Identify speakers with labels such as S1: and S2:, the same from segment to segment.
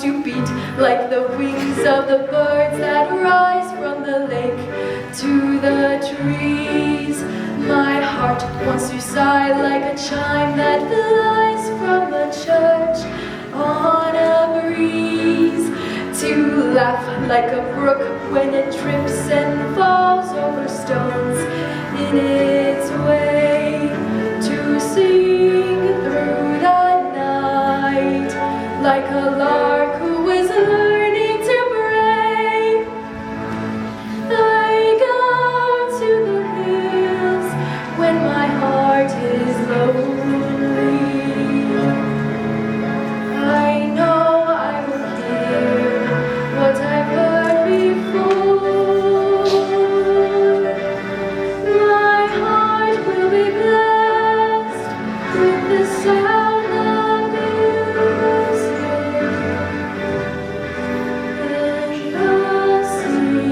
S1: to beat like the wings of the birds that rise from the lake to the trees. My heart wants to sigh like a chime that flies from a church on a breeze, to laugh like a brook when it trips and falls over stones in its way, to sing through the night like a lark who is learning to pray. I go to the hills when my heart is lonely. I know I will hear what I've heard before. My heart will be blessed with the sound of music and the sea once more.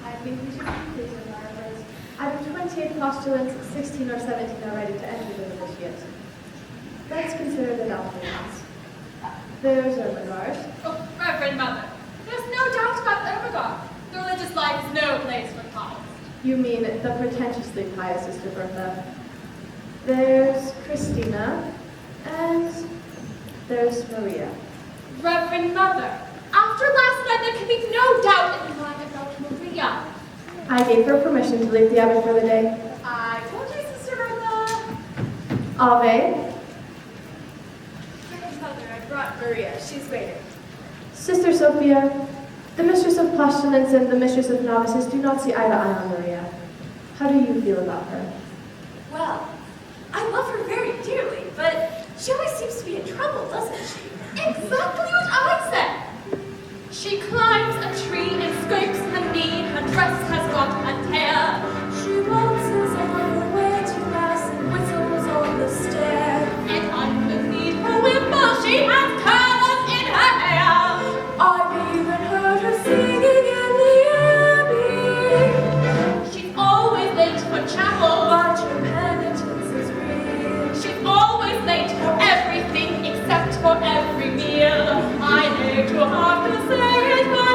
S2: I think we should complete our numbers. Out of 28 postulants, 16 or 17 are ready to enter the novitiate. Let's consider the doubtful There's Ermengarde.
S3: Oh, Reverend Mother, there's no doubt about Ermengarde. The religious life is no place for pious.
S2: You mean the pretentiously pious Sister Bertha. There's Christina, and there's Maria.
S3: Reverend Mother, after last night there can be no doubt in my mind about Maria.
S2: I gave her permission to leave the abbey for the day.
S3: I told you, Sister Bertha.
S2: Ave.
S3: Reverend Mother, I brought Maria. She's waiting.
S2: Sister Sophia, the mistress of postulants and the mistress of novices do not see eye to eye on Maria. How do you feel about her?
S4: Well, I love her very dearly, but she always seems to be in trouble, doesn't she?
S3: Exactly what I said. She climbs a tree and scrapes her knee. Her dress has got a tear.
S4: She waltzes on her way to mass and whistles on the stair.
S3: And underneath her wimple she has curls in her hair.
S4: I've even heard her singing in the abbey.
S3: She's always late for chapel.
S4: But her penitence is real.
S3: She's always late for everything except for every meal. I hate to have to say it, but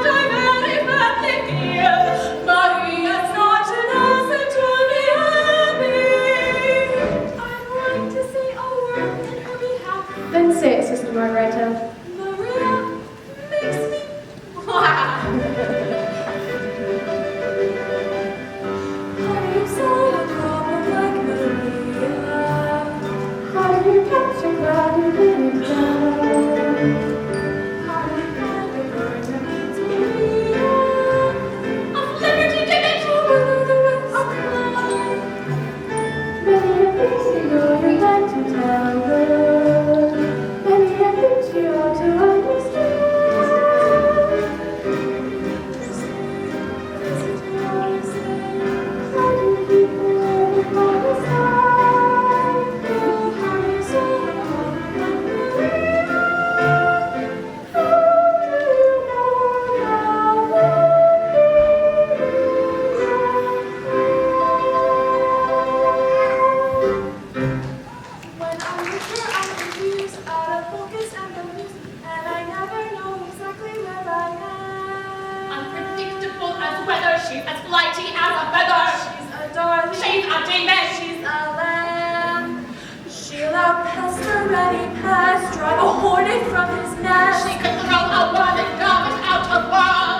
S3: she's as flighty as a feather.
S2: She's a darling.
S3: She's a demon.
S2: She's a lamb. She'll outpass the ready pass, drive a hornet from his nest.
S3: She could throw a running garment out of wall.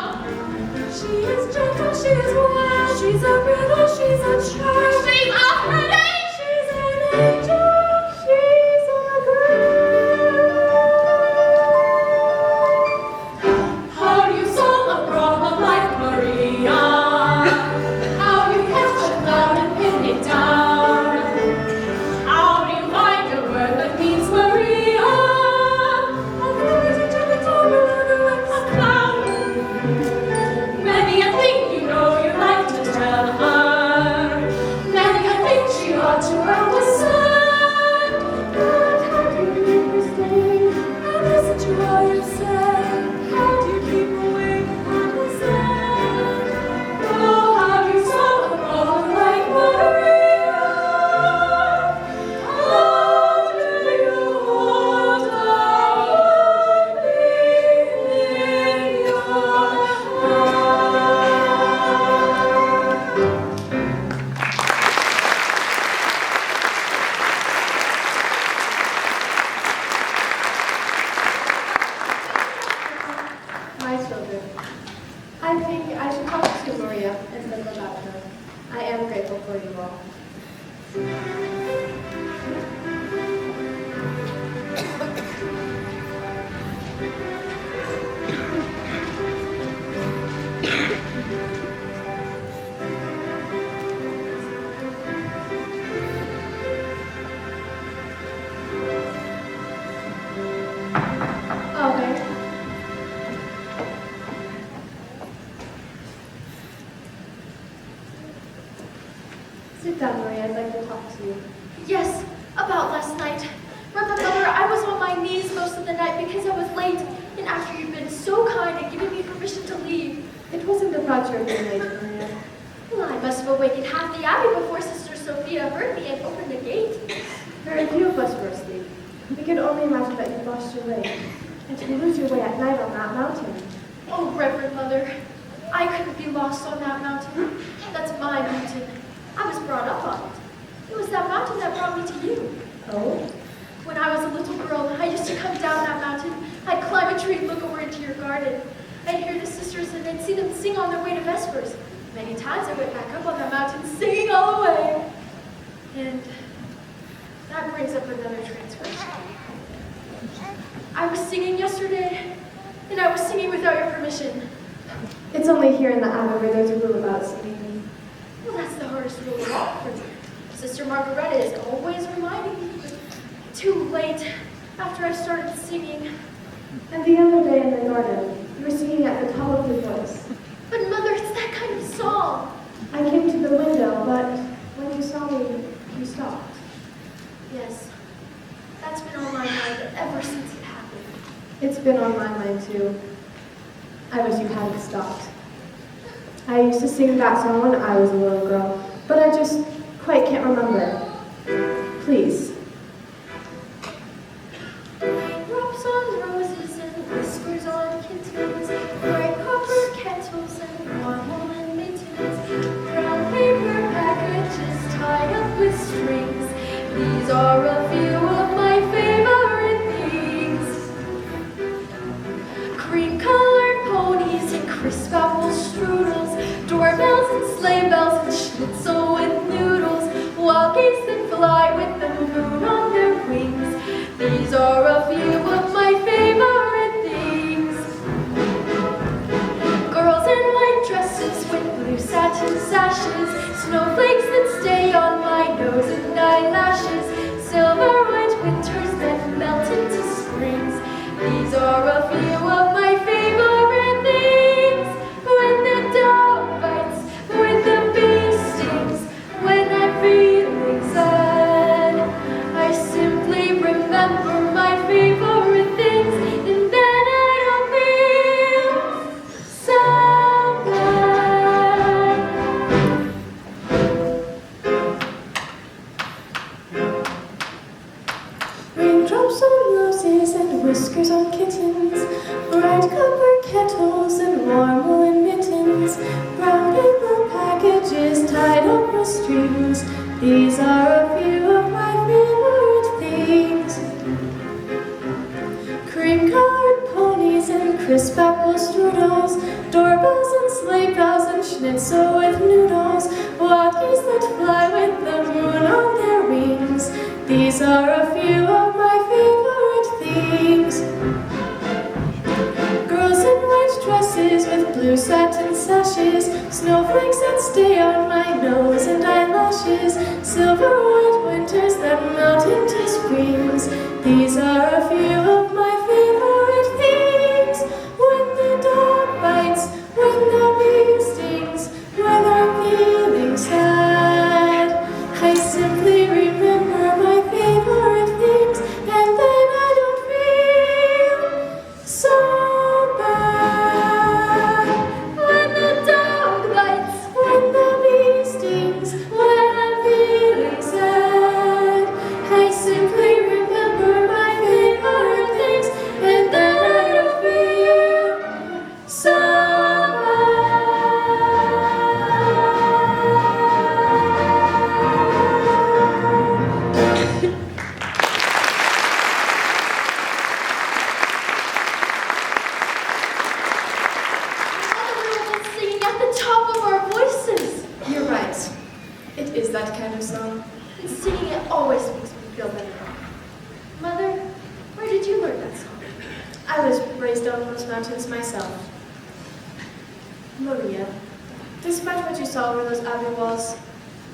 S2: She is gentle, she is wild. She's a riddle, she's a child.
S3: She's a headache.
S2: She's an angel, she's a girl.
S3: How do you solve a problem like Maria? How do you catch a cloud and pin it down? How do you find a word that means Maria? A cloud. Many a thing you know you like to tell her. Many a thing she ought to understand.
S2: But how do you make her stay and listen to all you say? How do you keep awake from the sand?
S3: Oh, how do you solve a problem like Maria? How do you hold on in your heart?
S2: My children, I think I should talk to Maria instead of about her. I am grateful for you all. Okay. Sit down, Maria. I'd like to talk to you.
S1: Yes, about last night. Remember, Mother, I was on my knees most of the night because I was late, and after you'd been so kind and given me permission to leave,
S2: It wasn't about your being late, Maria.
S1: well, I must have awakened half the abbey before Sister Sophia heard me and opened the gate.
S2: Very few of us were asleep. We could only imagine that you lost your way, and to lose your way at night on that mountain.
S1: Oh, Reverend Mother, I couldn't be lost on that mountain. That's my mountain. I was brought up on it. It was that mountain that brought me to you.
S2: Oh?
S1: When I was a little girl, I used to come down that mountain. I'd climb a tree and look over into your garden. I'd hear the sisters and I'd see them sing on their way to Vespers. Many times I went back up on that mountain singing all the way. And that brings up another transgression. I was singing yesterday, and I was singing without your permission.
S2: It's only here in the abbey where there's a rule about singing.
S1: Well, that's the hardest rule of all. For Sister Margaretta is always reminding me, but too late after I started singing.
S2: And the other day in the garden, you were singing at the top of your voice.
S1: But Mother, it's that kind of song.
S2: I came to the window, but when you saw me, you stopped.
S1: Yes, that's been on my mind ever since it happened.
S2: It's been on my mind too. I wish you hadn't stopped. I used to sing that song when I was a little girl, but I just quite can't remember. Please.
S1: Drops on roses and whiskers on kittens, bright copper kettles and one-woman mittens, brown paper packages tied up with strings. These are a few of my favorite things. Cream-colored ponies and crisp apple strudels, doorbells and sleigh bells and schnitzel with noodles, wild geese that fly with the moon.
S2: toodles, doorbells and sleigh bells and schnitzel with noodles, walkies that fly with the moon on their wings. These are a few of my favorite things. Girls in white dresses with blue satin sashes, snowflakes that stay on my nose and eyelashes, silver white winters that melt into springs. These are a few of my favorite things. When the dog bites, when the bee stings, when I'm feeling sad, I simply remember my favorite things, and then I don't feel so bad.
S1: When the dog bites,
S2: When the bee stings, when I'm feeling sad, I simply remember my favorite things, and then I don't feel so bad.
S1: We've been singing at the top of our voices.
S2: You're right. It is that kind of song.
S1: And singing it always makes me feel better. Mother, where did you learn that song?
S2: I was raised on those mountains myself. Maria, despite what you saw over those abbey walls,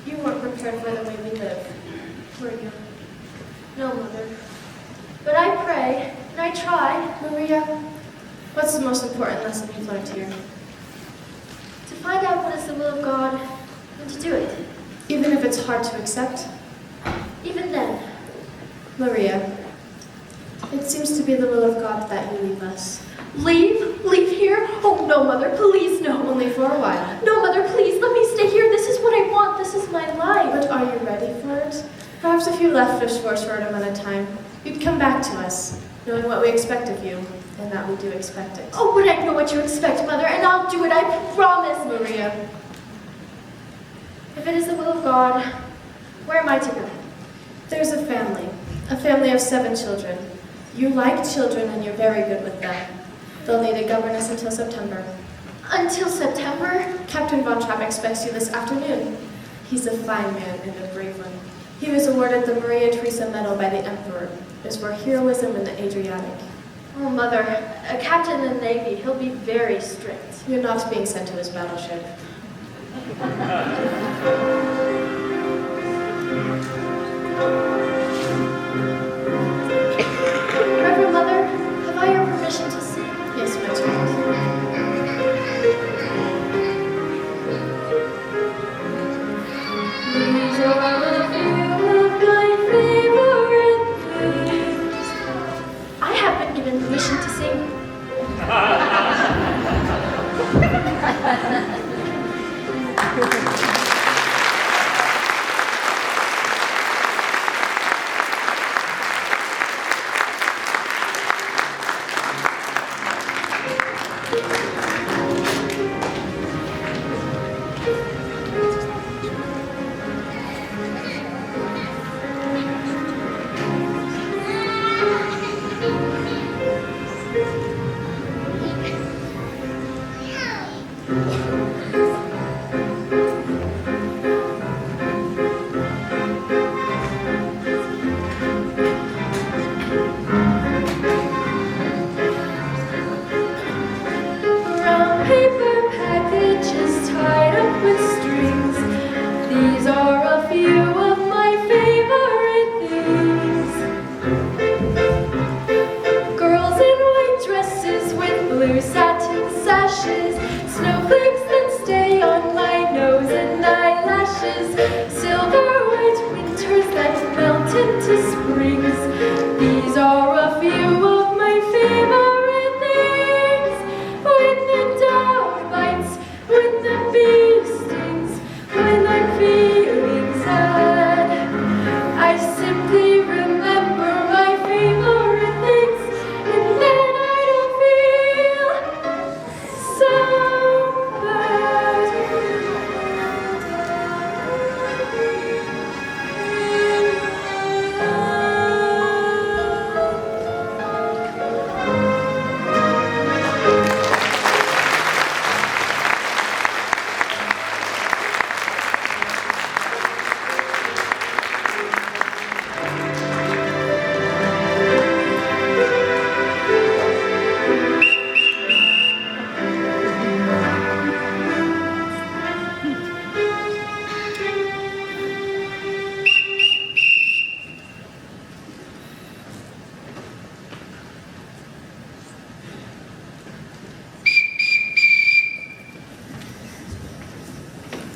S2: you weren't prepared for the way we live, were you?
S1: No, Mother. But I pray, and I try
S2: Maria, what's the most important lesson you've learned here?
S1: to find out what is the will of God and to do it.
S2: Even if it's hard to accept?
S1: Even then,
S2: Maria, it seems to be the will of God that you leave us.
S1: leave? Leave here? Oh, no, Mother, please, no.
S2: Only for a while.
S1: No, Mother, please, let me stay here. This is what I want. This is my life.
S2: But are you ready for it? Perhaps if you left us for a short amount of time, you'd come back to us, knowing what we expect of you, and that we do expect it.
S1: Oh, but I know what you expect, Mother, and I'll do it. I promise.
S2: Maria,
S1: If it is the will of God, where am I to go?
S2: there's a family of 7 children. You like children and you're very good with them. They'll need a governess until September.
S1: Until September?
S2: Captain Von Trapp expects you this afternoon. He's a fine man and a brave one. He was awarded the Maria Theresa Medal by the Emperor. It's for heroism in the Adriatic.
S1: Oh, Mother, a captain in the Navy, he'll be very strict.
S2: You're not being sent to his battleship.
S1: Reverend Mother, have I your permission to sing?
S2: Yes, my child.
S1: These are a few of my favorite things. I have been given permission to sing. Brown paper packages tied up with strings. These are a few of my favorite things. Girls in white dresses with blue satin sashes, snowflakes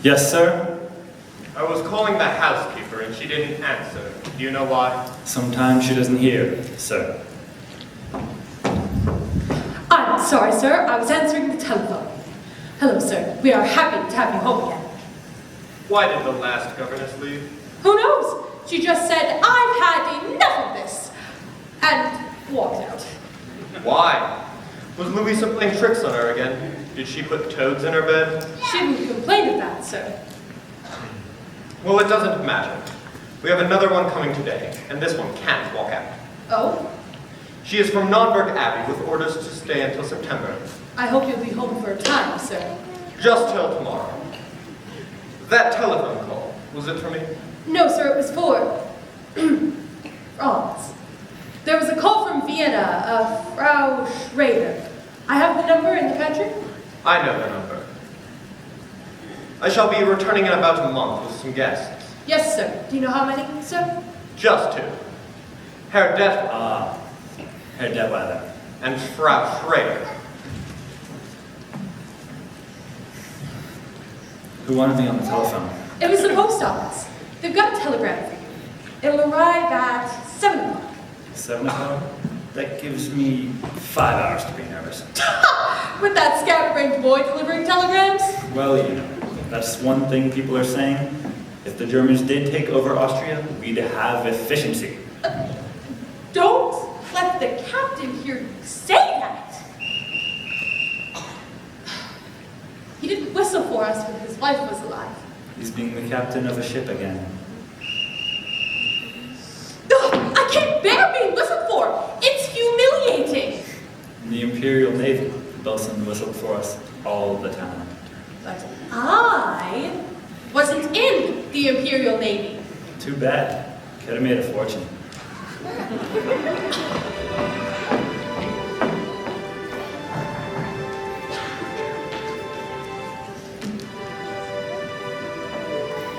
S5: Yes, sir?
S6: I was calling the housekeeper and she didn't answer. Do you know why?
S5: Sometimes she doesn't hear, sir.
S3: I'm sorry, sir. I was answering the telephone. Hello, sir. We are happy to have you home again.
S6: Why did the last governess leave?
S3: Who knows? She just said, I've had enough of this, and walked out.
S6: Why? Was Louisa playing tricks on her again? Did she put toads in her bed?
S3: She didn't complain of that, sir.
S6: Well, it doesn't matter. We have another one coming today, and this one can't walk out.
S3: Oh?
S6: She is from Nonberg Abbey with orders to stay until September.
S3: I hope you'll be home for a time, sir.
S6: Just till tomorrow. That telephone call, was it for me?
S3: No, sir, it was for Franz. There was a call from Vienna, Frau Schrader. I have the number in the pantry.
S6: I know the number. I shall be returning in about a month with some guests.
S3: Yes, sir. Do you know how many, sir?
S6: Just two. Herr Detmer
S5: Ah, Herr Detweiler.
S6: and Frau Schrader.
S5: Who wanted me on the telephone?
S3: It was the post office. They've got a telegram for you. It'll arrive at 7 o'clock.
S5: 7 o'clock? That gives me 5 hours to be nervous.
S3: With that scatterbrained boy delivering telegrams?
S5: Well, you know, that's one thing people are saying. If the Germans did take over Austria, we'd have efficiency.
S3: Don't let the captain hear you say that. He didn't whistle for us when his wife was alive.
S5: He's being the captain of a ship again.
S3: Ugh, I can't bear being whistled for. It's humiliating.
S5: In the Imperial Navy, the bosun whistled for us all the time.
S3: But I wasn't in the Imperial Navy.
S5: Too bad. Could have made a fortune.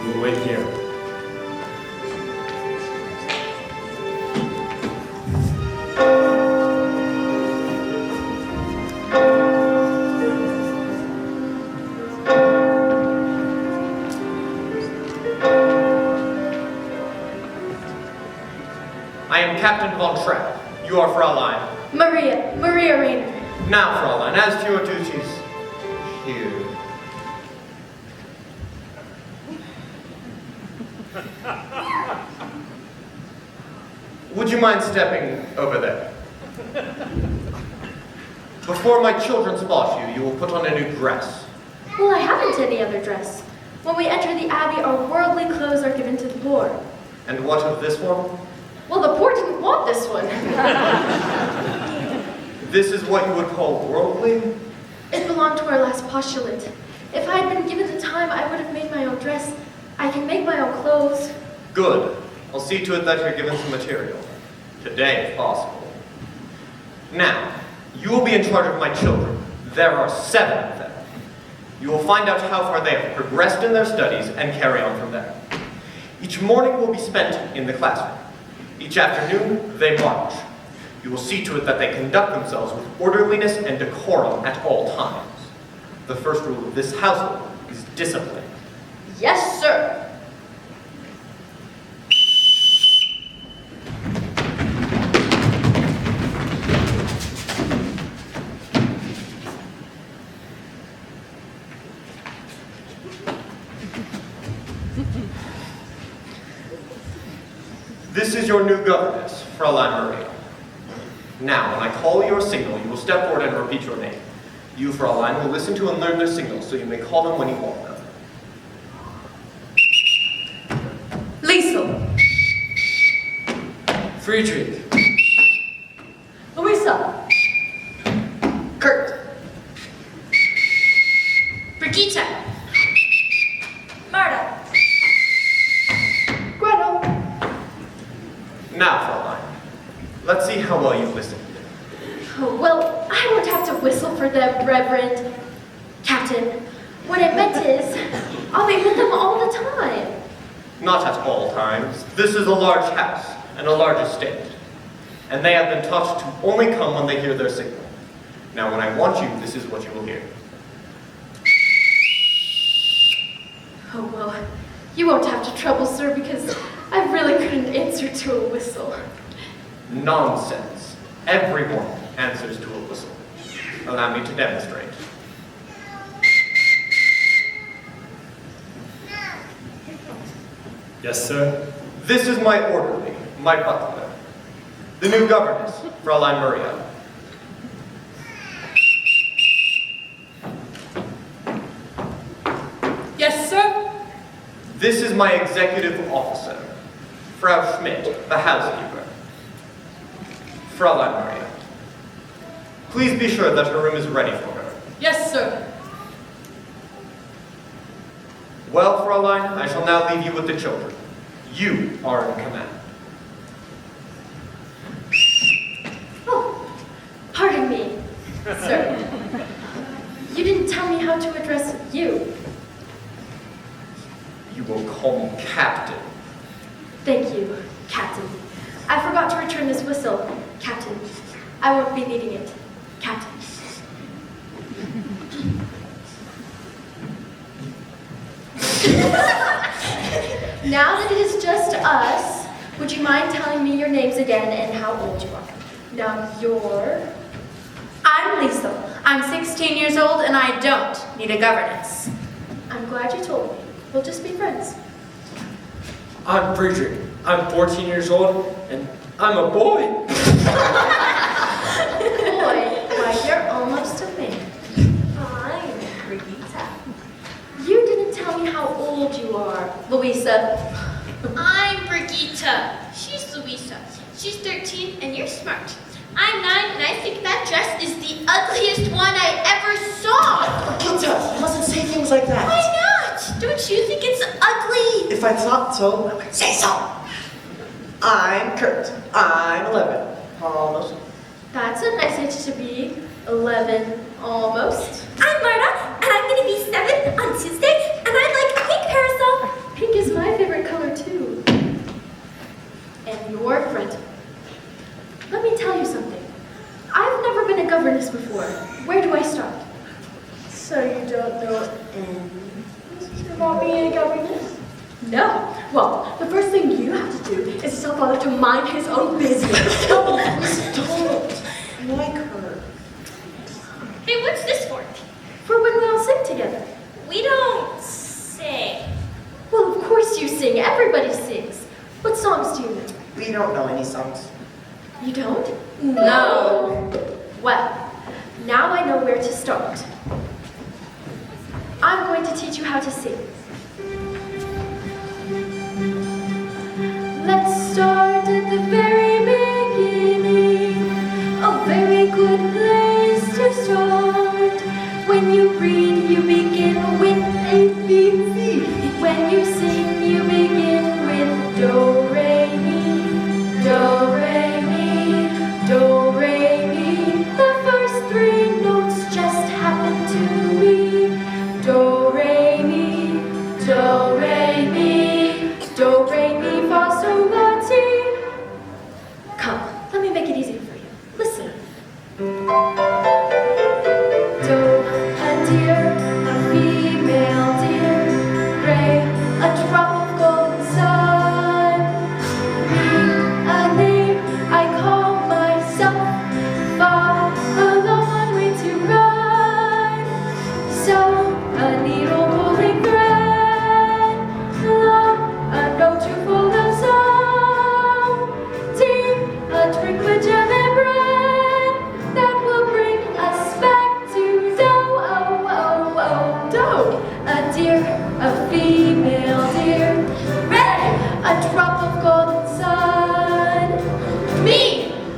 S5: We'll wait here.
S6: I am Captain von Trapp. You are Fraulein.
S1: Maria Rayner.
S6: Now, Fraulein, as to your duties here. Would you mind stepping over there? Before my children spot you, you will put on a new dress.
S1: Well, I haven't any other dress. When we enter the abbey, our worldly clothes are given to the poor.
S6: And what of this one?
S1: Well, the poor didn't want this one.
S6: This is what you would call worldly?
S1: It belonged to our last postulant. If I had been given the time, I would have made my own dress. I can make my own clothes.
S6: Good. I'll see to it that you're given some material. Today, if possible. Now, you will be in charge of my children. There are 7 of them. You will find out how far they have progressed in their studies and carry on from there. Each morning will be spent in the classroom. Each afternoon, they march. You will see to it that they conduct themselves with orderliness and decorum at all times. The first rule of this household is discipline.
S1: Yes, sir.
S6: This is your new governess, Fraulein Maria. Now, when I call your signal, you will step forward and repeat your name. You, Fraulein, will listen to and learn their signals, so you may call them when you want them.
S3: Liesel.
S5: Friedrich.
S3: Louisa.
S1: Kurt.
S3: Brigitte.
S1: Marta. Gretel.
S6: Now, Fraulein, let's see how well you've listened.
S1: Oh, well, I won't have to whistle for them, Reverend Captain. What I meant is, I'll be with them all the time.
S6: Not at all times. This is a large house and a large estate. And they have been taught to only come when they hear their signal. Now, when I want you, this is what you will hear.
S2: Oh, well, you won't have to trouble, sir, because I really couldn't answer to a whistle.
S6: Nonsense. Everyone answers to a whistle. Allow me to demonstrate.
S5: Yes, sir.
S6: This is my orderly, my butler. The new governess, Fraulein Maria.
S3: Yes, sir.
S6: This is my executive officer, Frau Schmidt, the housekeeper. Fraulein Maria. Please be sure that her room is ready for her.
S3: Yes, sir.
S6: Well, Fraulein, I shall now leave you with the children. You are in command.
S2: Oh, pardon me, sir. You didn't tell me how to address you.
S6: You will call me Captain.
S2: Thank you, Captain. I forgot to return this whistle, Captain. I won't be needing it, Captain. Now that it is just us, would you mind telling me your names again and how old you are? Now you're...
S7: I'm Liesel. I'm 16 years old and I don't need a governess.
S2: I'm glad you told me. We'll just be friends.
S8: I'm Friedrich. I'm 14 years old, and I'm a boy.
S2: Boy, why you're almost a man.
S7: I'm Brigitte.
S2: You didn't tell me how old you are, Louisa.
S9: I'm Brigitte. She's Louisa. She's 13 and you're smart. I'm 9 and I think that dress is the ugliest one I ever saw.
S10: Brigitte, you mustn't say things like that.
S9: Why not? Don't you think it's ugly?
S10: If I thought so, I would say so. I'm Kurt. I'm 11. Almost.
S2: That's a nice age to be. 11, almost.
S4: I'm Marta, and I'm going to be 7 on Tuesday, and I like a pink parasol.
S2: Pink is my favorite color, too. And you're Brent. Let me tell you something. I've never been a governess before. Where do I start? So you don't know anything about being a governess? No. Well, the first thing you have to do is tell Father to mind his own business.
S10: Don't. I like her.
S9: Hey, what's this for?
S2: For when we all sing together.
S9: We don't sing.
S2: Well, of course you sing. Everybody sings. What songs do you know?
S10: We don't know any songs.
S2: You don't?
S7: No.
S2: Well, now I know where to start. I'm going to teach you how to sing. Let's start at the very beginning. A very good place to start. When you read, you begin with A, B, C. When you sing, you begin with Do, Re, Mi. Do, Re, Mi. Do, Re, Mi. The first 3 notes just happen to be Do, Re, Mi. Do, Re, Mi. Do, Re, Mi, Fa, Sol, La, Ti. Come, let me make it easier for you. Listen. Do, a deer, a female deer. Re, a drop of golden sun. Mi, a name I call myself. Fa, a long way to run. So, a needle pulling thread. La, a note to follow. So, Ti, a drink with jam and bread. That will bring us back to Do. Oh, oh, oh, Do. A deer, a female deer. Re, a drop of golden sun. Mi,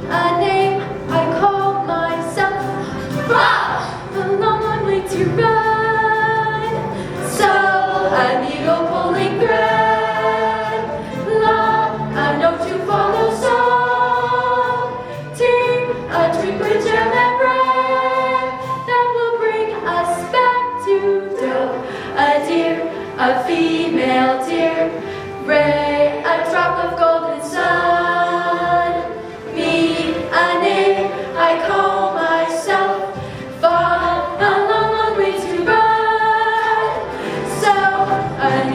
S2: a name I call myself. Fa, a long way to run. So, a needle pulling thread. La, a note to follow. So, Ti, a drink with jam and bread. That will bring us back to Do. A deer, a female deer. Re, a drop of golden sun. Mi, a name I call myself. Fa, a long way to run. So, a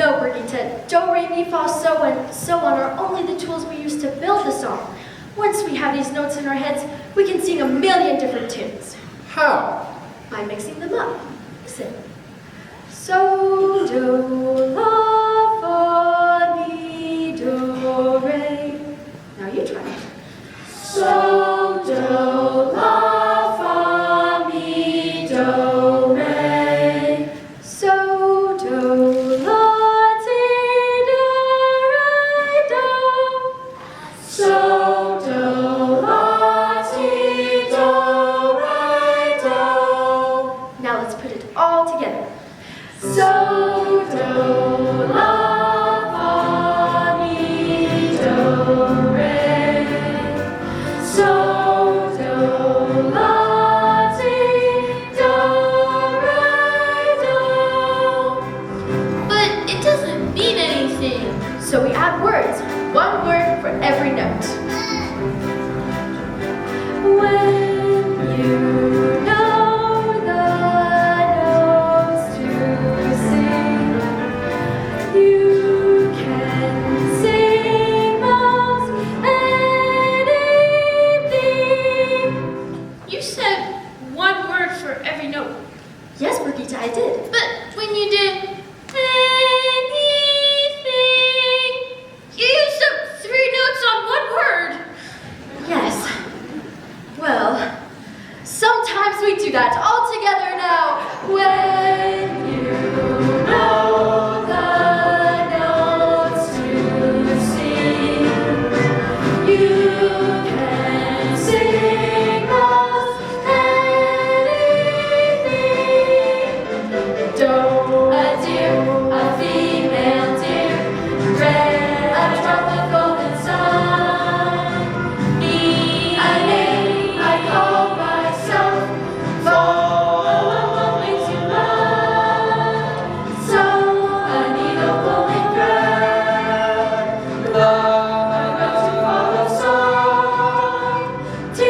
S2: No, Brigitte. Do, re, mi, fa, so, and so on are only the tools we use to build the song. Once we have these notes in our heads, we can sing a million different tunes.
S8: How?
S2: By mixing them up. Listen. So, do, la, fa, mi, do, re. Now you try it. So, do, la, fa, mi, do, re. So, do, la, ti, do, re, do. So, do, la, ti, do, re, do. Now let's put it all together. So, do, la, fa, mi, do, re. So, do, la, ti, do, re, do.
S9: But it doesn't mean anything.
S2: So we add words, one word for every note. When you know the notes to sing, you can sing most anything.
S9: You said one word for every note.
S2: Yes, Brigitte, I did.
S9: But when you did anything, you used up 3 notes on one word.
S2: Yes. Well, sometimes we do that all together now. When you know the notes to sing, you can sing most anything. Do, a deer, a female deer, re, a trumpet golden sun, mi, a name I call myself, fa, a long way to run, so, a needle pulling thread, la, a road to follow song, ti,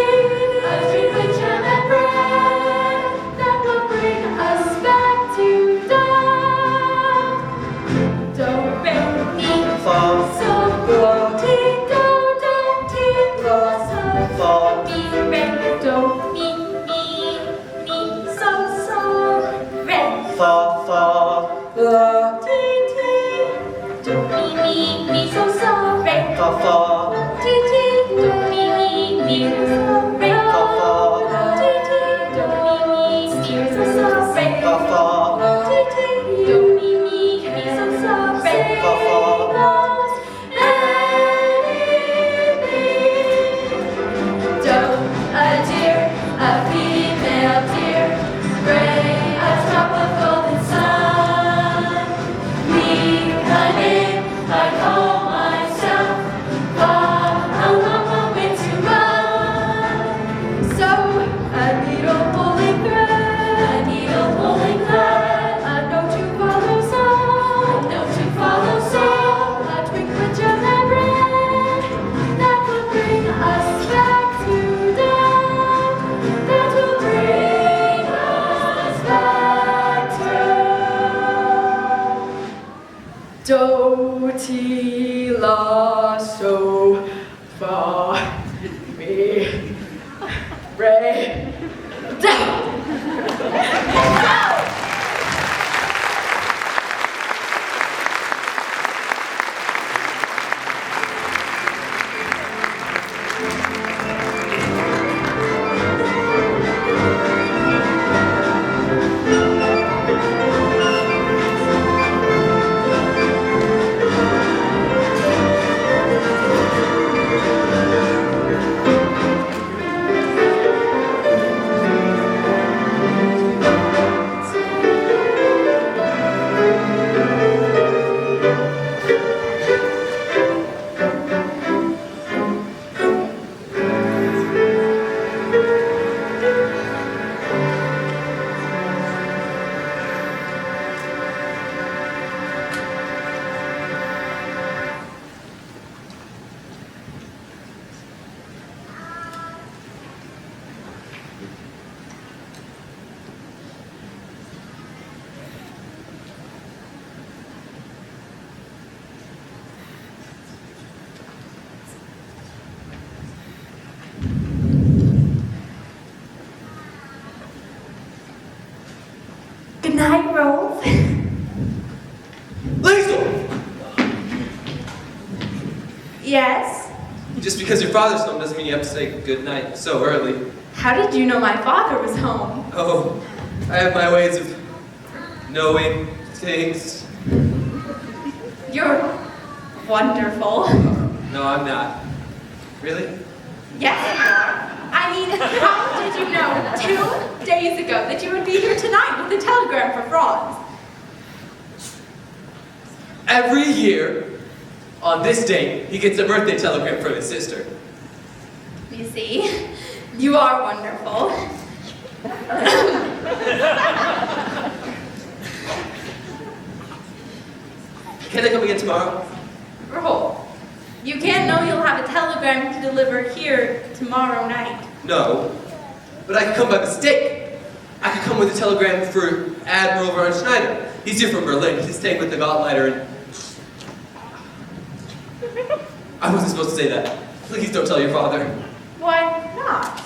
S2: a dream with jam and bread, that will bring us back to dawn. Do, re, mi,
S10: Fa,
S2: so,
S10: la,
S2: ti, do, do, ti, la, so,
S10: fa,
S2: mi, re, do, mi, so, re,
S10: fa, fa, la,
S2: ti, ti, do, mi, so, re,
S10: fa, fa,
S2: ti, ti, do, mi, so, re,
S10: fa, fa,
S2: ti, ti, do, mi, so, re,
S10: fa, fa,
S2: ti, ti, do, mi, so, re,
S10: fa, fa.
S2: Do, a deer, a female deer, gray, a drop of golden sun. Me, a name I call myself, far, a long, long way to run. So, a needle pulling thread, a note to follow song, a twinkle gem and red, that will bring us back to dawn, that will bring us back to do, ti, la, so, fa, mi, re, do.
S7: Yes?
S8: Just because your father's home doesn't mean you have to say good night so early.
S7: How did you know my father was home?
S8: Oh, I have my ways of knowing things.
S7: You're wonderful.
S8: No, I'm not. Really?
S7: Yes, you are. I mean, how did you know 2 days ago that you would be here tonight with a telegram for Franz?
S8: Every year, on this date, he gets a birthday telegram from his sister.
S7: You see, you are wonderful.
S8: Can I come again tomorrow?
S7: Rahul, you can't know you'll have a telegram to deliver here tomorrow night.
S8: No, but I could come by mistake. I could come with a telegram for Admiral Von Schneider. He's here from Berlin. He's staying with the Gauleiter and... I wasn't supposed to say that. Please don't tell your father.
S7: Why not?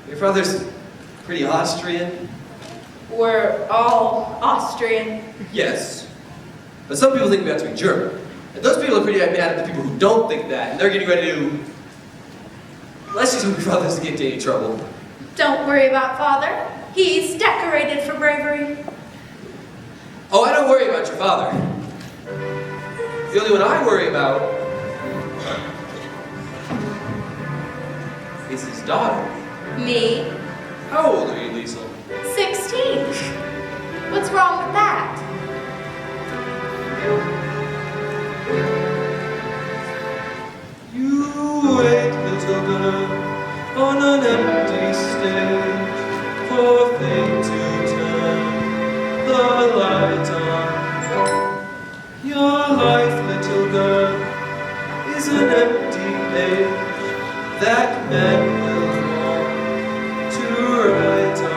S8: Your father's pretty Austrian.
S7: We're all Austrian.
S8: Yes. But some people think we have to be German. And those people are pretty mad at the people who don't think that. And they're getting ready to... Let's just hope your father doesn't get into any trouble.
S7: Don't worry about father. He's decorated for bravery.
S8: Oh, I don't worry about your father. The only one I worry about is his daughter.
S7: Me?
S8: How old are you, Liesel?
S7: 16. What's wrong with that?
S8: You wait, little girl, on an empty stage, for fate to turn the light on. Your life, little girl, is an empty page that men will want to write on.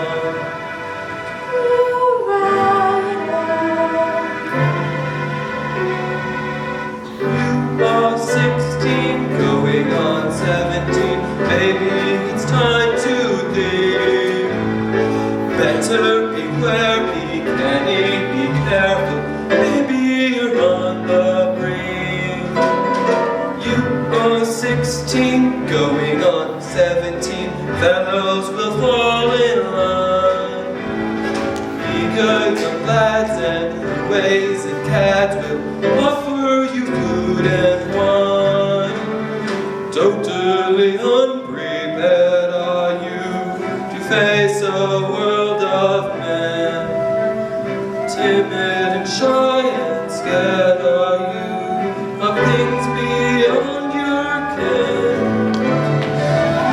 S8: You are 16, going on 17. Maybe it's time to think. Better beware, be canny, be careful. Maybe you're on the brink. You are 16, going on 17. Fellows will fall in line. Eager young lads and ways and cads will offer you food and wine. Totally unprepared are you to face a world of men. Timid and shy and scared are you of things beyond your ken.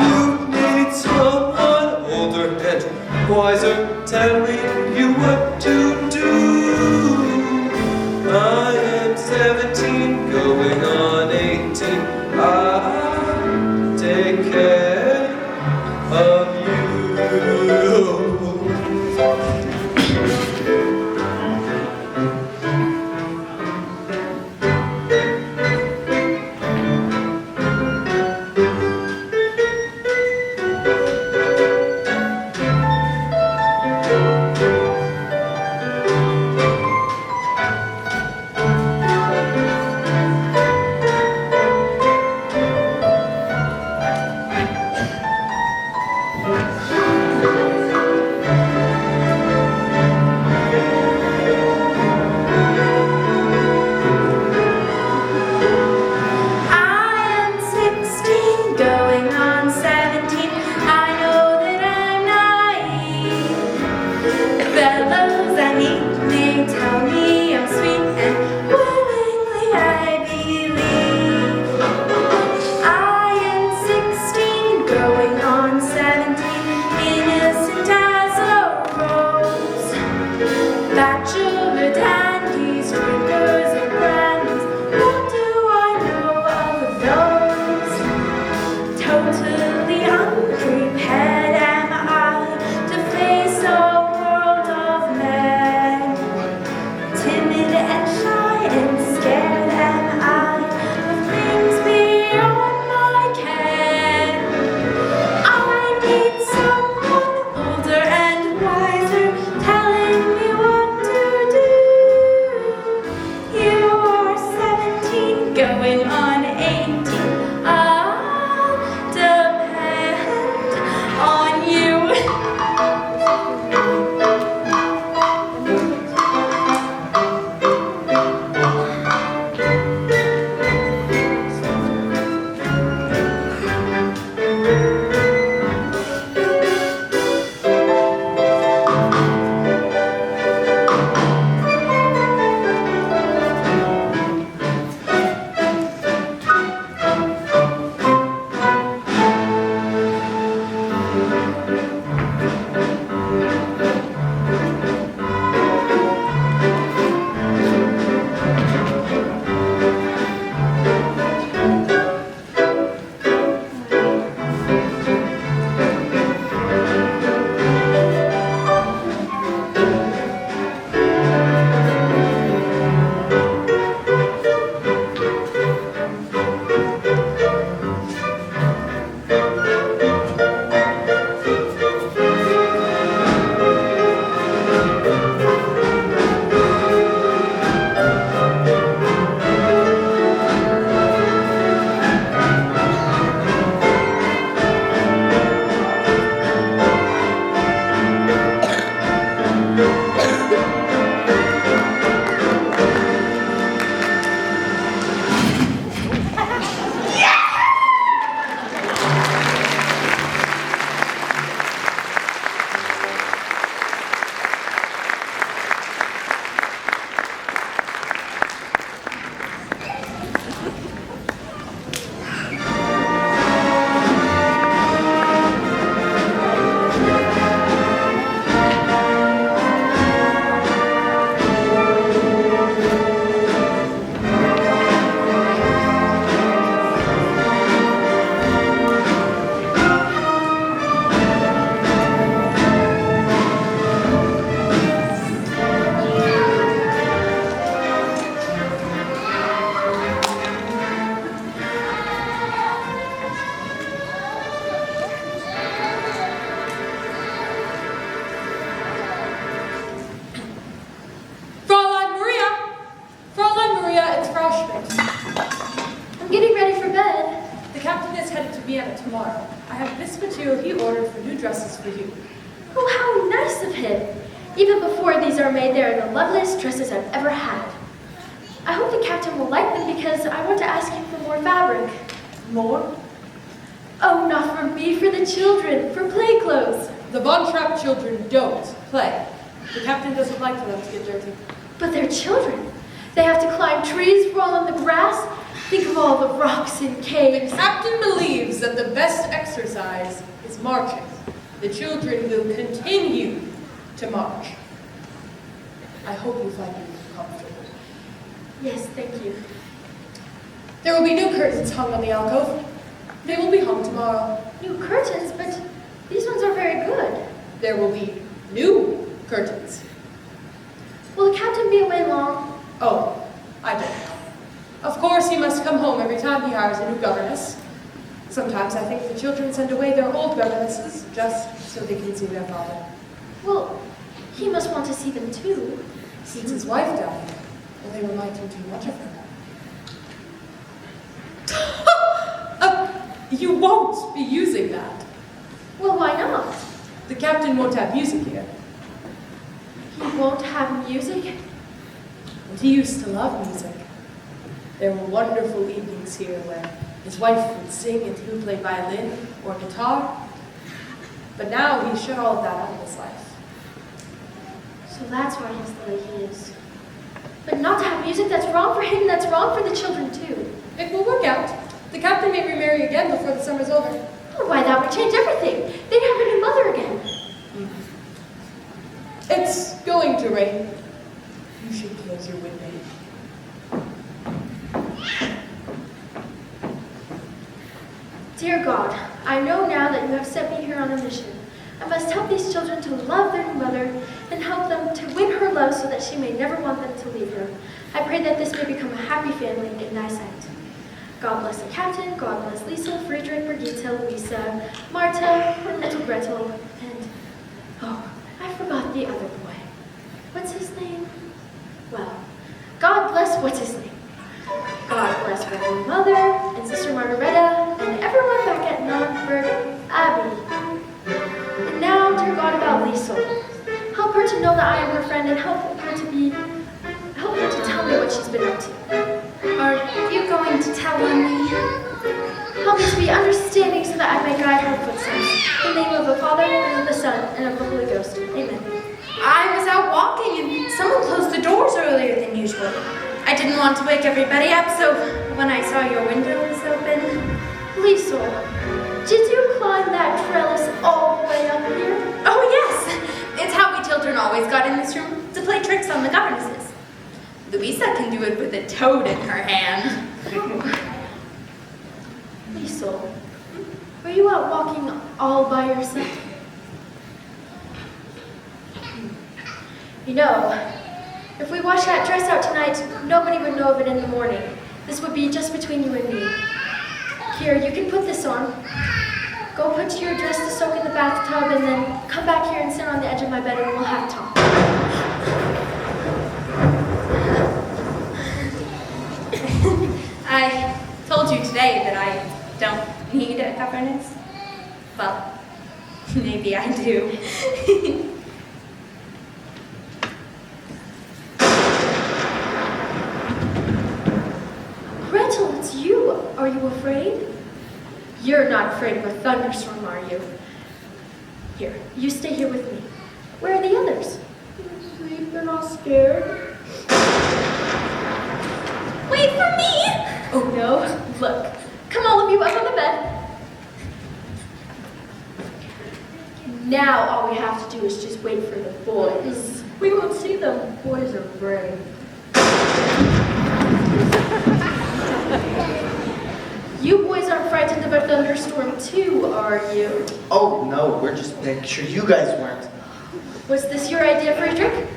S8: You need someone older and wiser telling you what to do. I am 17, going on 18. I take care of you.
S3: new dresses for you.
S2: Oh, how nice of him. Even before these are made, they are the loveliest dresses I've ever had. I hope the captain will like them because I want to ask him for more fabric.
S3: More?
S2: Oh, not for me, for the children, for play clothes.
S3: The Von Trapp children don't play. The captain doesn't like for them to get dirty.
S2: But they're children. They have to climb trees, roll on the grass. Think of all the rocks and
S3: The
S2: caves.
S3: captain believes that the best exercise is marching. The children will continue to march. I hope you find it comfortable.
S2: Yes, thank you.
S3: There will be new curtains hung on the alcove. They will be hung tomorrow.
S2: New curtains, but these ones are very good.
S3: There will be new curtains.
S2: Will the captain be away long?
S3: Oh, I don't know. Of course, he must come home every time he hires a new governess. Sometimes I think the children send away their old governesses just so they can see their father.
S2: Well, he must want to see them too.
S3: Since his wife died, well, they remind him too much of her. You won't be using that.
S2: Well, why not?
S3: The captain won't have music here.
S2: He won't have music?
S3: But he used to love music. There were wonderful evenings here where his wife would sing and he would play violin or guitar. But now he shut all of that out of his life.
S2: So that's why he's the way he is. But not to have music, that's wrong for him, that's wrong for the children too.
S3: It will work out. The captain may remarry again before the summer's over.
S2: Oh, why, that would change everything. They'd have a new mother again.
S3: It's going to rain. You should close your window.
S2: Dear God, I know now that you have sent me here on a mission. I must help these children to love their new mother and help them to win her love so that she may never want them to leave her. I pray that this may become a happy family in thy sight. God bless the captain, God bless Liesel, Friedrich, Brigitte, Louisa, Marta, and little Gretel, and, oh, I forgot the other boy. What's his name? Well, God bless what's his name. God bless Reverend Mother and Sister Margareta and everyone back at Nonberg Abbey. And now, dear God, about Liesel. Help her to know that I am her friend and help her to tell me what she's been up to.
S7: Are you going to tell on me?
S2: Help me to be understanding so that I may guide her footsteps. In the name of the Father, and of the Son, and of the Holy Ghost. Amen.
S7: I was out walking and someone closed the doors earlier than usual. I didn't want to wake everybody up, so when I saw your window was open...
S2: Liesel, did you climb that trellis all the way up here?
S7: Oh yes! It's how we children always got in this room, to play tricks on the governesses. Louisa can do it with a toad in her hand.
S2: Liesel, were you out walking all by yourself? You know, if we wash that dress out tonight, nobody would know of it in the morning. This would be just between you and me. Here, you can put this on. Go put your dress to soak in the bathtub and then come back here and sit on the edge of my bed and we'll have talk.
S7: I told you today that I don't need a governess. Well, maybe I do.
S2: Gretel, it's you. Are you afraid? You're not afraid of a thunderstorm, are you? Here, you stay here with me. Where are the others?
S1: Asleep and all scared.
S7: Wait for me!
S2: Oh no, look. Come all of you up on the bed. Now all we have to do is just wait for the boys. We won't see them. Boys are brave. You boys aren't frightened of a thunderstorm too, are you?
S10: Oh, no, we're just making sure you guys weren't.
S2: Was this your idea, Friedrich?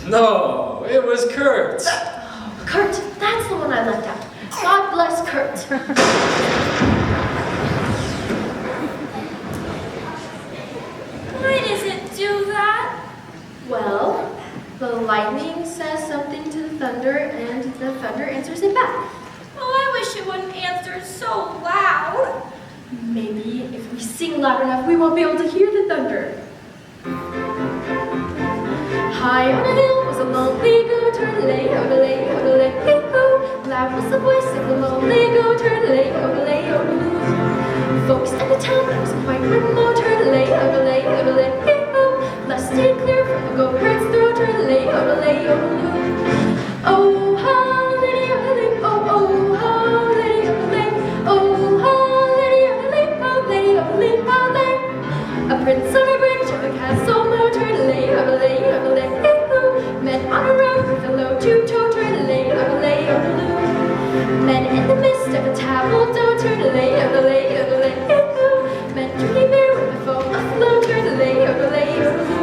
S8: No, it was Kurt's.
S2: Kurt, that's the one I left out. God bless Kurt.
S9: Why does it do that?
S2: Well, the lightning says something to the thunder, and the thunder answers it back.
S9: Oh, I wish it wouldn't answer so loud.
S2: Maybe if we sing loud enough, we won't be able to hear the thunder. High on a hill was a lonely goat, turtle-ay, odelay, odelay, hey-ho. Loud was the voice of the lonely goat, turtle-ay, odelay, odelay. Folks in the town that was quite remote, turtle-ay, odelay, odelay, hey-ho. Lusty and clear from the goatherd's throat, turtle-ay, odelay, odelay. Oh, ha-lady, odelay, oh, oh, ha-lady, odelay, oh, ha-lady, odelay, oh, lady, odelay, odelay. A prince on a bridge of a castle moat, turtle-ay, odelay, odelay, hey-ho. Men on a road with a low two-toe, turtle-ay, odelay, odelay. Men in the midst of a table-d'eau, turtle-ay, odelay, odelay, hey-ho. Men drinking beer with a foam afloat, turtle-ay, odelay, odelay.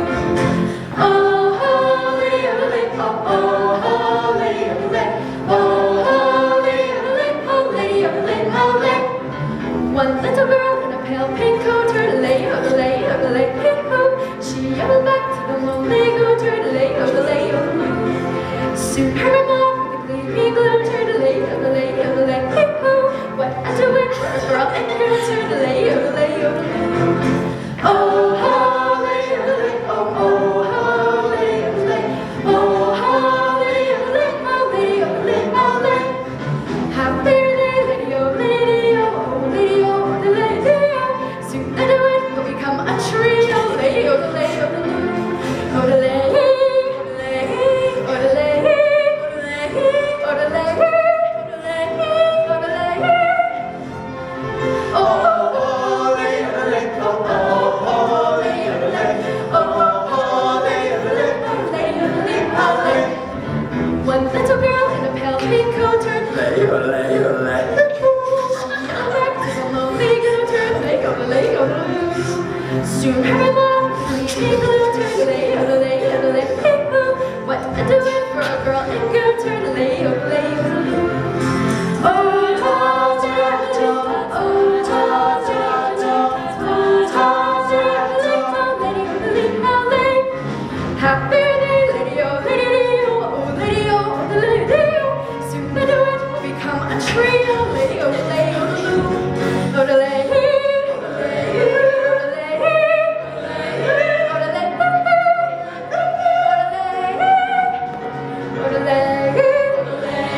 S2: Oh, ho, lady, odelay, oh, oh, ho, lady, odelay, oh, ho, lady, odelay, oh, lady, odelay, odelay. One little girl in a pale pink coat, turtle-ay, odelay, odelay, hey-ho. She yelled back to the lonely goat, turtle-ay, odelay, odelay. Soon her mama with a gleaming glow, turtle-ay, odelay, odelay, hey-ho. What a duet for a girl and girl, turtle-ay, odelay, odelay. Oh, ho, lady, odelay, oh, oh, ho, lady, odelay, oh, ho, lady, odelay, oh, lady, odelay, odelay. Happy lady, oh, lady, oh, lady, oh, the lady, oh. Soon the duet will become a trio, lady, oh, the lady, oh, the lady, oh, the lady, oh, the lady, oh, the lady, oh, the lady, oh, the lady. Oh, oh, oh, lady, oh, the lady, oh, oh, oh, lady, oh, the lady, oh, oh, lady, oh, the lady, oh, lady, oh, the lady, oh, lady. One little girl in a pale pink coat turned lady, oh, lady, oh, the lady. Back to the lonely goat turned lady, oh, the lady, oh, the lady. Soon her mom, gleaming glow turned lady, oh, the lady, oh, the lady, hey-ho. What a duet for a girl and girl turned lady, oh, the lady, oh, the lady. Oh, ta, ta, ta, oh, ta, ta, ta, oh, ta, ta, ta, lady, oh, the lady, oh, lady. Happy day, lady, oh, lady, oh, lady, oh, the lady, oh. Soon the duet will become a trio, lady, oh, the lady, oh, the lady, oh, the lady, oh, the lady, oh, the lady, oh, the lady, oh, the lady, oh, the lady, oh, the lady,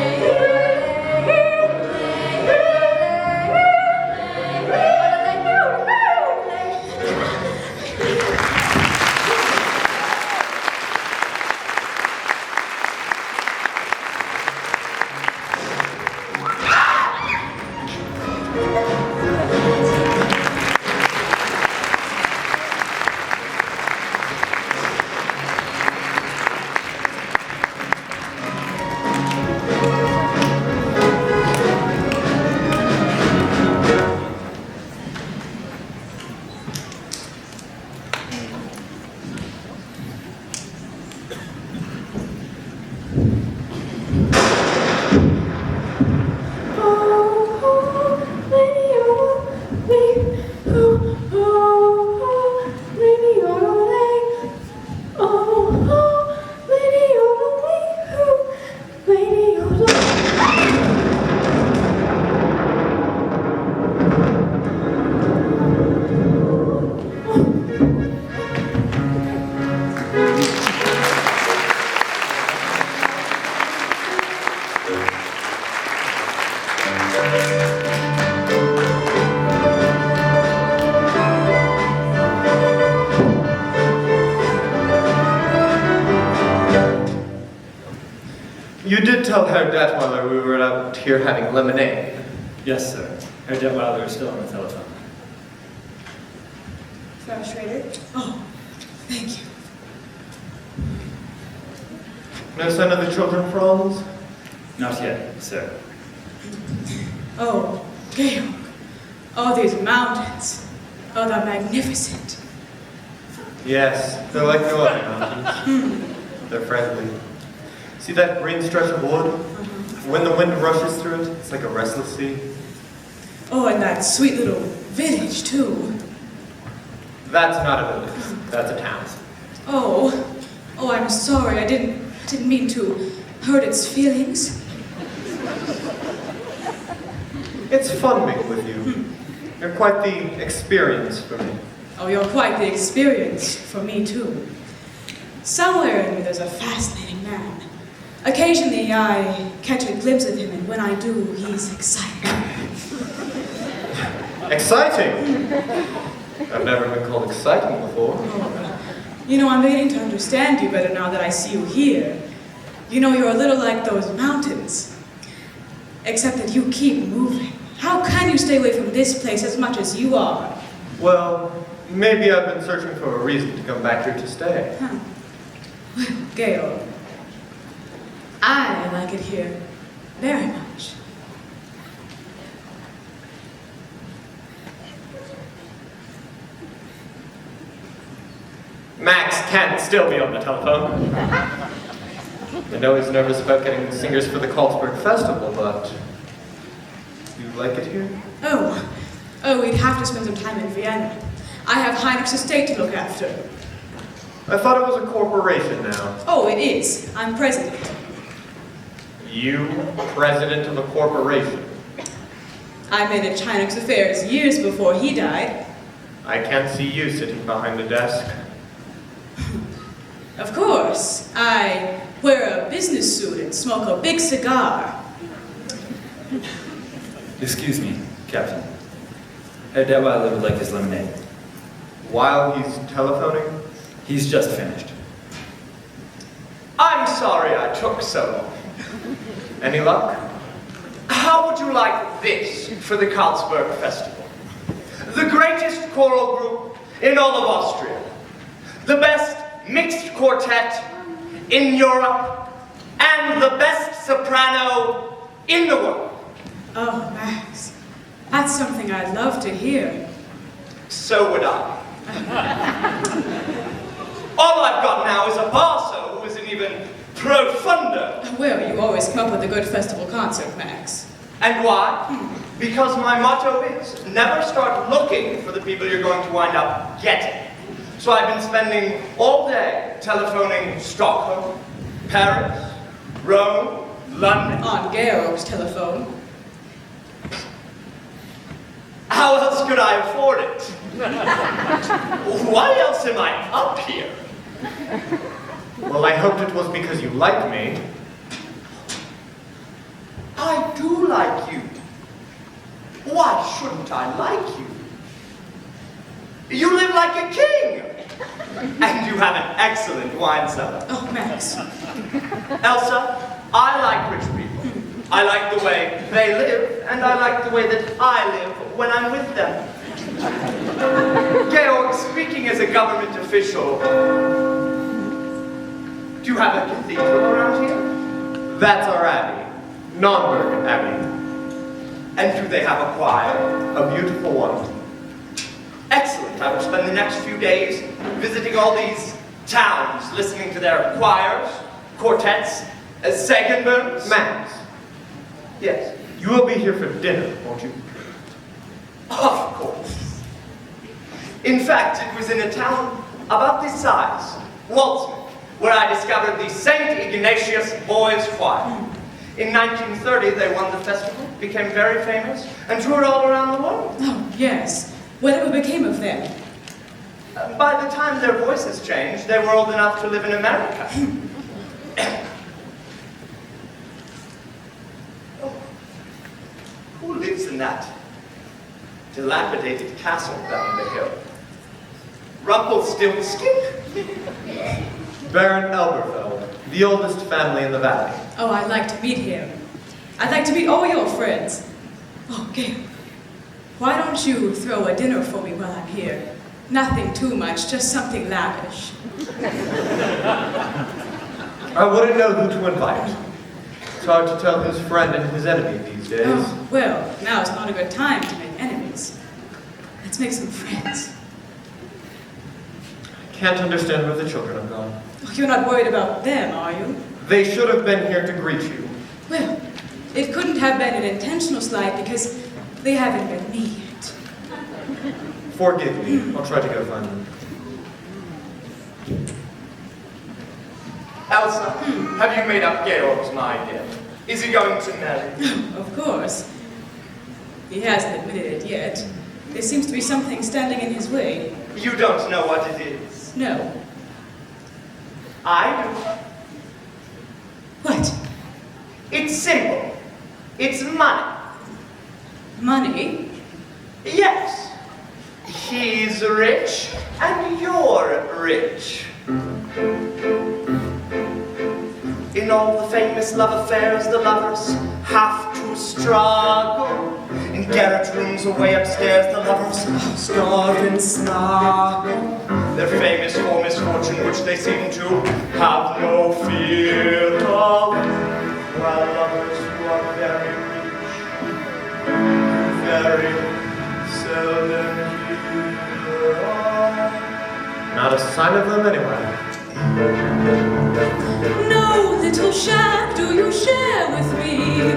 S6: You did tell Herr Detweiler we were out here having lemonade.
S5: Yes, sir. Herr Detweiler is still on the telephone.
S7: Frau Schrader?
S3: Oh, thank you.
S6: No sign of the children, Franz?
S5: Not yet, sir.
S3: Oh, Georg. All these mountains. Oh, they're magnificent.
S6: Yes, they're like no other mountains. They're friendly. See that green stretch of wood? When the wind rushes through it, it's like a restless sea.
S3: Oh, and that sweet little village, too.
S6: That's not a village. That's a town.
S3: Oh, I'm sorry. I didn't mean to hurt its feelings.
S6: It's fun being with you. You're quite the experience for me.
S11: Oh, you're quite the experience for me, too. Somewhere in me there's a fascinating man. Occasionally I catch a glimpse of him, and when I do, he's exciting.
S6: Exciting? I've never been called exciting before.
S11: You know, I'm beginning to understand you better now that I see you here. You know, you're a little like those mountains. Except that you keep moving. How can you stay away from this place as much as you are?
S6: Well, maybe I've been searching for a reason to come back here to stay.
S11: Huh. Well, Gail, I like it here very much.
S6: Max can't still be on the telephone. I know he's nervous about getting singers for the Carlsberg Festival, but you like it here?
S11: Oh, we'd have to spend some time in Vienna. I have Heinrich's estate to look after.
S6: I thought it was a corporation now.
S11: Oh, it is. I'm president.
S6: You, president of a corporation?
S11: I managed Heinrich's affairs years before he died.
S6: I can't see you sitting behind the desk.
S11: Of course. I wear a business suit and smoke a big cigar.
S5: Excuse me, Captain. Herr Detweiler would like his lemonade.
S6: While he's telephoning?
S5: He's just finished.
S12: I'm sorry I took so long.
S6: Any luck?
S12: How would you like this for the Carlsberg Festival? The greatest choral group in all of Austria. The best mixed quartet in Europe. And the best soprano in the world.
S11: Oh, Max. That's something I'd love to hear.
S12: So would I. All I've got now is a basso who isn't even profundo.
S11: Well, you always come up with a good festival concert, Max.
S12: And why? Because my motto is, never start looking for the people you're going to wind up getting. So I've been spending all day telephoning Stockholm, Paris, Rome, London.
S11: On Georg's telephone.
S12: How else could I afford it? Why else am I up here?
S6: Well, I hoped it was because you like me.
S12: I do like you. Why shouldn't I like you? You live like a king. And you have an excellent wine cellar.
S11: Oh, Max.
S12: Elsa, I like rich people. I like the way they live, and I like the way that I live when I'm with them. Georg, speaking as a government official, do you have a cathedral around here?
S6: That's our abbey, Nürnberg Abbey.
S12: And do they have a choir?
S6: A beautiful one.
S12: Excellent. I will spend the next few days visiting all these towns, listening to their choirs, quartets, Segenbergs.
S6: Max,
S12: Yes.
S6: you will be here for dinner, won't you?
S12: Of course. In fact, it was in a town about this size, Waldsmith, where I discovered the St. Ignatius Boys Choir. In 1930, they won the festival, became very famous, and toured all around the world.
S11: Oh, yes. Whatever became of them?
S12: By the time their voices changed, they were old enough to live in America. Oh, who lives in that dilapidated castle down the hill? Rumpelstiltskin?
S6: Baron Elberfeld, the oldest family in the valley.
S11: Oh, I'd like to meet him. I'd like to meet all your friends. Oh, Gail, why don't you throw a dinner for me while I'm here? Nothing too much, just something lavish.
S6: I wouldn't know who to invite. It's hard to tell who's friend and who's enemy these days.
S11: Oh, well, now's not a good time to make enemies. Let's make some friends.
S6: Can't understand where the children have gone.
S11: Oh, you're not worried about them, are you?
S6: They should have been here to greet you.
S11: Well, it couldn't have been an intentional slight because they haven't met me yet.
S6: Forgive me. I'll try to go find them.
S12: Elsa, have you made up Georg's mind yet? Is he going to marry?
S11: Of course. He hasn't admitted it yet. There seems to be something standing in his way.
S12: You don't know what it is.
S11: No.
S12: I do.
S11: What?
S12: It's simple. It's money.
S11: Money?
S12: Yes. He's rich and you're rich. In all the famous love affairs, the lovers have to struggle. In garret rooms away upstairs, the lovers starve and snuggle. They're famous for misfortune, which they seem to have no fear of. While lovers who are very rich, very seldom hear of. Not a sign of them anywhere.
S11: No little shack do you share with me.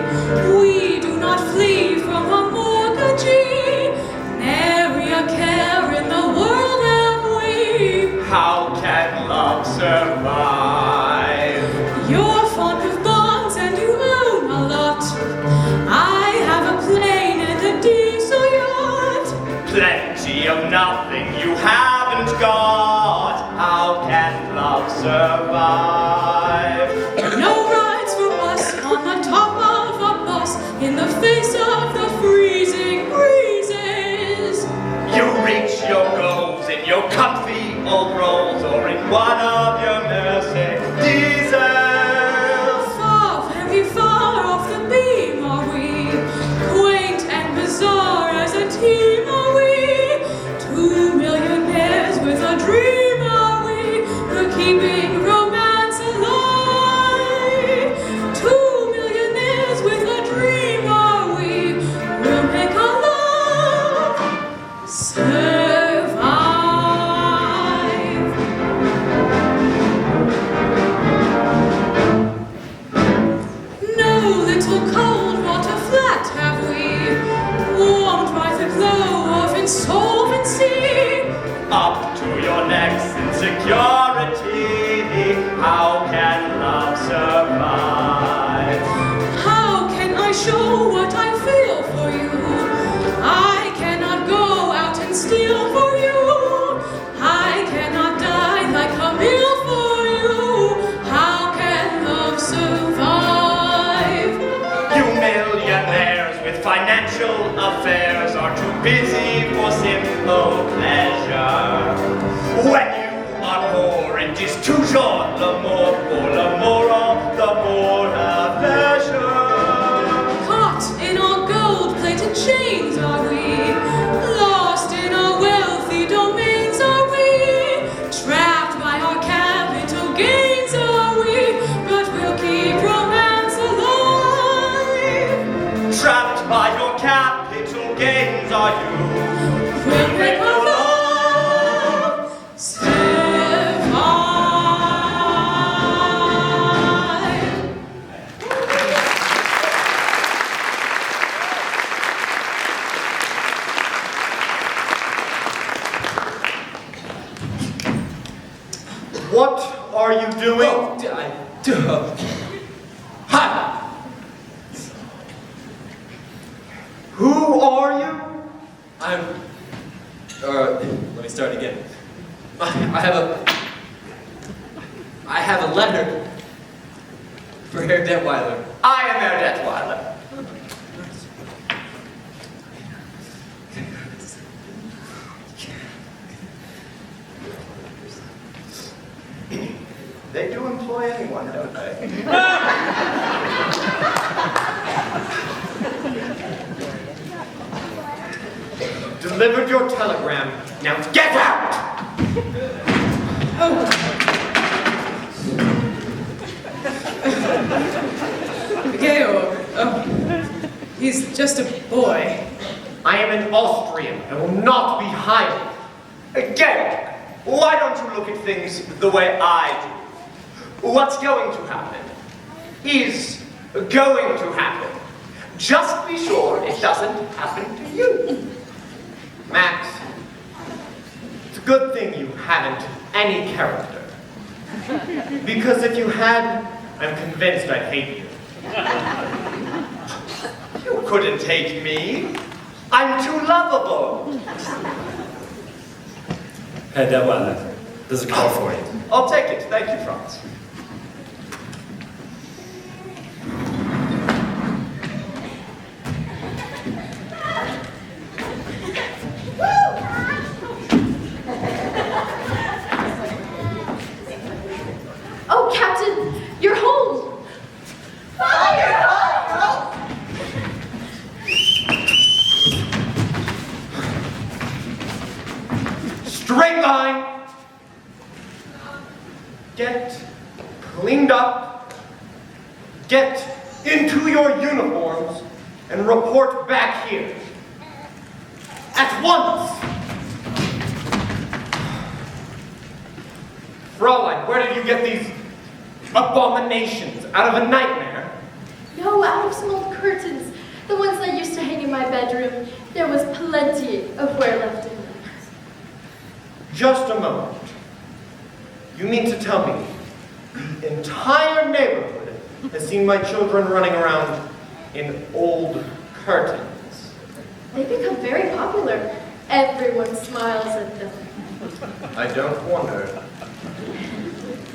S11: We do not flee from a mortgagee. Nary a care in the world have we.
S12: How can love survive?
S11: You're fond of bonds and you own a lot. I have a plane and a diesel yacht.
S12: Plenty of nothing you haven't got. How can love survive?
S11: No rides for us on the top of a bus in the face of the freezing breezes.
S12: You reach your goals in your comfy old Rolls or in one of your Mercedes.
S11: Far, very far off the beam are we. Quaint and bizarre as a team are we. 2 millionaires with a dream are we. We're keeping romance alive. 2 millionaires with a dream are we. We'll make our love survive. No little cold water flat have we, warmed by the glow of insolvency.
S12: Up to your necks in security. How can love survive?
S11: How can I show what I feel for you? I cannot go out and steal for you. I cannot die like a meal for you. How can love survive?
S12: You millionaires with financial affairs are too busy for simple pleasure. When you are poor, it is toujours l'amour pour l'amour, the more of pleasure.
S11: Caught in our gold-plated chains are we, lost in our wealthy domains are we, trapped by our capital gains are we, but we'll keep romance alive.
S12: Trapped by your capital gains are you.
S11: We'll make our love survive.
S12: What are you doing?
S8: Hi!
S12: Who are you?
S8: I'm... let me start again. I have a letter for Herr Detweiler.
S12: I am Herr Detweiler. They do employ anyone, don't they? Delivered your telegram. Now get out!
S11: Georg, he's just a boy.
S12: I am an Austrian. I will not be hiding. Again, why don't you look at things the way I do? What's going to happen is going to happen. Just be sure it doesn't happen to you. Max, it's a good thing you haven't any character. Because if you had, I'm convinced I'd hate you. You couldn't take me. I'm too lovable.
S5: Hey, that one. There's a call for you.
S12: I'll take it. Thank you, Franz.
S1: Oh, Captain, you're home.
S12: Straight line. Get cleaned up. Get into your uniforms and report back here. At once. Fraulein, where did you get these abominations? Out of a nightmare?
S1: No, out of some old curtains. The ones that used to hang in my bedroom. There was plenty of wear left in them.
S12: Just a moment. You mean to tell me the entire neighborhood has seen my children running around in old curtains?
S1: They become very popular. Everyone smiles at them.
S12: I don't wonder.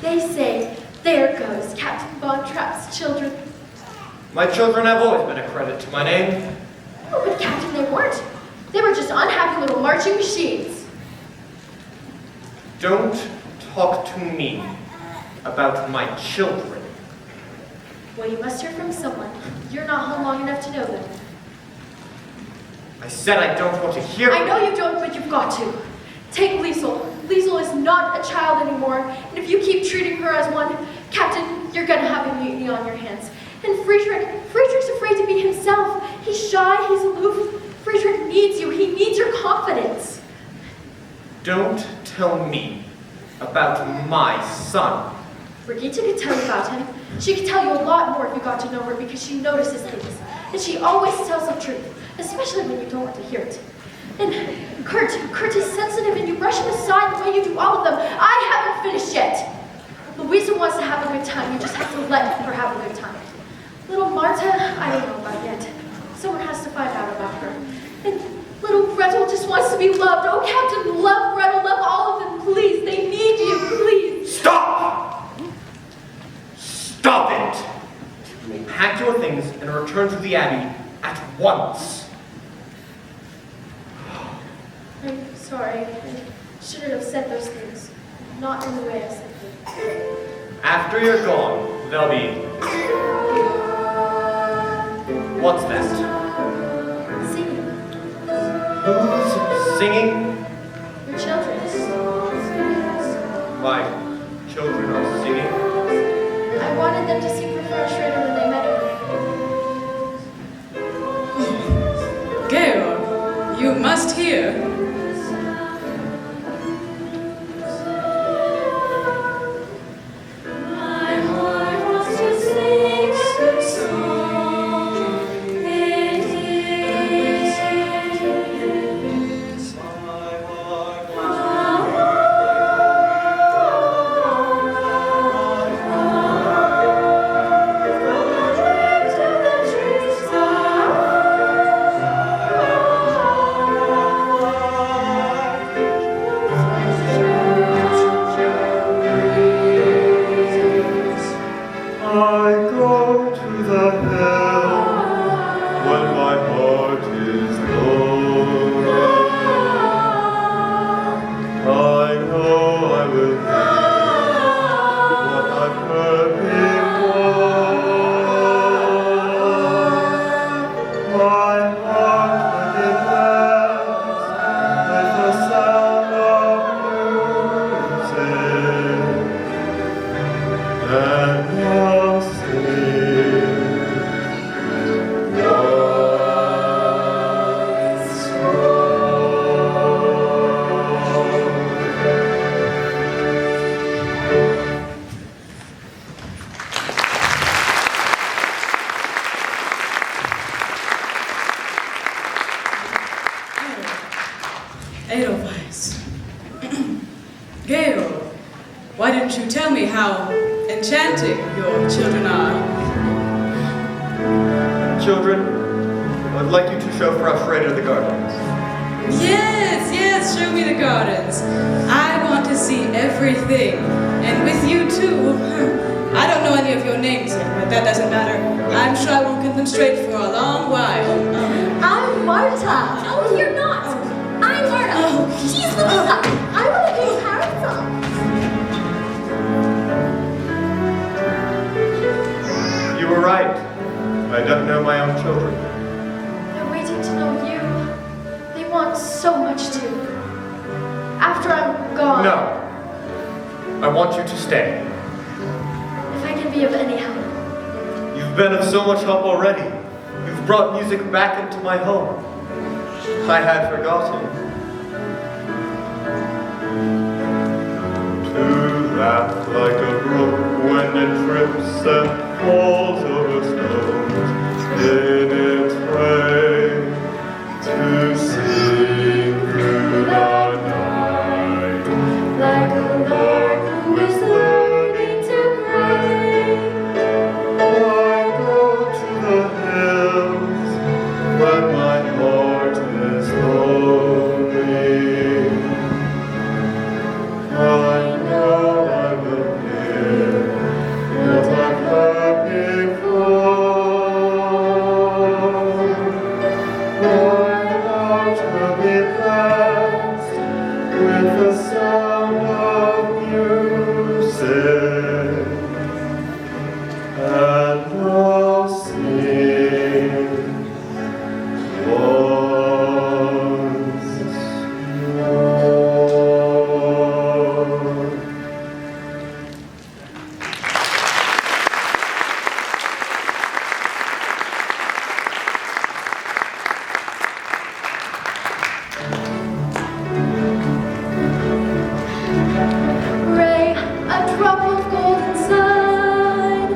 S1: They say, there goes Captain Von Trapp's children.
S12: My children have always been a credit to my name.
S1: Oh, but Captain, they weren't. They were just unhappy little marching machines.
S12: Don't talk to me about my children.
S1: Well, you must hear from someone. You're not home long enough to know them.
S12: I said I don't want to hear.
S1: I know you don't, but you've got to. Take Liesel. Liesel is not a child anymore, and if you keep treating her as one, Captain, you're gonna have a mutiny on your hands. And Friedrich's afraid to be himself. He's shy, he's aloof. Friedrich needs you. He needs your confidence.
S12: Don't tell me about my son.
S1: Brigitte could tell you about him. She could tell you a lot more if you got to know her because she notices things. And she always tells the truth, especially when you don't want to hear it. And Kurt is sensitive and you brush him aside the way you do all of them. I haven't finished yet. Louisa wants to have a good time. You just have to let her have a good time. Little Marta, I don't know about yet. Someone has to find out about her. And little Gretel just wants to be loved. Oh, Captain, love Gretel, love all of them, please. They need you, please.
S12: Stop! Stop it! You may pack your things and return to the Abbey at once.
S1: I'm sorry. I shouldn't have said those things. Not in the way I said them.
S12: After you're gone, they'll be... What's that?
S1: Singing.
S12: Who's singing?
S1: Your children.
S12: My children are singing.
S1: I wanted them to sing for Frau Schroeder when they met her.
S11: Georg, you must hear. Edelweiss. Georg, why didn't you tell me how enchanting your children are?
S12: Children?
S6: would like you to show Frau Schrader the gardens.
S11: Yes, yes, show me the gardens. I want to see everything. And with you too. I don't know any of your names yet, but that doesn't matter. I'm sure I won't get them straight for a long while.
S2: I'm Marta.
S4: No, you're not. I'm Marta.
S11: Oh.
S4: She's Louisa.
S2: I want to be handsome.
S6: You were right. I don't know my own children.
S1: They're waiting to know you. They want so much to. After I'm gone.
S6: No. I want you to stay.
S1: If I can be of any help.
S6: You've been of so much help already. You've brought music back into my home. I had forgotten. To laugh like a brook when it trips and falls over stones. In its way to sing through the night
S1: Like a lark who is learning to cry.
S6: I go to the hills when my heart is lonely. I know I will hear what I've heard before. My heart will be blessed with the sound of music, and I'll sing once more.
S1: Ray, a drop of gold inside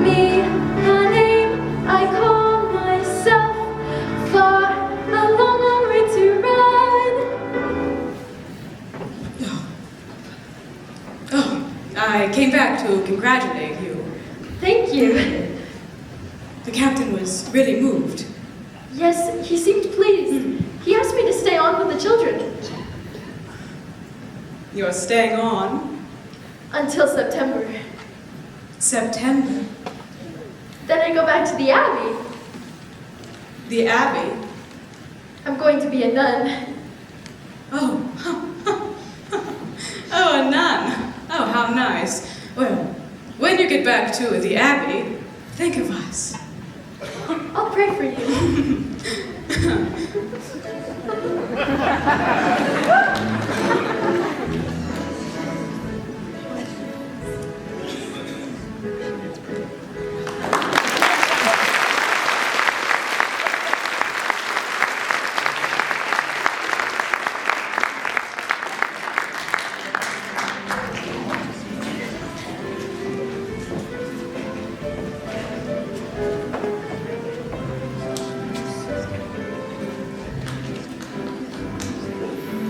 S1: me, a name I call myself, far along a way to ride.
S11: Oh, I came back to congratulate you.
S1: Thank you.
S11: The captain was really moved.
S1: Yes, he seemed pleased. He asked me to stay on with the children
S11: You're staying on?
S1: until September.
S11: September.
S1: Then I go back to the Abbey.
S11: The Abbey?
S1: I'm going to be a nun.
S11: Oh. Oh, a nun. Oh, how nice. Well, when you get back to the Abbey, think of us.
S1: I'll pray for you.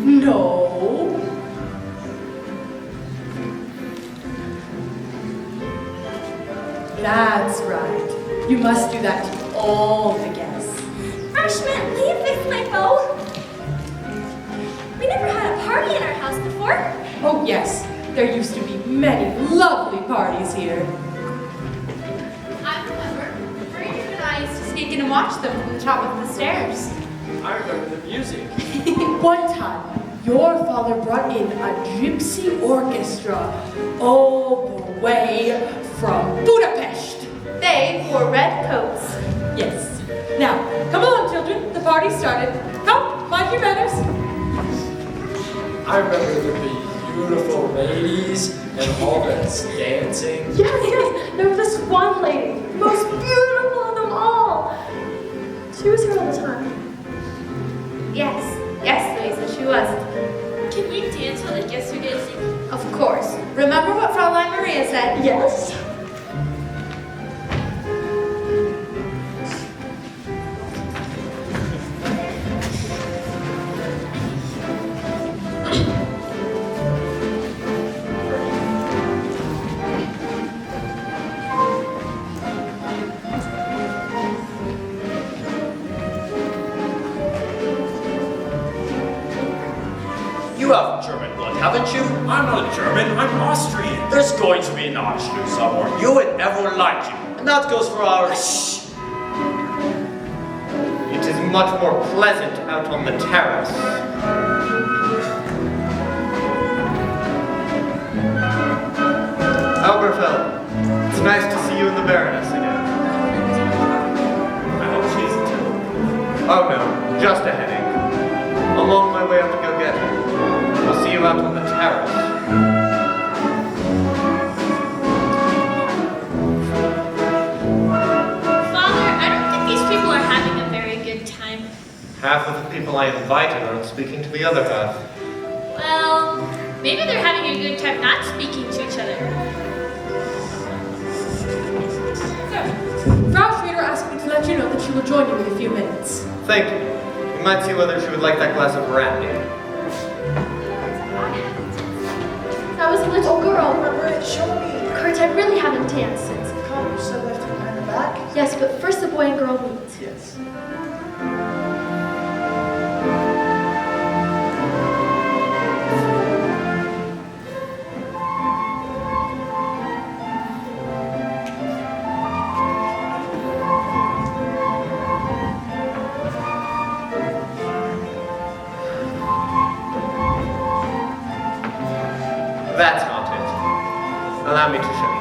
S2: No. That's right. You must do that to all the guests.
S4: Freshman, will you fix my bow? We never had a party in our house before.
S2: Oh, yes. There used to be many lovely parties here.
S7: I remember. Bernard and I used to sneak in and watch them from the top of the stairs.
S12: I remember the music.
S2: One time, your father brought in a gypsy orchestra all the way from Budapest.
S1: They wore red coats.
S2: Yes. Now, come along, children. The party's started. Come, mind your manners.
S13: I remember the beautiful ladies and all that dancing.
S1: Yes, yes. There was this one lady, the most beautiful of them all. She was here all the time.
S7: Yes, Louisa, she was.
S9: Can we dance like yesterday?
S7: Of course. Remember what Fraulein Maria said?
S1: Yes.
S5: German, I'm Austrian.
S13: There's going to be an Austrian somewhere. You and everyone like you.
S8: And that goes for ours.
S6: It is much more pleasant out on the terrace. Elberfeld, it's nice to see you and the Baroness again.
S5: I hope she's too.
S6: Oh no, just a headache. I'm on my way up to go get her. I'll see you out on the terrace.
S9: Father, I don't think these people are having a very good time.
S6: Half of the people I invited aren't speaking to the other half.
S9: Well, maybe they're having a good time not speaking to each other.
S1: Frau Schrader asked me to let you know that she will join you in a few minutes.
S6: Thank you. We might see whether she would like that glass of brandy.
S1: I was a little girl.
S10: Show me.
S1: Kurt, I really haven't danced since.
S10: Come, you said left behind the back?
S1: Yes, but first the boy and girl meet.
S10: Yes.
S6: That's not it. Allow me to show you.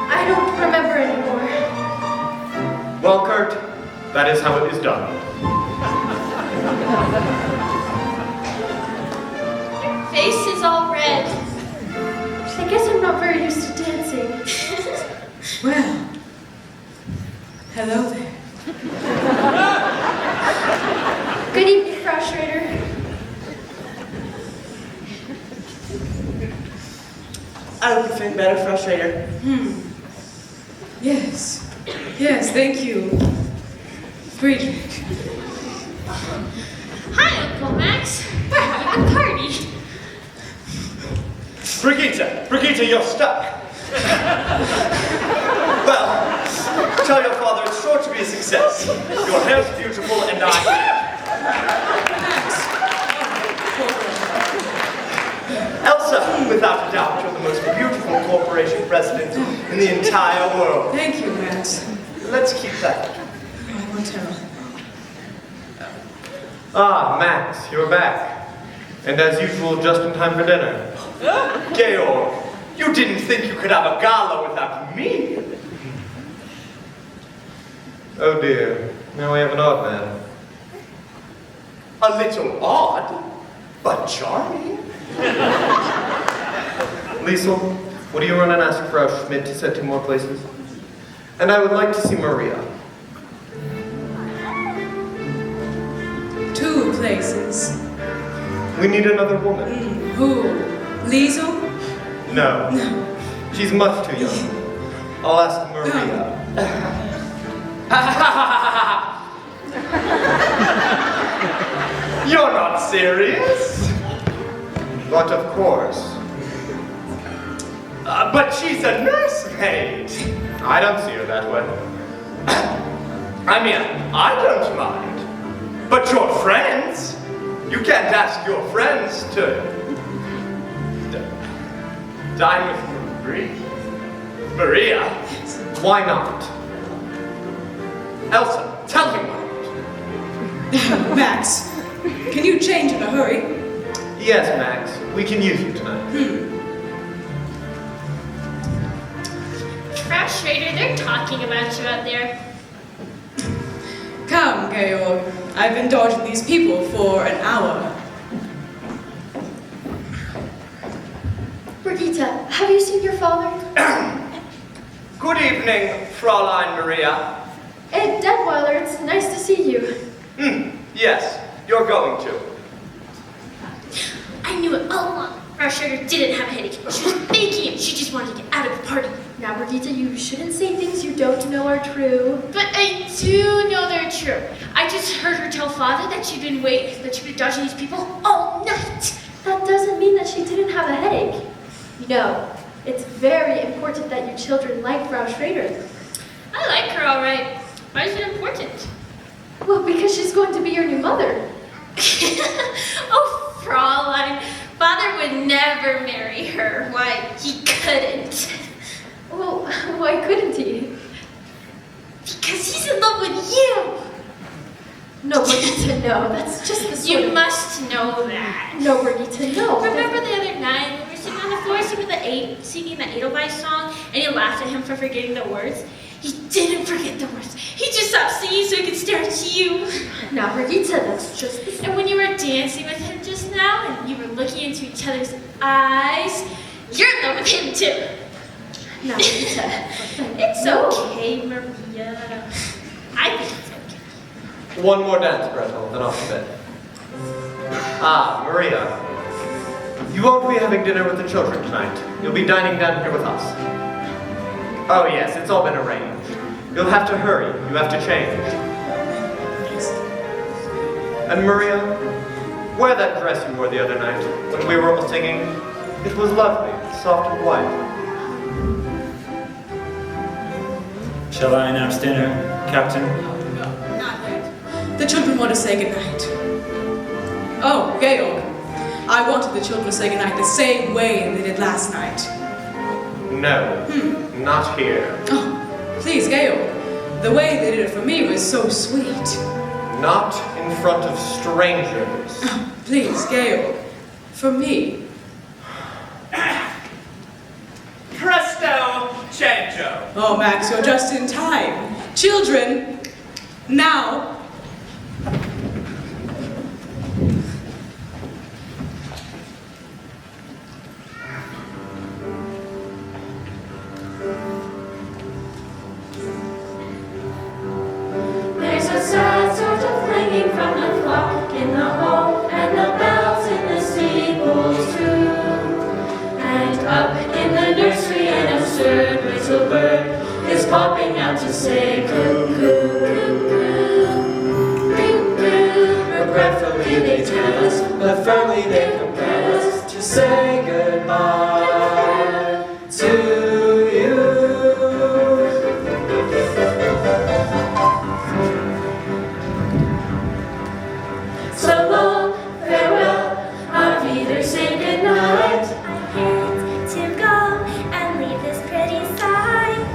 S1: I don't remember anymore.
S6: Well, Kurt, that is how it is done.
S9: Face is all red.
S1: I guess I'm not very used to dancing.
S11: Well, hello there.
S1: Good evening, Frau Schrader.
S10: I hope you feel better, Frau Schrader.
S11: Yes. Yes, thank you. Friedrich.
S9: Hi, Uncle Max. We're having a party.
S12: Brigitte, you're stuck. Well, tell your father it's sure to be a success. Your hair's beautiful and Elsa, without a doubt, you're the most beautiful corporation president in the entire world.
S11: Thank you, Max.
S12: Let's keep that.
S11: I won't tell.
S6: Ah, Max, you're back. And as usual, just in time for dinner.
S12: Georg, you didn't think you could have a gala without me?
S6: Oh dear, now we have an odd man.
S12: A little odd, but charming.
S6: Liesel, what do you run and ask Frau Schmidt to set 2 more places? And I would like to see Maria.
S11: 2 places.
S6: We need another woman.
S11: Who? Liesel?
S6: No. She's much too young. I'll ask Maria.
S12: You're not serious?
S6: But of course.
S12: But she's a nursemaid.
S6: I don't see her that way.
S12: I mean, I don't mind. But your friends? You can't ask your friends to dine with Maria.
S6: Why not?
S12: Elsa, tell him why not.
S11: Max, can you change in a hurry?
S6: Yes, Max. We can use you tonight.
S9: Trapp Schrader, they're talking about you out there.
S11: Come, Georg. I've been dodging these people for an hour.
S1: Brigitte, have you seen your father?
S12: Good evening, Fräulein Maria.
S1: Ed Detweiler, it's nice to see you.
S12: Yes, you're going to.
S9: I knew it all along. Trapp Schrader didn't have a headache. She was faking it. She just wanted to get out of the party.
S1: Now, Brigitte, you shouldn't say things you don't know are true.
S9: But I do know they're true. I just heard her tell Father that she'd been dodging these people all night.
S1: That doesn't mean that she didn't have a headache. You know, it's very important that you children like Frau Schrader.
S9: I like her all right. Why is it important?
S1: Well, because she's going to be your new mother.
S9: Oh, Fräulein. Father would never marry her. Why, he couldn't.
S1: Well, why couldn't he?
S9: Because he's in love with you.
S1: No, Brigitte, no. That's just the sort
S9: You
S1: of...
S9: must know that.
S1: No, Brigitte, no.
S9: Remember the other night we were sitting on the floor singing the Edelweiss song, and you laughed at him for forgetting the words? He didn't forget the words. He just stopped singing so he could stare at you.
S1: Now, Brigitte, that's just the...
S9: And when you were dancing with him just now, and you were looking into each other's eyes, you're in love with him too.
S1: Now, Brigitte.
S9: It's
S1: No.
S9: okay, Maria. I think it's okay.
S6: One more dance, Gretel, then off to bed. Ah, Maria. You won't be having dinner with the children tonight. You'll be dining down here with us. Oh yes, it's all been arranged. You'll have to hurry. You have to change. And Maria, wear that dress you wore the other night when we were all singing. It was lovely, soft and white.
S5: Shall I announce dinner, Captain?
S11: No, not yet. The children want to say goodnight. Oh, Georg. I wanted the children to say goodnight the same way they did last night.
S6: No, not here.
S11: Oh, please, Georg. The way they did it for me was so sweet.
S6: Not in front of strangers.
S11: Oh, please, Georg. For me.
S12: Presto chango.
S11: Oh, Max, you're just in time. Children, now.
S3: There's a sad sort of clanging from the clock in the hall, and the bells in the steeples too. And up in the nursery an absurd little bird is popping out to say cuckoo, cuckoo, cuckoo.
S13: Regretfully they tell us, but firmly they compel us to say goodbye to you.
S3: So long, farewell, auf Wiedersehen, good night.
S4: I hate to go and leave this pretty sight.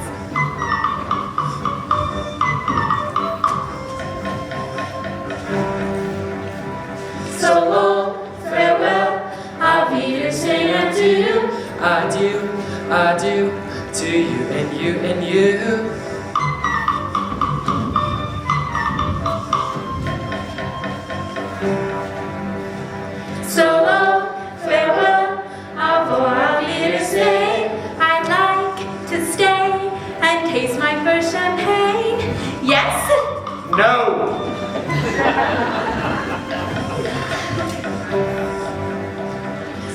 S3: So long, farewell, auf Wiedersehen, adieu.
S13: Adieu, adieu to you and you and you.
S3: So long, farewell, au revoir, auf Wiedersehen.
S4: I'd like to stay and taste my first champagne. Yes?
S6: No!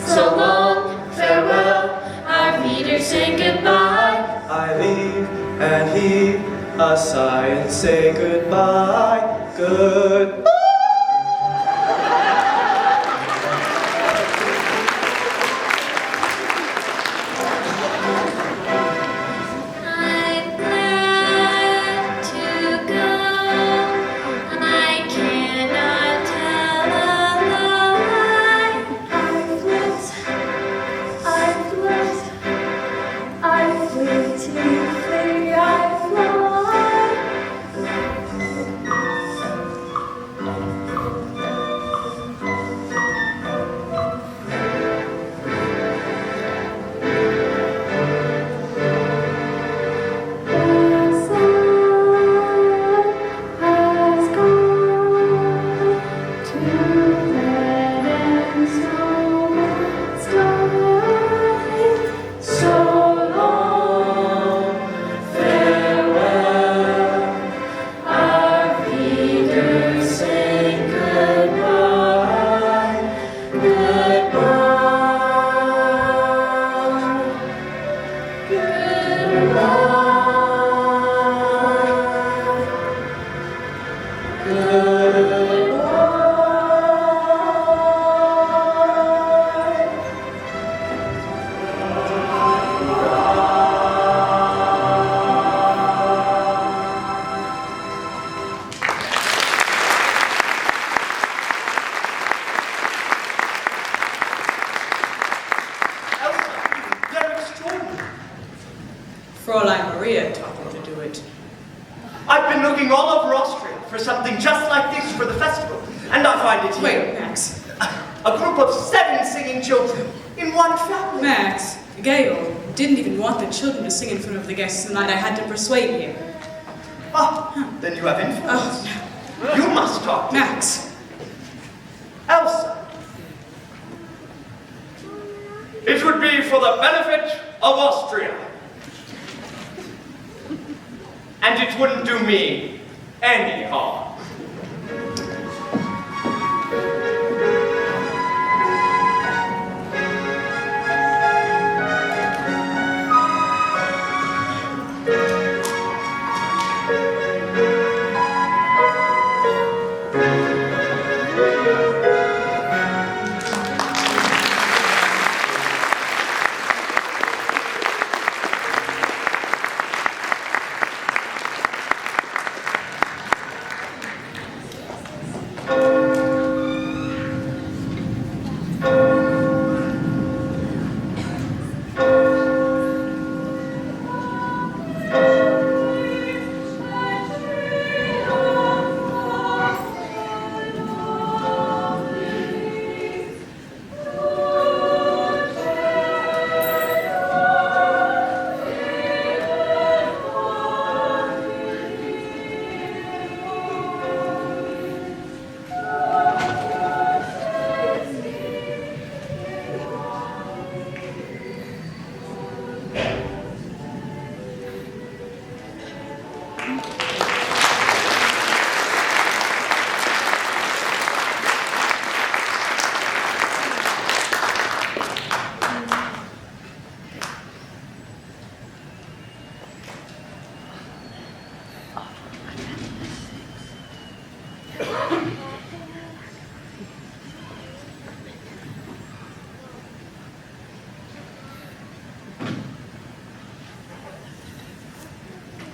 S3: So long, farewell, auf Wiedersehen, goodbye.
S13: I leave and heave a sigh and say goodbye, goodbye.
S11: Fräulein Maria taught me to do it.
S12: I've been looking all over Austria for something just like this for the festival, and I find it here.
S11: Wait, Max.
S12: A group of 7 singing children in one family.
S11: Max, Gail didn't even want the children to sing in front of the guests tonight. I had to persuade him.
S12: Then you have influence. You must talk to
S11: Max.
S12: Elsa. It would be for the benefit of Austria. And it wouldn't do me any harm.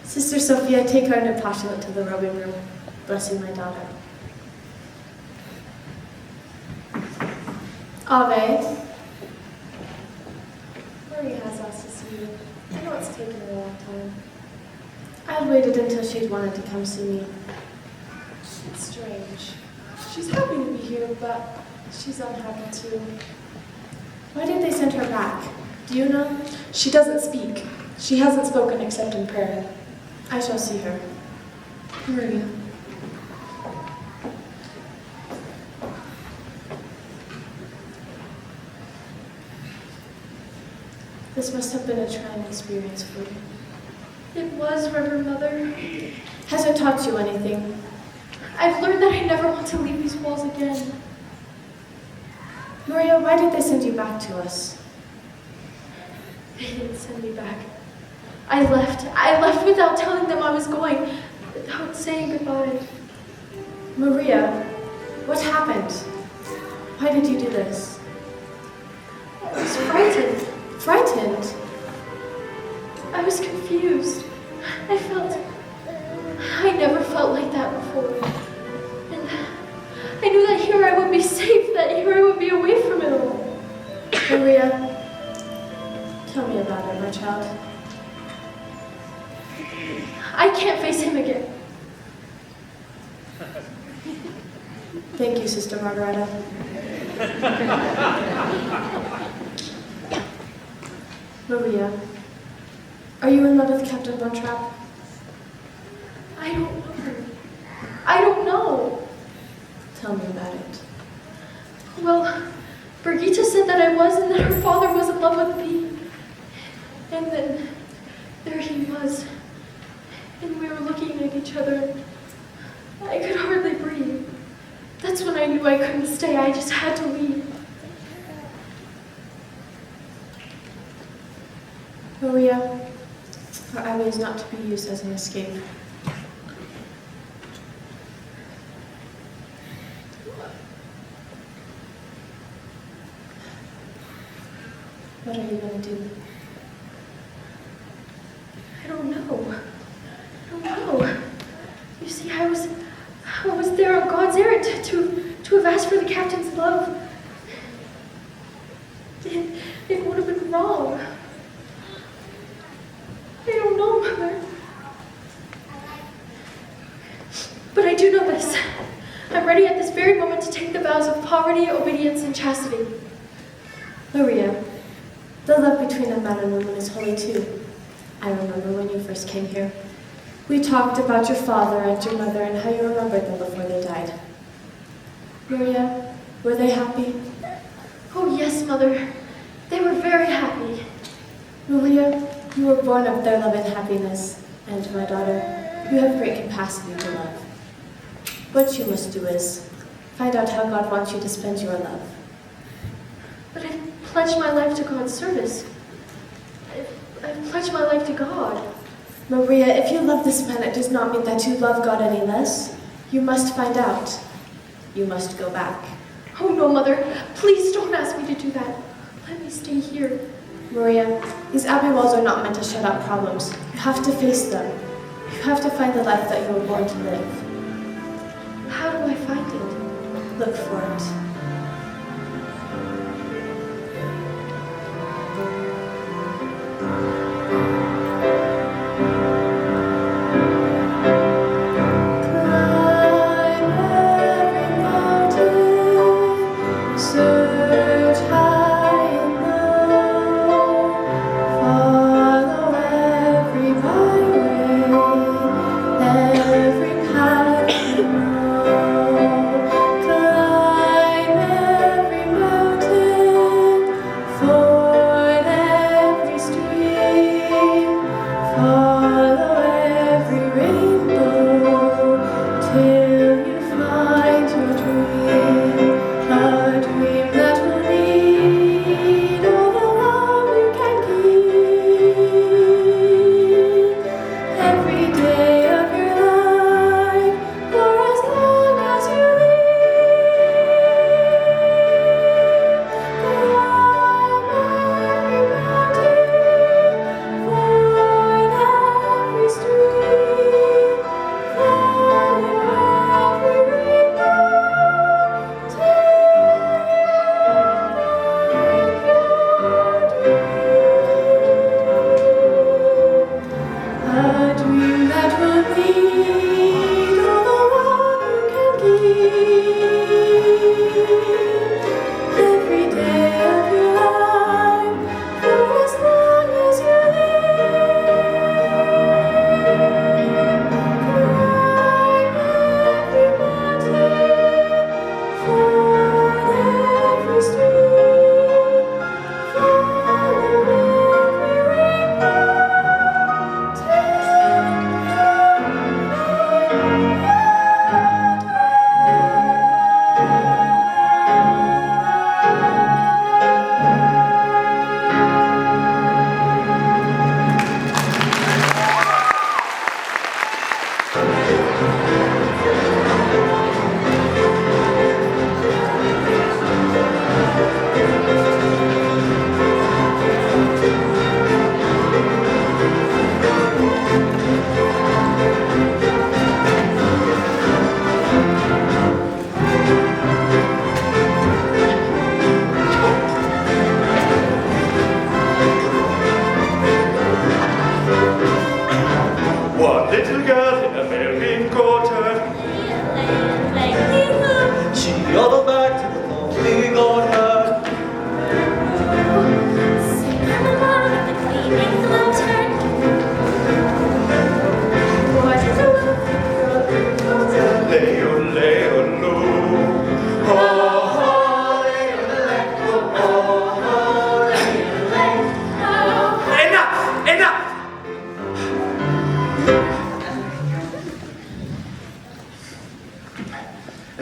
S2: Sister Sophia, take her and a postulant to the robing room. Bless you, my daughter. Ave. Maria has asked to see you. I know it's taken a long time. I had waited until she'd wanted to come see me. It's strange. She's happy to be here, but she's unhappy too. Why did they send her back? Do you know?
S1: She doesn't speak. She hasn't spoken except in prayer.
S2: I shall see her.
S1: Maria.
S2: This must have been a trying experience for you.
S1: It was, Reverend Mother.
S2: Has it taught you anything?
S1: I've learned that I never want to leave these walls again.
S2: Maria, why did they send you back to us?
S1: They didn't send me back. I left. I left without telling them I was going, without saying goodbye.
S2: Maria, what happened? Why did you do this?
S1: I was frightened.
S2: Frightened?
S1: I was confused. I never felt like that before. And I knew that here I would be safe, that here I would be away from it all.
S2: Maria, tell me about it, my child.
S1: I can't face him again.
S2: Thank you, Sister Margareta. Maria, are you in love with Captain Von Trapp?
S1: I don't know. I don't know.
S2: Tell me about it.
S1: Well, Brigitte said that I was and that her father was in love with me. And then there he was. And we were looking at each other. I could hardly breathe. That's when I knew I couldn't stay. I just had to leave.
S2: Maria, our abbey is not to be used as an escape. What are you going to do?
S1: I don't know. You see, I was there on God's errand to have asked for the captain's love. It would have been wrong. I don't take the vows of poverty, obedience, and chastity.
S2: Maria, the love between a man and woman is holy too. I remember when you first came here. We talked about your father and your mother and how you remembered them before they died. Maria, were they happy?
S1: Oh yes, Mother. They were very happy.
S2: Maria, you were born of their love and happiness, and my daughter, you have great capacity to love. What you must do is find out how God wants you to spend your love.
S1: But I pledged my life to God's service. I pledged my life to God.
S2: Maria, if you love this man, it does not mean that you love God any less. You must find out. You must go back.
S1: Oh no, Mother. Please don't ask me to do that. Let me stay here.
S2: Maria, these abbey walls are not meant to shut out problems. You have to face them. You have to find the life that you were born to live.
S1: How do I find it?
S2: Look for it.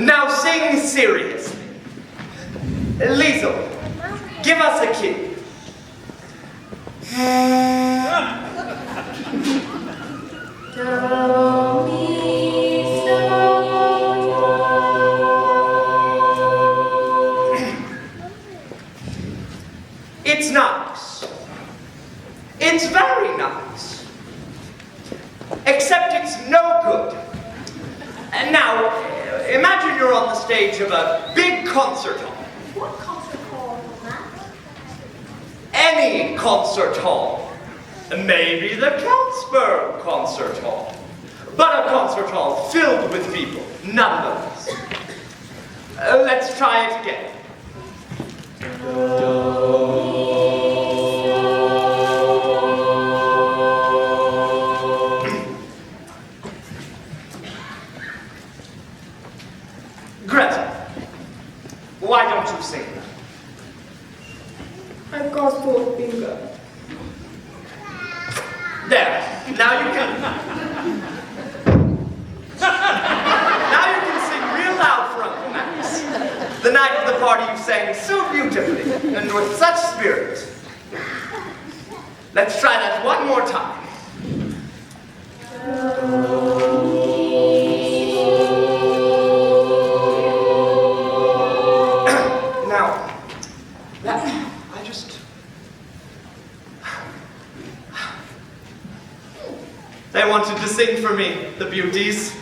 S12: Now sing seriously. Liesel, give us a key. It's nice. It's very nice. Except it's no good. And now, imagine you're on the stage of a big concert hall.
S4: What concert hall was that?
S12: Any concert hall. Maybe the Counsberg Concert Hall. But a concert hall filled with people, nonetheless. Let's try it again. Greta, why don't you sing?
S2: I've got to bingo.
S12: There, now you can. Now you can sing real loud for Uncle Max. The night of the party you sang so beautifully and with such spirit. Let's try that one more time. Now, I just... They wanted to sing for me, the beauties.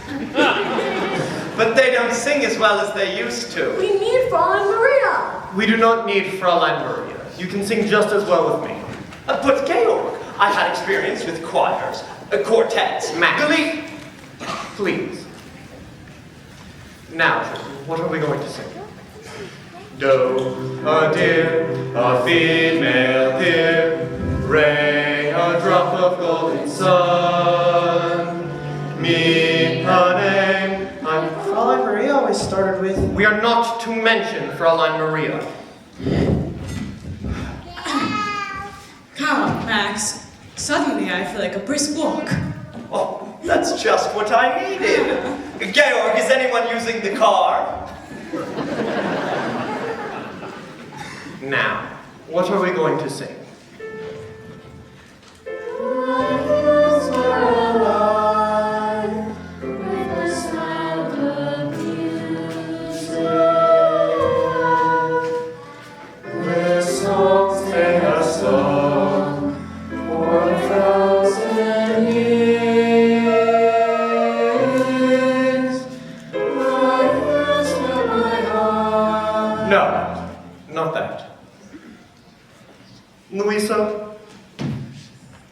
S12: But they don't sing as well as they used to.
S2: We need Fräulein Maria.
S12: We do not need Fräulein Maria. You can sing just as well with me. But Georg, I had experience with choirs, quartets, Magdalene. Please. Now, what are we going to sing? Do, a deer, a female deer, ray, a drop of golden sun, me, a name.
S10: Fräulein Maria always started with...
S12: We are not to mention Fräulein Maria.
S11: Come on, Max. Suddenly I feel like a brisk walk.
S12: Oh, that's just what I needed. Georg, is anyone using the car? Now, what are we going to sing? No, not that. Louisa,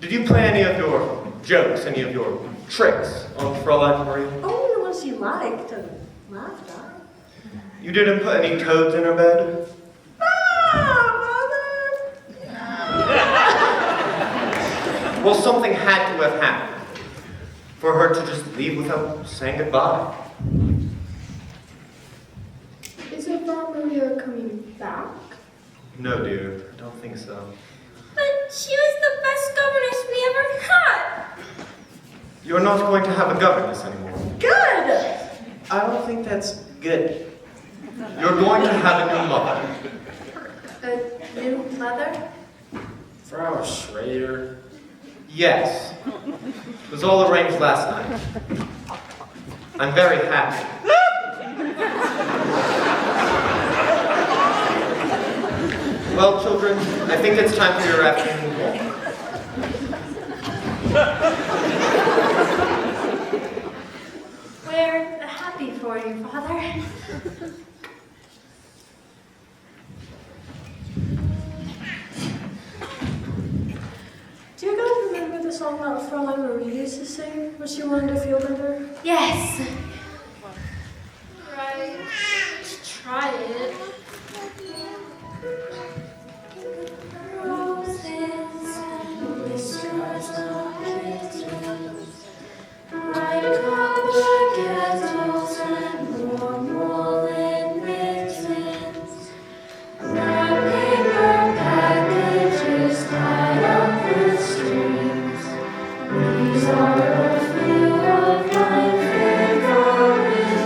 S12: did you play any of your jokes, any of your tricks on Fräulein Maria?
S2: Only the ones she liked and laughed at.
S12: You didn't put any toads in her bed? Well, something had to have happened for her to just leave without saying goodbye.
S2: Isn't Fräulein Maria coming back?
S12: No, dear, I don't think so.
S9: But she was the best governess we ever had.
S12: You're not going to have a governess anymore.
S2: Good!
S10: I don't think that's good.
S12: You're going to have a new mother.
S2: A new mother?
S13: Frau Schrader.
S12: Yes. It was all arranged last night. I'm very happy. Well, children, I think it's time for your afternoon walk.
S2: We're happy for you, Father. Do you guys remember the song that Fräulein Maria used to sing when she wanted to feel better?
S7: Yes.
S2: Right. Try it.
S1: Roses and whiskers of kittens, bright copper kettles and warm woolen mittens, brown paper packages tied up with strings. These are a few of my favorite things.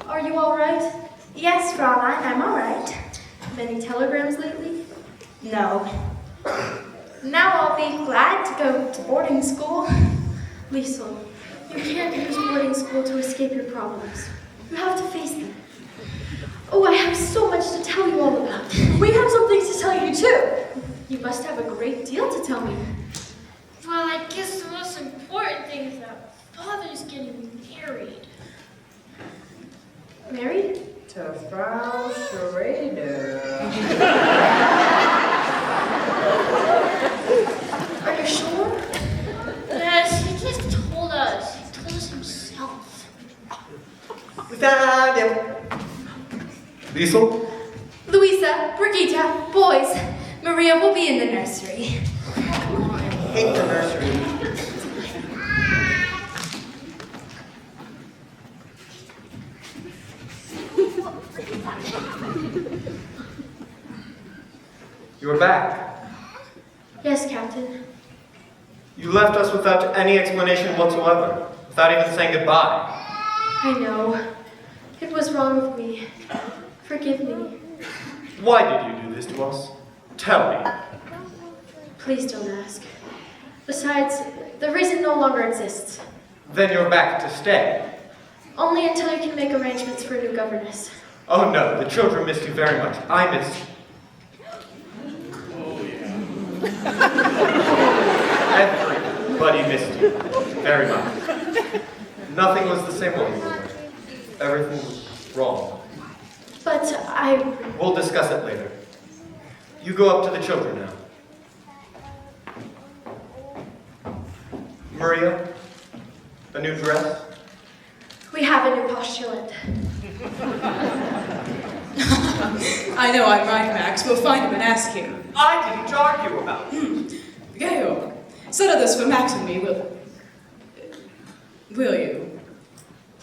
S2: Are you all right?
S7: Yes, Fraulein, I'm all right.
S2: Many telegrams lately?
S7: No. Now I'll be glad to go to boarding school.
S2: Liesel, you can't use boarding school to escape your problems. You have to face them. Oh, I have so much to tell you all about.
S1: We have some things to tell you too.
S2: You must have a great deal to tell me.
S9: Well, I guess the most important thing is that Father's getting married.
S2: Married?
S10: To Frau Schrader.
S2: Are you sure?
S9: Yes, he just told us. He told us himself.
S10: We found him.
S6: Liesel?
S7: Louisa, Brigitte, boys, Maria will be in the nursery.
S10: I hate the nursery.
S6: You're back.
S2: Yes, Captain.
S6: You left us without any explanation whatsoever, without even saying goodbye.
S2: I know. It was wrong of me. Forgive me.
S6: Why did you do this to us? Tell me.
S2: Please don't ask. Besides, the reason no longer exists.
S6: Then you're back to stay.
S2: Only until you can make arrangements for a new governess.
S6: Oh no, the children missed you very much. I missed you. Everybody missed you very much. Nothing was the same when you were there. Everything was wrong.
S2: But I...
S6: We'll discuss it later. You go up to the children now. Maria, a new dress?
S2: We have a new postulant.
S11: I know I'm right, Max. We'll find him and ask him.
S12: I didn't argue about it.
S11: Georg, settle this for Max and me, will you?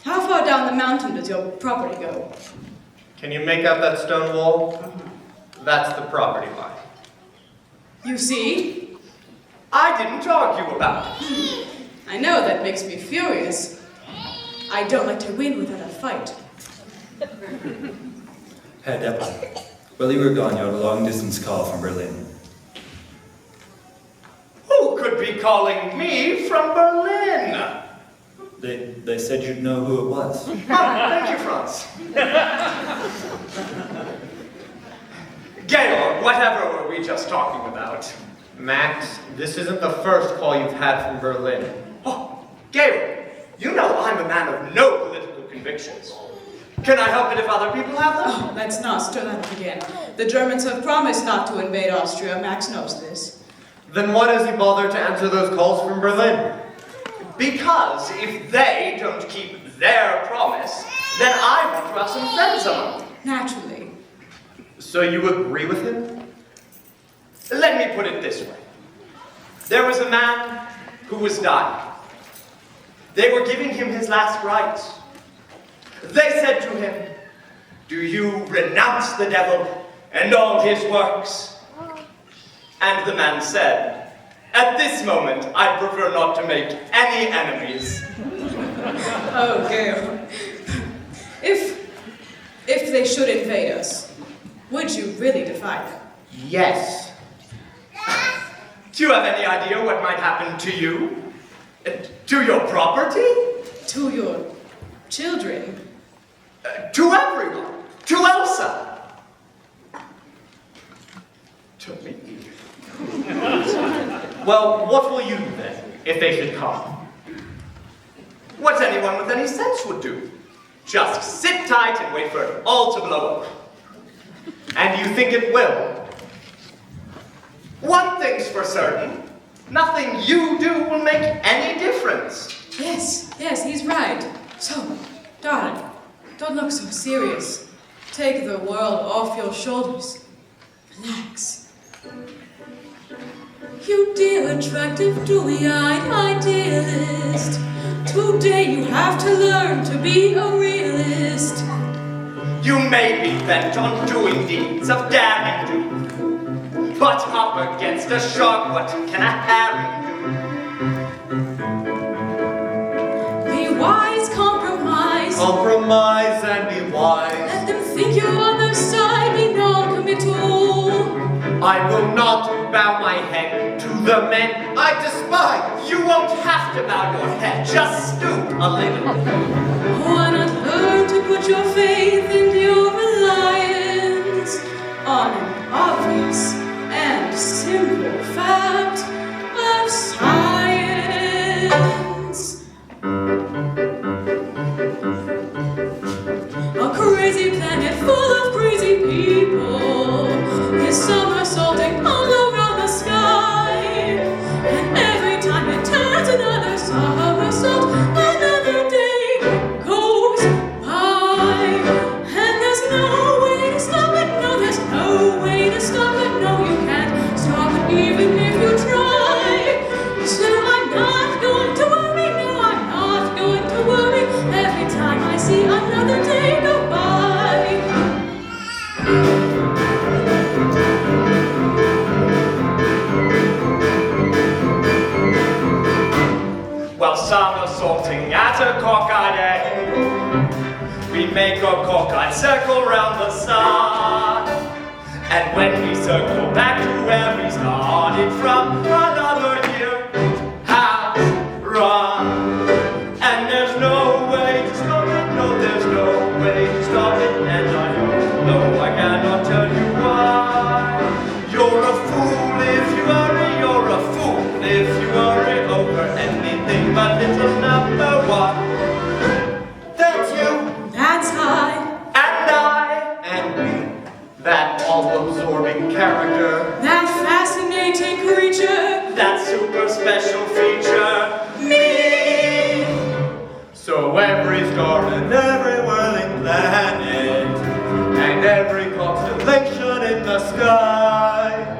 S11: How far down the mountain does your property go?
S6: Can you make out that stone wall? That's the property line.
S11: You see?
S12: I didn't argue about it.
S11: I know that makes me furious. I don't like to win without a fight.
S5: Herr Deppel, while you were gone, you had a long-distance call from Berlin.
S12: Who could be calling me from Berlin?
S5: They said you'd know who it was.
S12: Thank you, Franz. Georg, whatever were we just talking about?
S6: Max, this isn't the first call you've had from Berlin.
S12: Oh, Georg, you know I'm a man of no political convictions. Can I help it if other people have them?
S11: Oh, let's not stir that up again. The Germans have promised not to invade Austria. Max knows this.
S6: Then why does he bother to answer those calls from Berlin?
S12: Because if they don't keep their promise, then I want to have some friends among them.
S11: Naturally.
S6: So you agree with him?
S12: Let me put it this way. There was a man who was dying. They were giving him his last rites. They said to him, "Do you renounce the devil and all his works?" And the man said, "At this moment, I prefer not to make any enemies."
S11: Oh, Georg. If they should invade us, would you really defy them?
S6: Yes.
S12: Do you have any idea what might happen to you? To your property?
S11: To your children?
S12: To everyone. To Elsa. To me.
S6: Well, what will you do then, if they should come?
S12: What anyone with any sense would do. Just sit tight and wait for it all to blow over.
S6: And you think it will?
S12: One thing's for certain. Nothing you do will make any difference.
S11: Yes, he's right. So, darling, don't look so serious. Take the world off your shoulders. Relax. You dear, attractive, dewy-eyed idealist. Today you have to learn to be a realist.
S12: You may be bent on doing deeds of daring do, but up against a shark, what can a herring
S11: Be wise, compromise.
S6: Compromise and be wise.
S11: Let them think you're on their side, be non-committal.
S6: I will not bow my head to the men I despise. You won't have to bow your head, just stoop a little.
S11: Why not learn to put your faith and your reliance on an obvious and simple fact of science? A crazy planet full of crazy people is somersaulting all around the sky, and every time it turns another somersault, another day goes by, and there's no way to stop it. No, there's no way to stop it. No, you can't stop it even if you try. So I'm not going to worry. No, I'm not going to worry. Every time I see another day go by.
S12: While somersaulting at a cockeyed egg, we make a cockeyed circle round the sun. And when we circle back to where we started from, another year has run. And there's no way to stop it, no, there's no way to stop it. And I know I cannot tell you why. You're a fool if you worry, you're a fool if you worry over anything but little number one. That's you,
S11: That's I.
S12: and I, and we, that all-absorbing character,
S11: That fascinating creature.
S12: that super special feature, me. So every star and every whirling planet and every constellation in the sky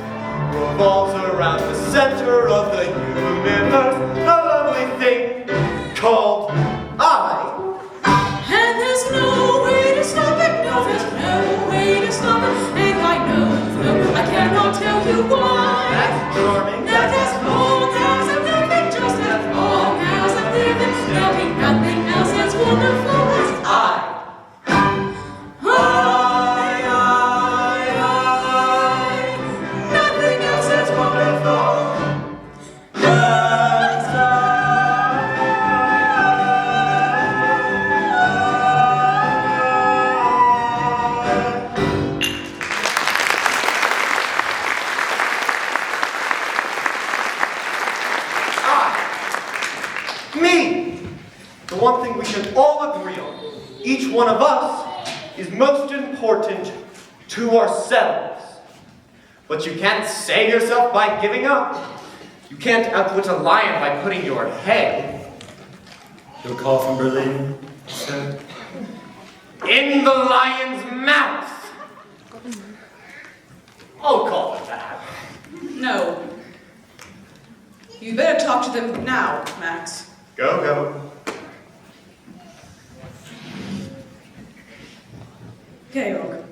S12: revolves around the center of the universe, a lovely thing called I.
S11: And there's no way to stop it. No, there's no way to stop it. And I know I cannot tell you why.
S12: That's charming.
S11: That as long as I'm living, just as long as I'm living, there'll be nothing else as wonderful as I. Nothing else as wonderful as
S6: Me! The one thing we can all agree on, each one of us, is most important to ourselves. But you can't save yourself by giving up. You can't outwit a lion by putting your head
S5: Your call from Berlin, sir?
S6: in the lion's mouth. I'll call it that.
S11: No. You better talk to them now, Max.
S6: Go.
S11: Georg.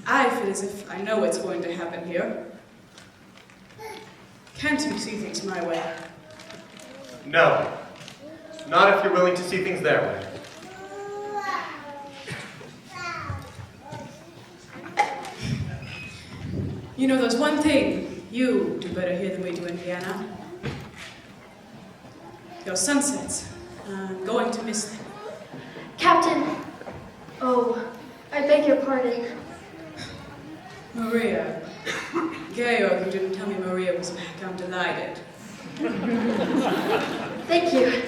S11: I feel as if I know what's going to happen here. Can't you see things my way?
S6: No. Not if you're willing to see things their way.
S11: You know, there's one thing you do better here than we do in Vienna. Your sunsets. I'm going to miss them.
S2: Captain! Oh, I beg your pardon.
S11: Maria. Georg, you didn't tell me Maria was back. I'm delighted.
S2: Thank you.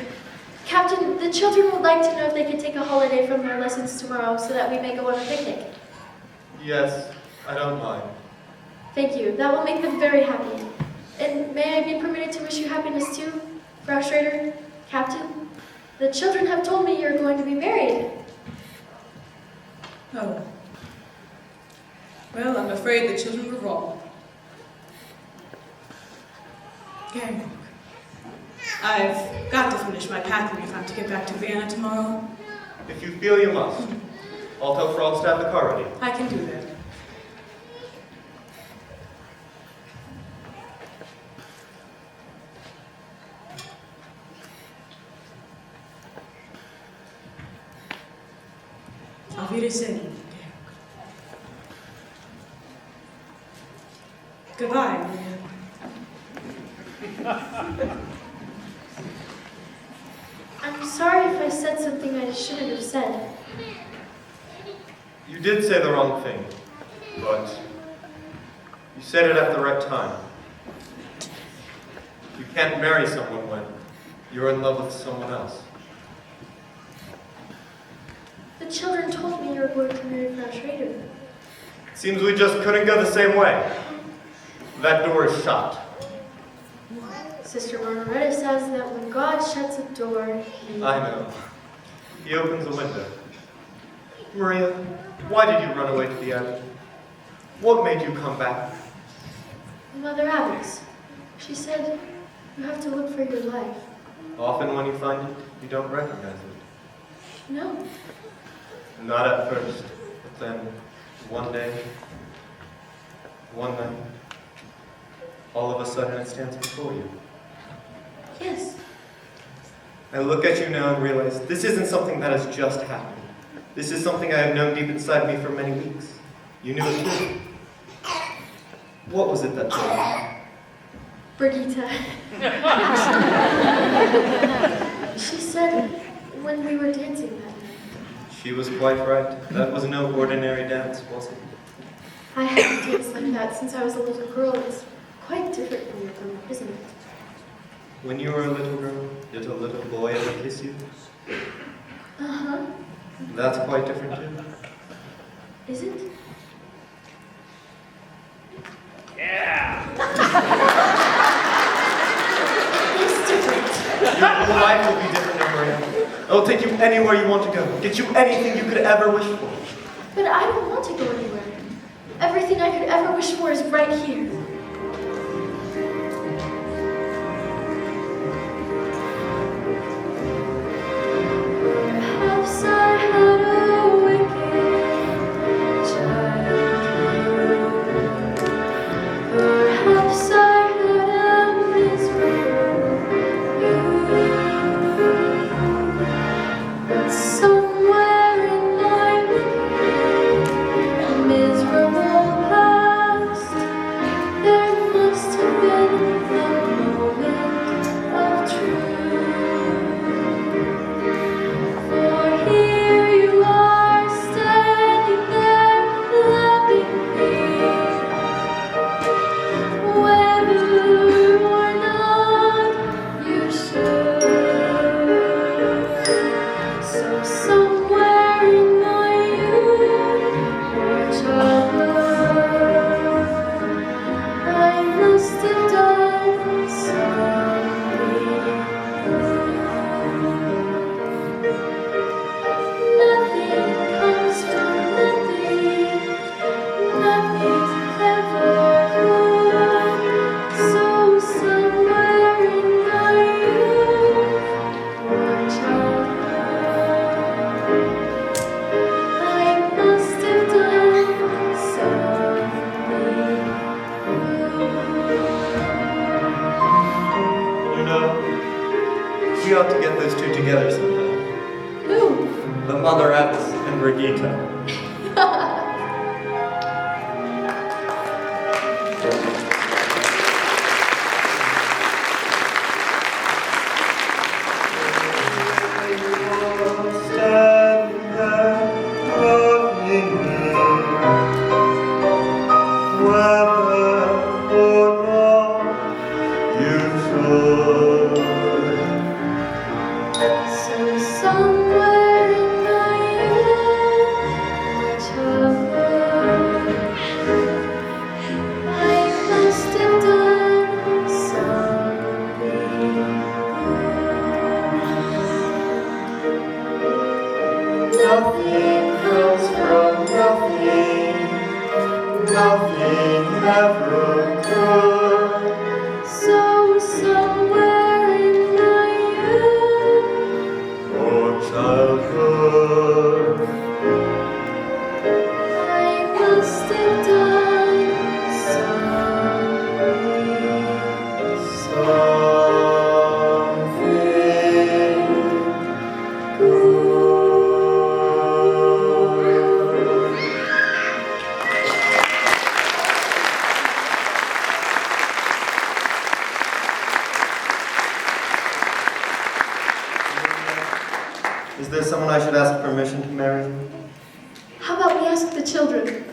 S2: Captain, the children would like to know if they could take a holiday from their lessons tomorrow so that we may go on a picnic.
S6: Yes, I don't mind.
S2: Thank you. That will make them very happy. And may I be permitted to wish you happiness too, Frau Schrader, Captain? The children have told me you're going to be married.
S11: Oh. Well, I'm afraid the children were wrong. Georg. I've got to finish my packing if I'm to get back to Vienna tomorrow.
S6: If you feel you must. I'll tell Franz to have the car ready.
S11: I can do that. Auf Wiedersehen. Goodbye, Maria.
S2: I'm sorry if I said something I shouldn't have said.
S6: You did say the wrong thing, but you said it at the right time. You can't marry someone when you're in love with someone else.
S2: The children told me you were going to marry Frau Schrader.
S6: Seems we just couldn't go the same way. That door is shut.
S2: Sister Margareta says that when God shuts a door, he...
S6: I know. He opens a window. Maria, why did you run away to the abbey? What made you come back?
S2: Mother Alice, she said, you have to look for your life.
S6: Often when you find it, you don't recognize it.
S2: No.
S6: Not at first, but then one day, one night, all of a sudden it stands before you.
S2: Yes.
S6: I look at you now and realize this isn't something that has just happened. This is something I have known deep inside me for many weeks. You knew it too. What was it that told you?
S2: Brigitte. She said when we were dancing that night.
S6: She was quite right. That was no ordinary dance, was it?
S2: I haven't danced like that since I was a little girl. It's quite different when you're grown up, isn't it?
S6: When you were a little girl, did a little boy ever kiss you?
S2: Uh-huh.
S6: That's quite different too.
S2: Is it? It's different.
S6: Your whole life will be different now, Maria. I will take you anywhere you want to go. Get you anything you could ever wish for.
S2: But I don't want to go anywhere. Everything I could ever wish for is right here. Perhaps I had a wicked childhood. Perhaps I had a miserable youth. But somewhere in my wicked, miserable past, there must have been a moment of truth. For here you are standing there loving me, whether or not you should. So somewhere in my youth or childhood, I must have done something. Nothing comes from nothing, nothing ever could. So somewhere in my youth or childhood, I must have done something.
S6: You know, we ought to get those two together sometime.
S2: Who?
S6: The Mother Abbess and Brigitte.
S13: Standing there, loving me, whether or not you should.
S2: So somewhere in my youth or childhood, I must have done something.
S13: Nothing comes from nothing, nothing ever could.
S2: So somewhere in my youth
S13: Or childhood,
S2: I must have done something.
S13: something good. should ask permission to marry you?
S2: How about we ask the children?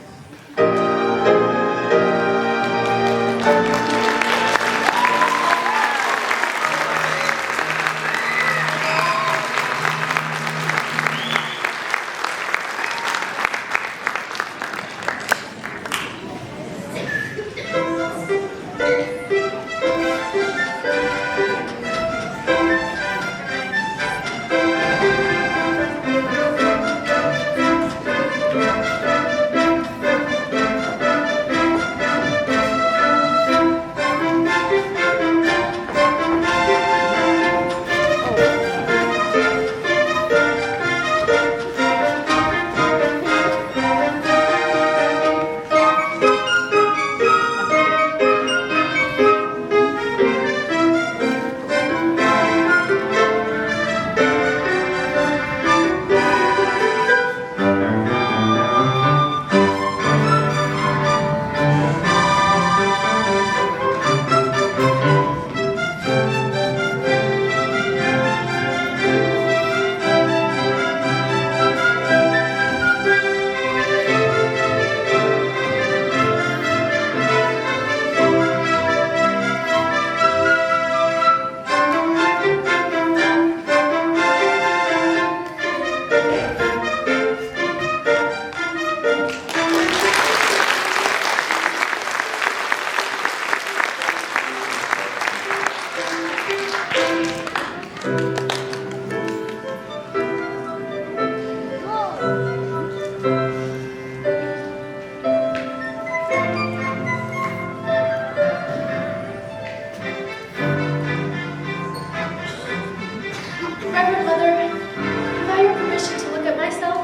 S2: Reverend Mother, have I your permission to look at myself?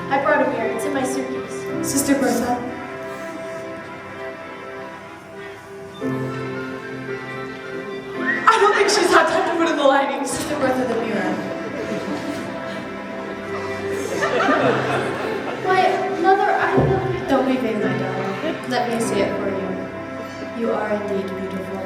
S2: I brought a mirror. It's in my suitcase.
S11: Sister Bertha, I don't think she's had time to put in the linings.
S2: Sister Bertha, the mirror. Why, Mother, I... Don't be vain, my darling. Let me say it for you. You are indeed beautiful.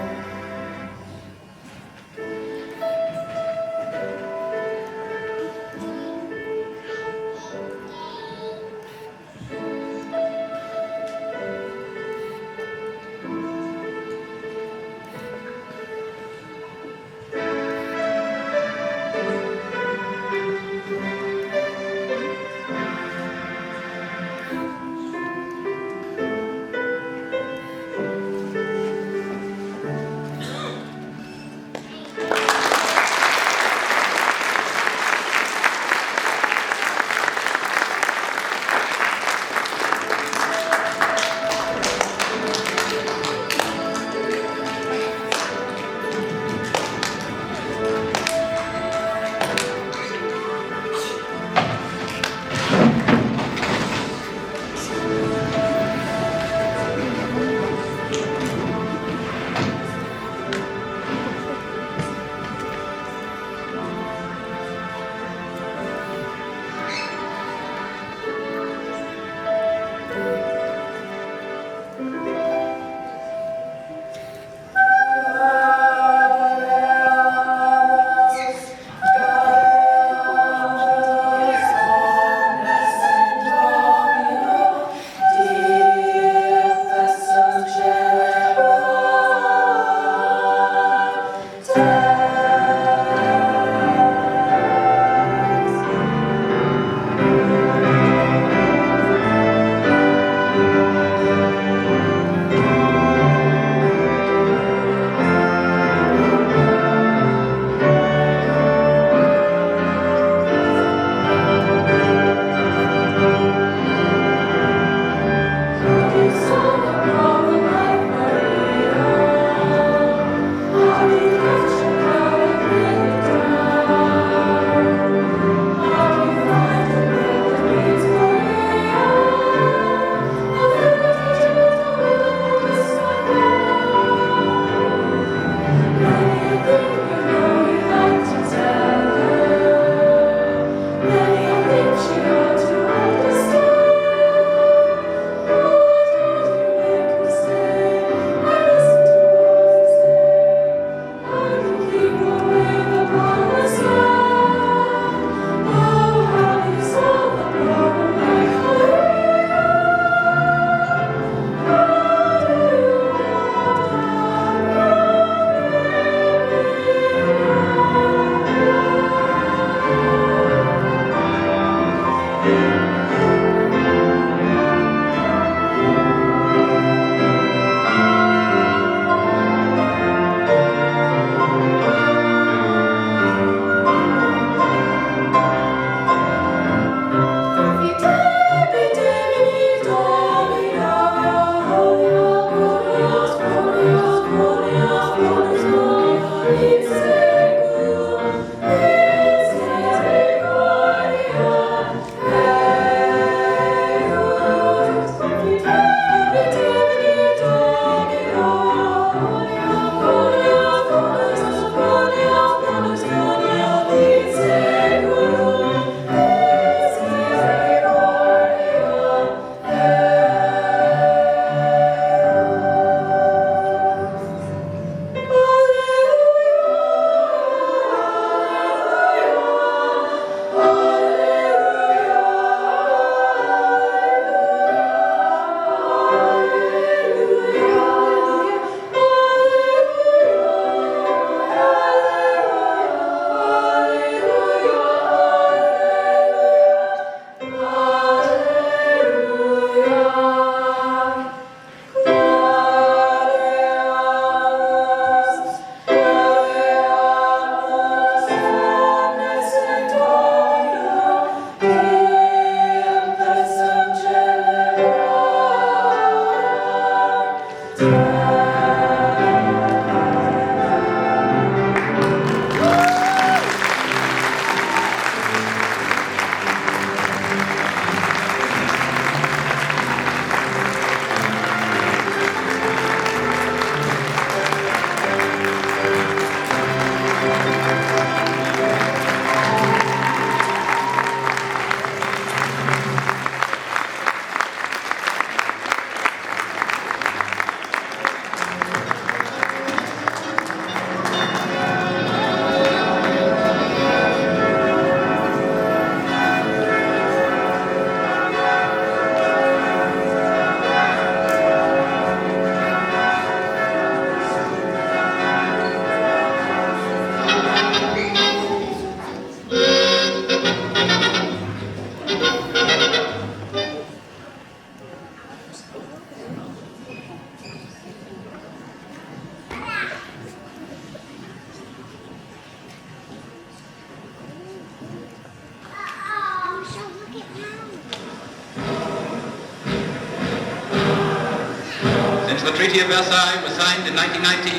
S14: Since the Treaty of Versailles was signed in 1919,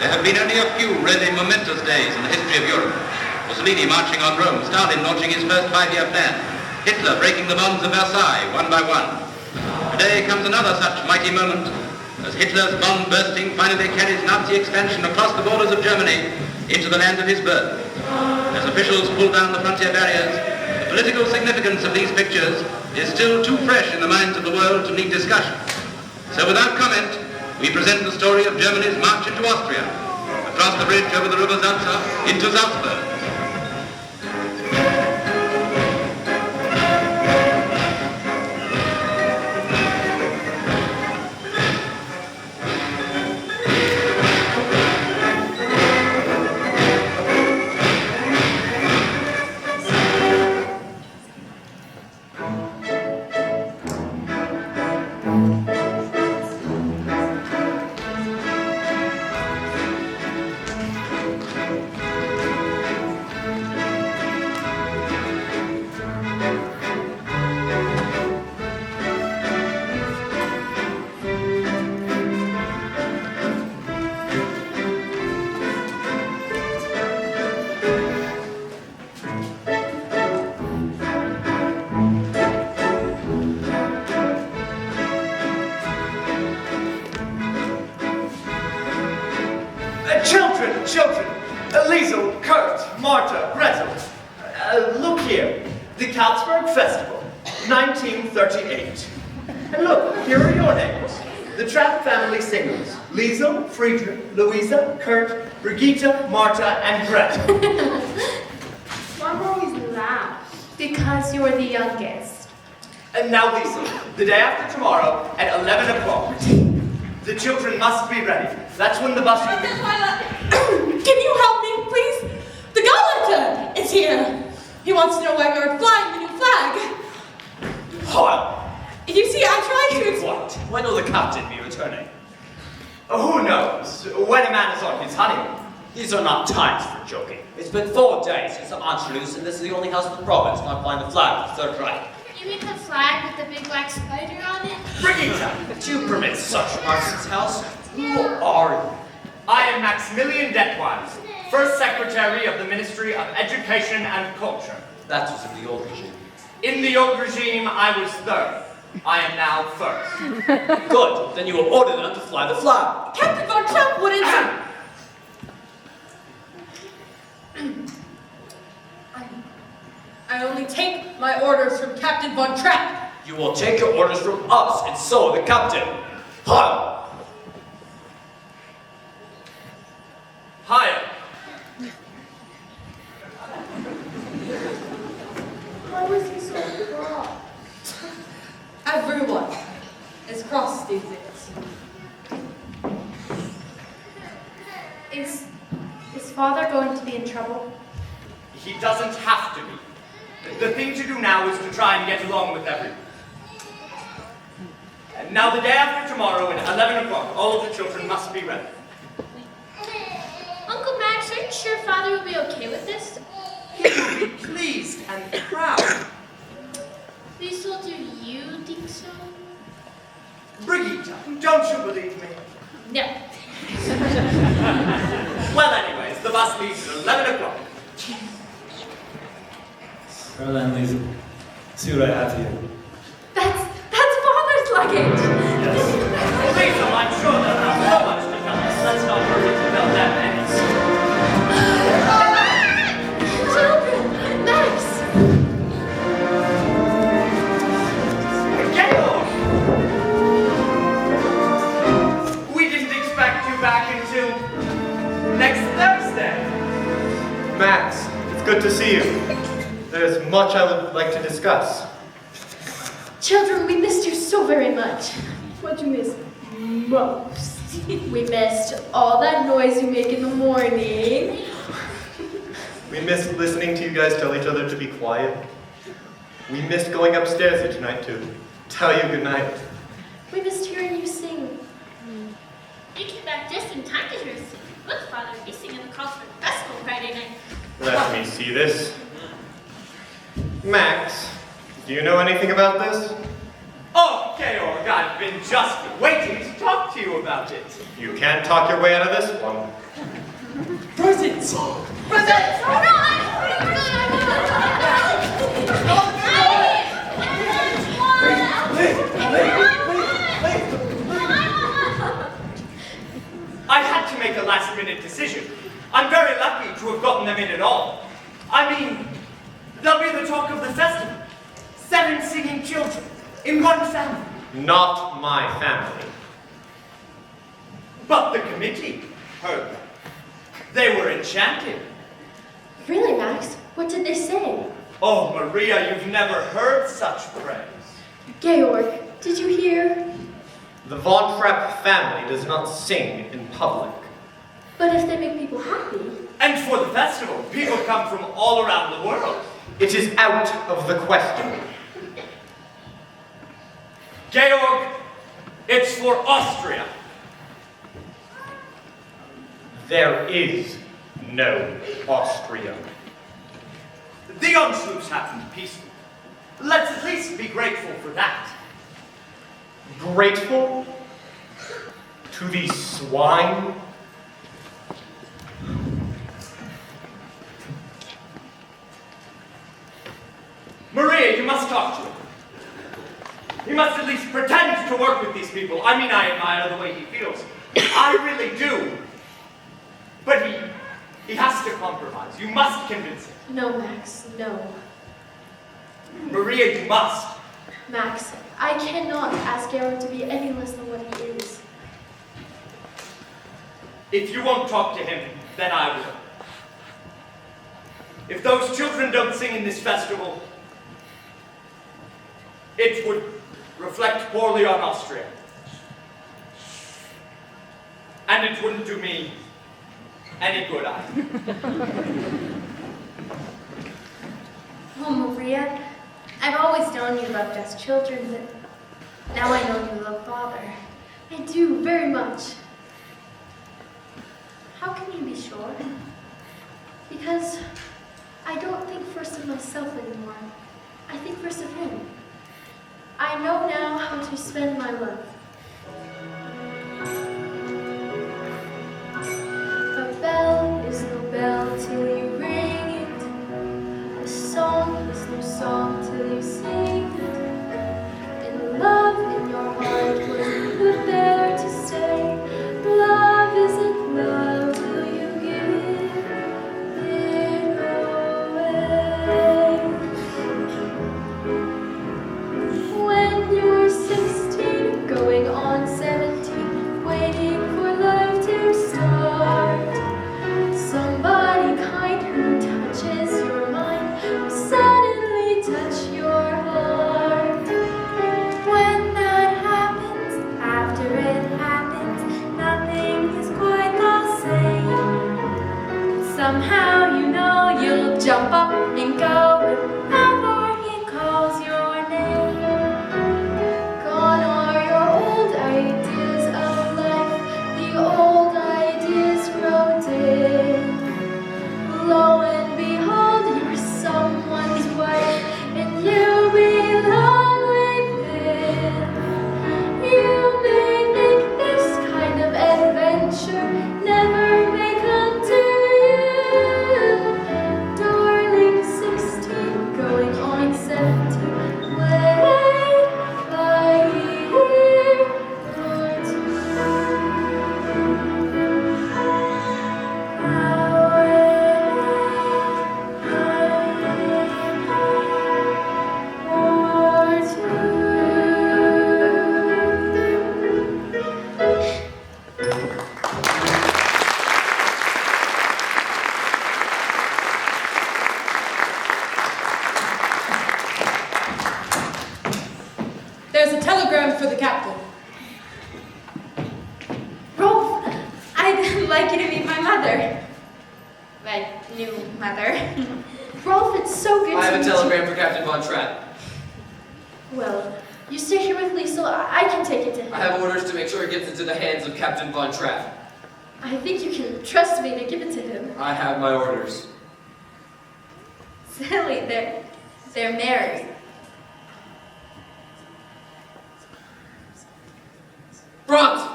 S14: there have been only a few really momentous days in the history of Europe. Mussolini marching on Rome, Stalin launching his first 5-year plan, Hitler breaking the bonds of Versailles one by one. Today comes another such mighty moment, as Hitler's bomb bursting finally carries Nazi expansion across the borders of Germany into the land of his birth. As officials pull down the frontier barriers, the political significance of these pictures is still too fresh in the minds of the world to need discussion. So without comment, we present the story of Germany's march into Austria, across the bridge over the river Salza into Salzburg.
S12: Children, Liesel, Kurt, Marta, Gretel. Look here, the Salzburg Festival, 1938. And look, here are your names. The Trapp family singers, Liesel, Friedrich, Louisa, Kurt, Brigitte, Marta, and Gretel.
S2: Why were always laugh?
S1: Because you're the youngest.
S12: And now, Liesel, the day after tomorrow at 11 o'clock. The children must be ready. That's when the bus will be...
S7: Can you help me, please? The Gauleiter is here. He wants to know why you're flying the new flag.
S12: What?
S7: You see, I tried to...
S12: What? When will the captain be returning? Who knows? When a man is on his honeymoon.
S15: These are not times for joking. It's been 4 days since I'm Anschluss, and this is the only house in the province not flying the flag of the Third Reich.
S9: You mean the flag with the big black spider on it?
S12: Brigitte!
S15: Do you permit such remarks in this house? Who are you?
S12: I am Maximilian Detweiler, First Secretary of the Ministry of Education and Culture.
S15: That was in the old regime.
S12: In the old regime, I was third. I am now first.
S15: Good. Then you will order them to fly the flag.
S7: Captain Von Trapp wouldn't... I only take my orders from Captain Von Trapp.
S15: You will take your orders from us, and so the captain. Hi.
S12: Higher.
S2: Why was he so cross?
S7: Everyone is cross these days.
S1: Is father going to be in trouble?
S12: He doesn't have to be. The thing to do now is to try and get along with everyone. And now the day after tomorrow at 11 o'clock, all of the children must be ready.
S9: Uncle Max, are you sure Father will be okay with this?
S12: He will be pleased and proud.
S9: Liesel, do you think so?
S12: Brigitte, don't you believe me?
S9: No.
S12: Well, anyways, the bus leaves at 11 o'clock.
S5: Caroline, Lisa, see what I have here.
S1: That's father's luggage.
S5: Yes.
S12: Lisa, I'm sure they'll have so much to tell us. Let's not hurry to tell them
S1: Children, Max.
S12: Georg! We didn't expect you back until next Thursday.
S6: Max, it's good to see you. There's much I would like to discuss.
S1: Children, we missed you so very much.
S2: What'd you miss most?
S1: We missed all that noise you make in the morning.
S6: We missed listening to you guys tell each other to be quiet. We missed going upstairs each night to tell you goodnight.
S1: We missed hearing you sing.
S9: You came back just in time to hear us sing. Look, Father, we sing in the Carlsberg Festival Friday night.
S6: Let me see this. Max, do you know anything about this?
S12: Oh, Georg, I've been just waiting to talk talk to you about it.
S6: You can't talk your way out of this one.
S12: Presents! Presents! I had to make a last-minute decision. I'm very lucky to have gotten them in at all. I mean, they'll be the talk of the festival. 7 singing children in one family.
S6: Not my family.
S12: But the committee heard them. They were enchanted.
S1: Really, Max? What did they say?
S12: Oh, Maria, you've never heard such praise.
S1: Georg, did you hear?
S6: The Von Trapp family does not sing in public.
S1: But if they make people happy...
S12: And for the festival, people come from all around the world.
S6: It is out of the question.
S12: Georg, it's for Austria.
S6: There is no Austria.
S12: The Anschluss happened peacefully. Let's at least be grateful for that.
S6: Grateful to these swine?
S12: Maria, you must talk to him. He must at least pretend to work with these people. I mean, I admire the way he feels. I really do. But he has to compromise. You must convince him.
S1: No, Max, no.
S12: Maria, you must.
S1: Max, I cannot ask Georg to be any less than what he is.
S12: If you won't talk to him, then I will. If those children don't sing in this festival, it would reflect poorly on Austria. And it wouldn't do me any good either.
S7: Oh, Maria, I've always known you loved us children, but now I know you love Father.
S1: I do, very much.
S7: How can you be sure?
S1: Because I don't think first of myself anymore. I think first of him. I know now how to spend my life. A bell is no bell till you ring it. A song is no song till you sing it. And love in your heart was put there to stay. Love isn't love till you give it away. When you're 16, going on 17, waiting for life to start, somebody kind who touches your mind will suddenly touch your heart.
S7: When that happens, after it happens, nothing is quite the same. Somehow you know you'll jump up and go whenever he calls your name.
S1: Gone are your old ideas of life, the old ideas grow dim. Lo and behold, you're someone's wife, and you belong with him. You may think this kind of adventure never may come to you. Darling 16, going on 17, wait a year or two.
S11: There's a telegram for the captain.
S7: Rolf, I'd like you to meet my mother. My new mother.
S1: Rolf, it's so good
S8: I
S1: to
S8: have a
S1: meet
S8: telegram for Captain Von Trapp.
S1: you. Well, you stay here with Liesel. I can take it to him.
S8: I have orders to make sure it gets into the hands of Captain Von Trapp.
S1: I think you can trust me to give it to him.
S8: I have my orders.
S7: Silly, they're married.
S8: Front!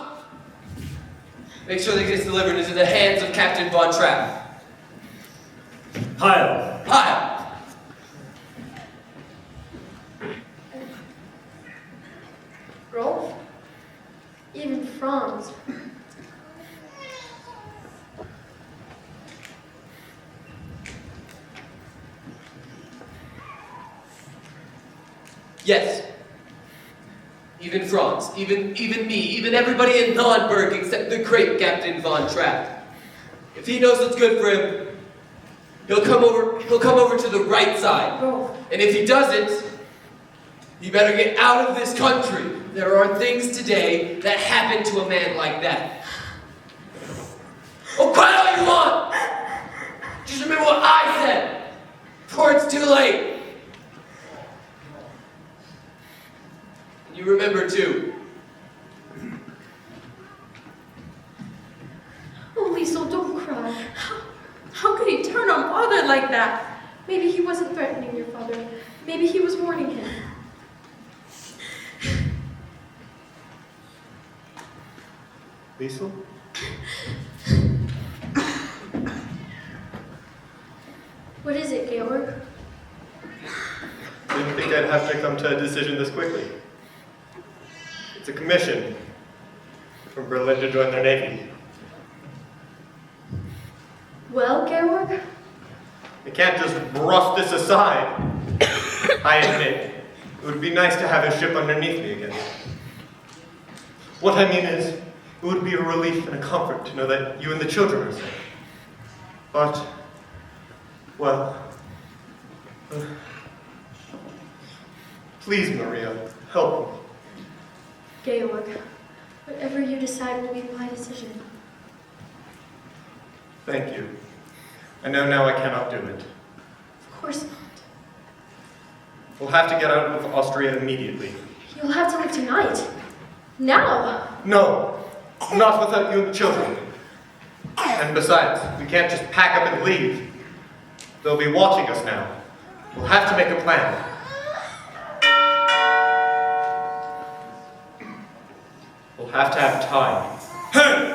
S8: Make sure that gets delivered into the hands of Captain Von Trapp.
S5: Heil!
S8: Heil!
S2: Rolf? Even Franz.
S8: Yes. Even Franz, even me, even everybody in Nonnberg except the great Captain Von Trapp. If he knows what's good for him, he'll come over to the right side.
S2: Rolf.
S8: And if he doesn't, he better get out of this country. There are things today that happen to a man like that. Oh, cry all you want! Just remember what I said, before it's too late. And you remember too.
S2: Oh, Liesel, don't cry.
S1: How could he turn on father like that?
S2: Maybe he wasn't threatening your father. Maybe he was warning him.
S6: Liesel?
S2: What is it, Georg?
S6: Didn't think I'd have to come to a decision this quickly. It's a commission from Berlin to join their navy.
S2: Well, Georg?
S6: I can't just brush this aside. I admit, it would be nice to have a ship underneath me again. What I mean is, it would be a relief and a comfort to know that you and the children are safe. But, well, please, Maria, help me.
S2: Georg, whatever you decide will be my decision.
S6: Thank you. I know now I cannot do it.
S2: Of course not.
S6: We'll have to get out of Austria immediately.
S2: You'll have to leave tonight. Now.
S6: No, not without you and the children. And besides, we can't just pack up and leave. They'll be watching us now. We'll have to make a plan. We'll have to have time.
S5: Hey!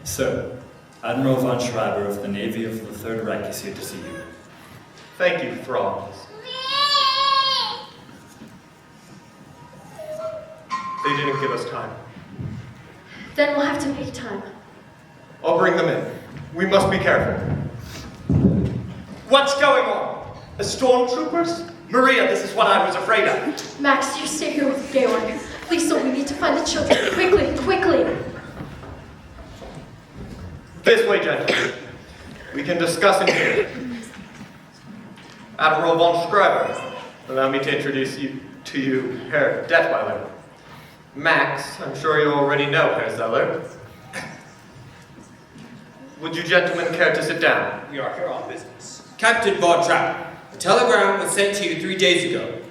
S5: Sir, Admiral von Schreiber of the Navy of the Third Reich is here to see you.
S6: Thank you, Franz. They didn't give us time.
S2: Then we'll have to make time.
S6: I'll bring them in. We must be careful.
S12: What's going on? The stormtroopers? Maria, this is what I was afraid of.
S2: Max, you stay here with Georg. Please, so we need to find the children. Quickly, quickly.
S6: This way, gentlemen. We can discuss in here. Admiral von Schreiber, allow me to introduce you to you, Herr Detweiler. Max, I'm sure you already know Herr Zeller. Would you gentlemen care to sit down?
S15: We are here on business. Captain Von Trapp, a telegram was sent to you 3 days ago.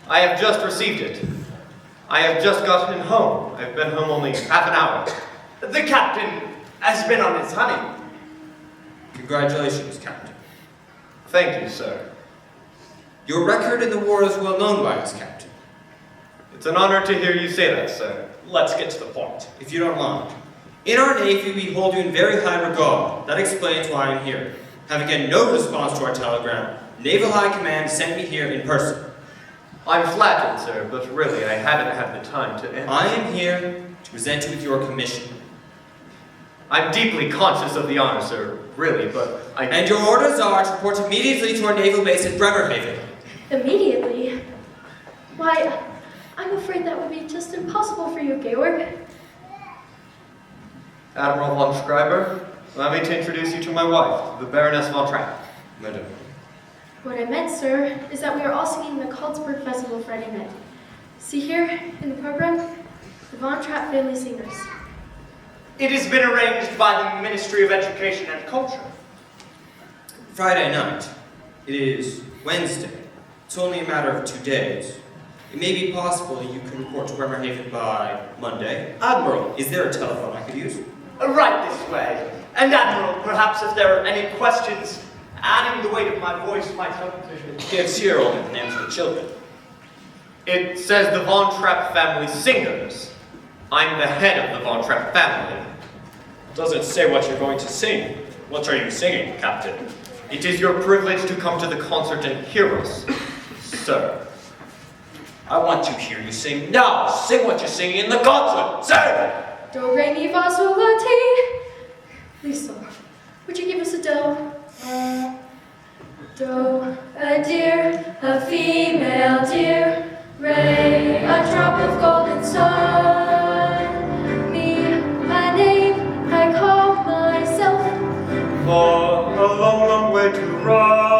S6: I have just received it. I have just gotten home. I've been home only half an hour.
S12: The captain has been on his honeymoon.
S15: Congratulations, Captain.
S6: Thank you, sir.
S15: Your record in the war is well known by us, Captain.
S6: It's an honor to hear you say that, sir.
S15: Let's get to the point, if you don't mind. In our Navy, we hold you in very high regard. That explains why I'm here. Having had no response to our telegram, Naval High Command sent me here in person.
S6: I'm flattered, sir, but really, I haven't had the time to answer.
S15: I am here to present you with your commission.
S6: I'm deeply conscious of the honor, sir, really, but I...
S15: And your orders are to report immediately to our naval base at Bremerhaven.
S2: Immediately? Why, I'm afraid that would be just impossible for you, Georg.
S6: Admiral von Schreiber, allow me to introduce you to my wife, the Baroness von Trapp.
S15: Madam.
S2: What I meant, sir, is that we are all singing the Karlsberg Festival Friday night. See here, in the program, the Von Trapp family singers.
S12: It has been arranged by the Ministry of Education and Culture.
S15: Friday night. It is Wednesday. It's only a matter of 2 days. It may be possible you can report to Bremerhaven by Monday. Admiral, is there a telephone I could use?
S12: Right this way. And Admiral, perhaps if there are any questions, adding the weight of my voice might help to...
S15: Give Cyril the names of the children.
S6: It says the Von Trapp family singers. I'm the head of the Von Trapp family.
S12: Doesn't say what you're going to sing. What are you singing, Captain?
S6: It is your privilege to come to the concert and hear us, sir.
S12: I want to hear you sing now. Sing what you're singing in the concert. Sing!
S1: Do, re, mi, fa, sol, la, ti. Lisa, would you give us a do? Do, a deer, a female deer. Re, a drop of golden sun. Me, a name I call myself.
S13: For a long, long way to run.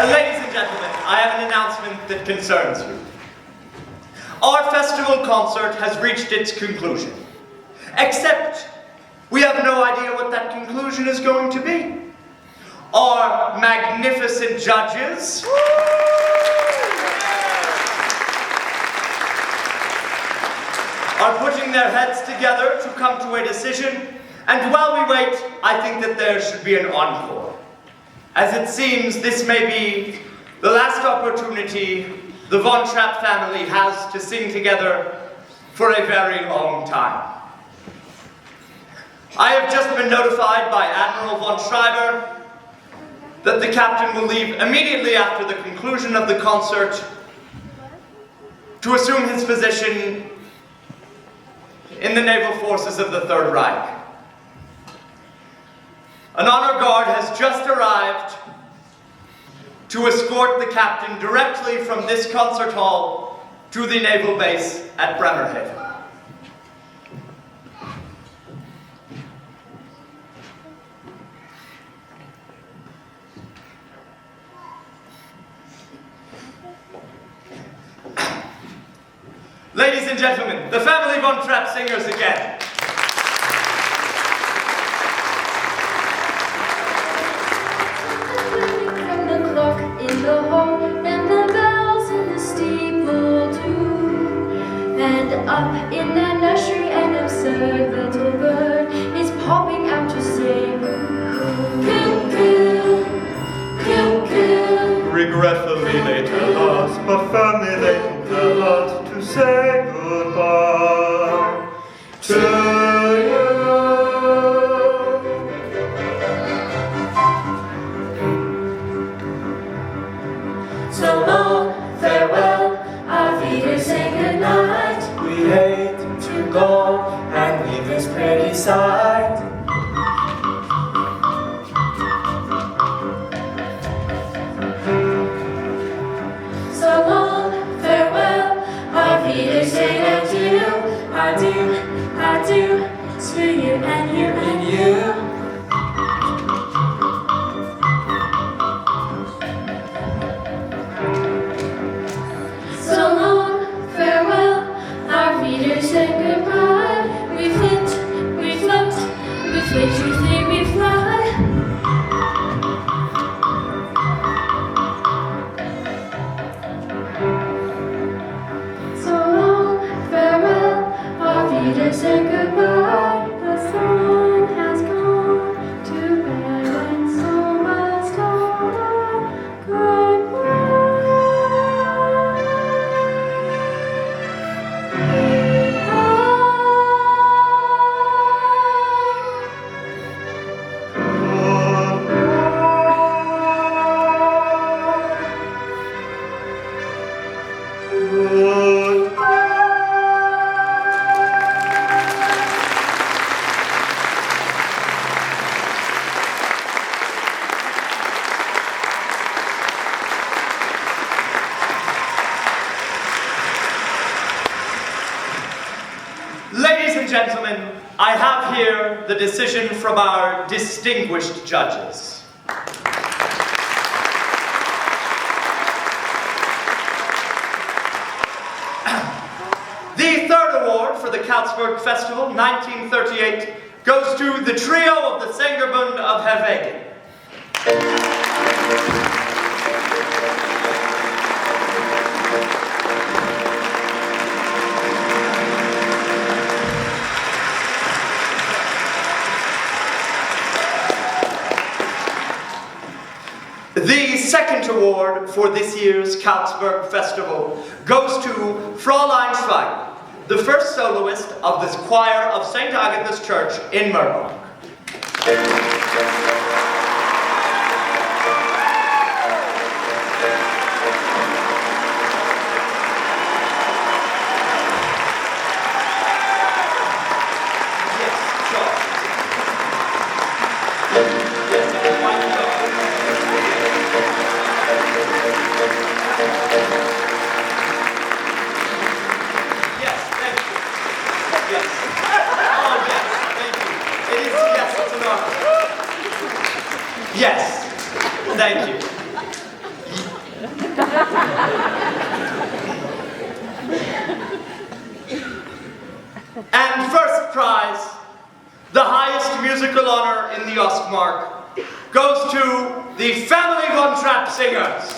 S12: Ladies and gentlemen, I have an announcement that concerns you. Our festival concert has reached its conclusion. Except, we have no idea what that conclusion is going to be. Our magnificent judges are putting their heads together to come to a decision, and while we wait, I think that there should be an encore. As it seems, this may be the last opportunity the Von Trapp family has to sing together for a very long time. I have just been notified by Admiral von Schreiber that the captain will leave immediately after the conclusion of the concert to assume his position in the naval forces of the Third Reich. An honor guard has just arrived to escort the captain directly from this concert hall to the naval base at Bremerhaven. Ladies and gentlemen, the family Von Trapp singers again.
S1: From the clock in the hall and the bells in the steeple too, and up in the nursery an absurd little bird is popping out to say cuckoo, cuckoo.
S13: Regretfully they tell us, but firmly they compel us to say goodbye to you.
S1: So long, farewell, auf Wiedersehen, good night.
S13: We hate to go and leave this pretty sight.
S1: So long, farewell, auf Wiedersehen, adieu, adieu, adieu, to you and you and you. So long, farewell, our readers say goodbye. We flit, we float, we flit, we flee, we fly. So long, farewell, our readers say goodbye. The sun has gone to bed and so must I. Goodbye.
S12: Ladies and gentlemen, I have here the decision from our distinguished judges. The third award for the Kautsburg Festival 1938 goes to the trio of the Sängerbund of Herwegen. The second award for this year's Kautsburg Festival goes to Fräulein Schweig, the first soloist of this choir of St. Agatha's Church in Murdoch. Yes, thank you. And first prize, the highest musical honor in the Ostmark, goes to the family Von Trapp singers.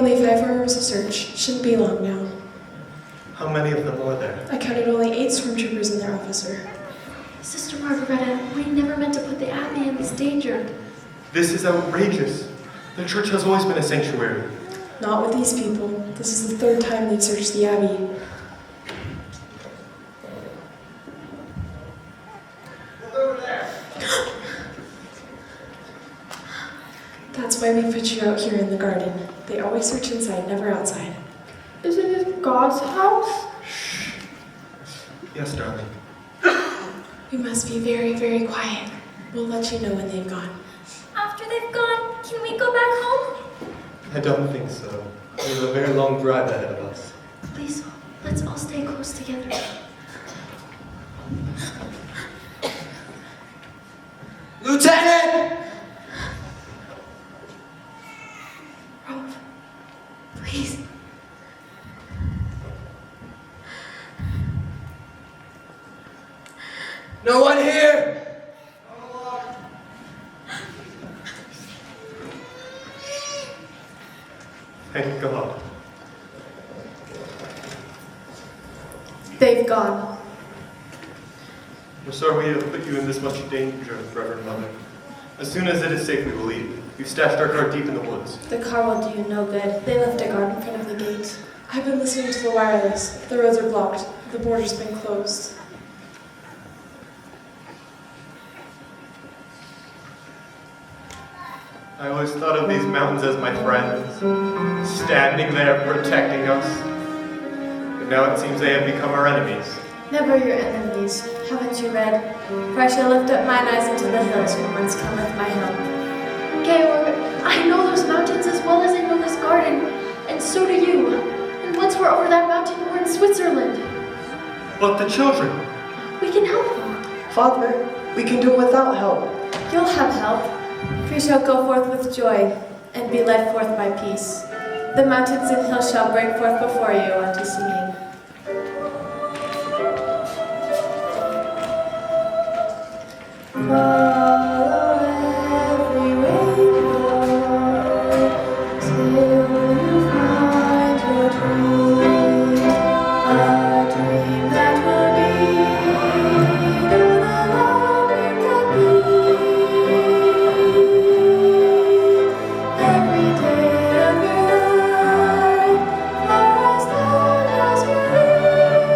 S1: only 5 hours of search. Shouldn't be long now.
S13: How many of them were there?
S1: I counted only 8 stormtroopers and their officer.
S2: Sister Margareta, we never meant to put the Abbey in this danger.
S13: This is outrageous. The church has always been a sanctuary.
S1: Not with these people. This is the 3rd time they've searched the Abbey. That's why we put you out here in the garden. They always search inside, never outside.
S2: Isn't it God's house?
S13: Yes, darling.
S1: We must be very, very quiet. We'll let you know when they've gone.
S4: After they've gone, can we go back home?
S13: I don't think so. We have a very long drive ahead of us.
S2: Please, let's all stay close together.
S8: Lieutenant!
S2: Rolf, please.
S8: No one here!
S13: Thank God.
S2: They've gone.
S13: We're sorry we have put you in this much danger, Reverend Mother. As soon as it is safe, we will leave. We've stashed our car deep in the woods.
S2: The car will do you no good. They left a guard in front of the gate.
S1: I've been listening to the wireless. The roads are blocked. The border's been closed.
S13: I always thought of these mountains as my friends, standing there protecting us. But now it seems they have become our enemies.
S2: Never your enemies. Haven't you read? For I shall lift up mine eyes into the hills from whence cometh my help. Georg, I know those mountains as well as I know this garden, and so do you. And once we're over that mountain, we're in Switzerland.
S13: But the children.
S2: We can help them.
S10: Father, we can do it without help.
S2: You'll have help. For you shall go forth with joy, and be led forth by peace. The mountains and hills shall break forth before you unto singing. Follow every rainbow till you find your dream, a dream that will be to the love it can be. Every day of your life, for as long as you live,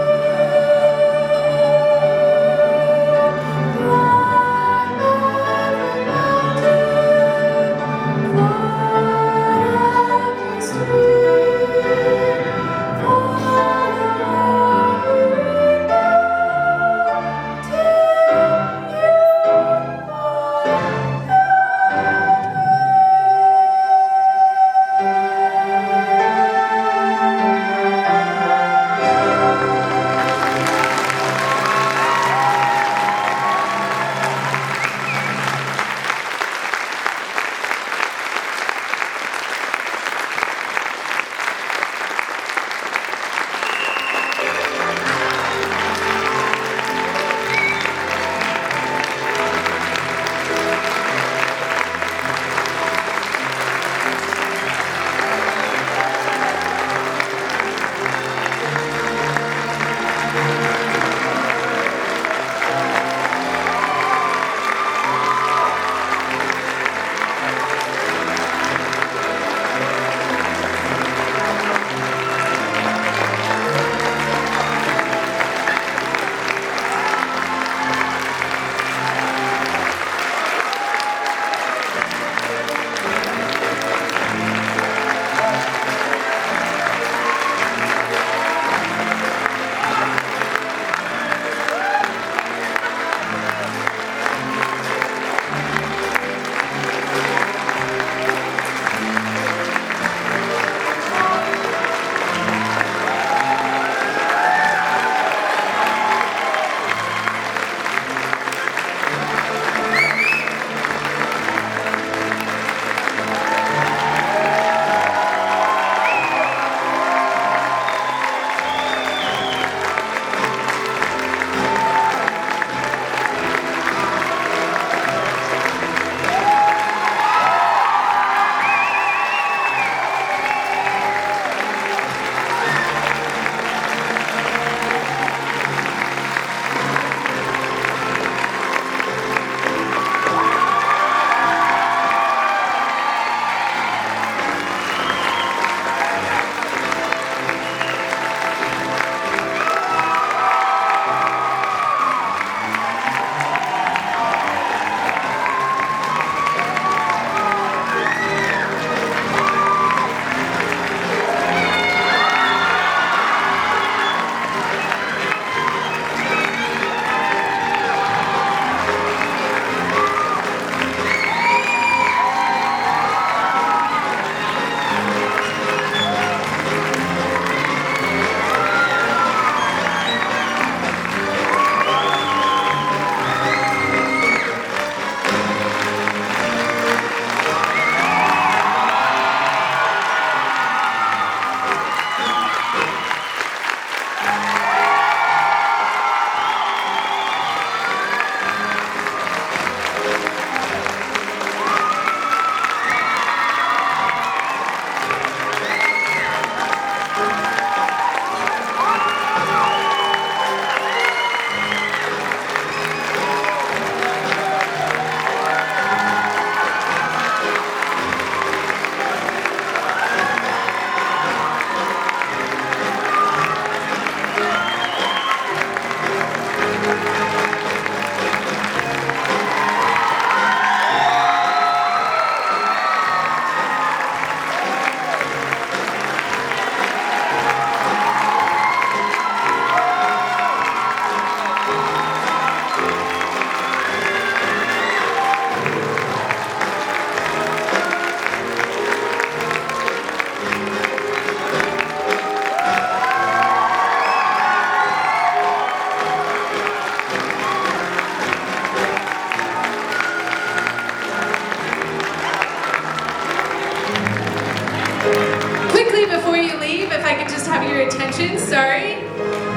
S16: attention, sorry.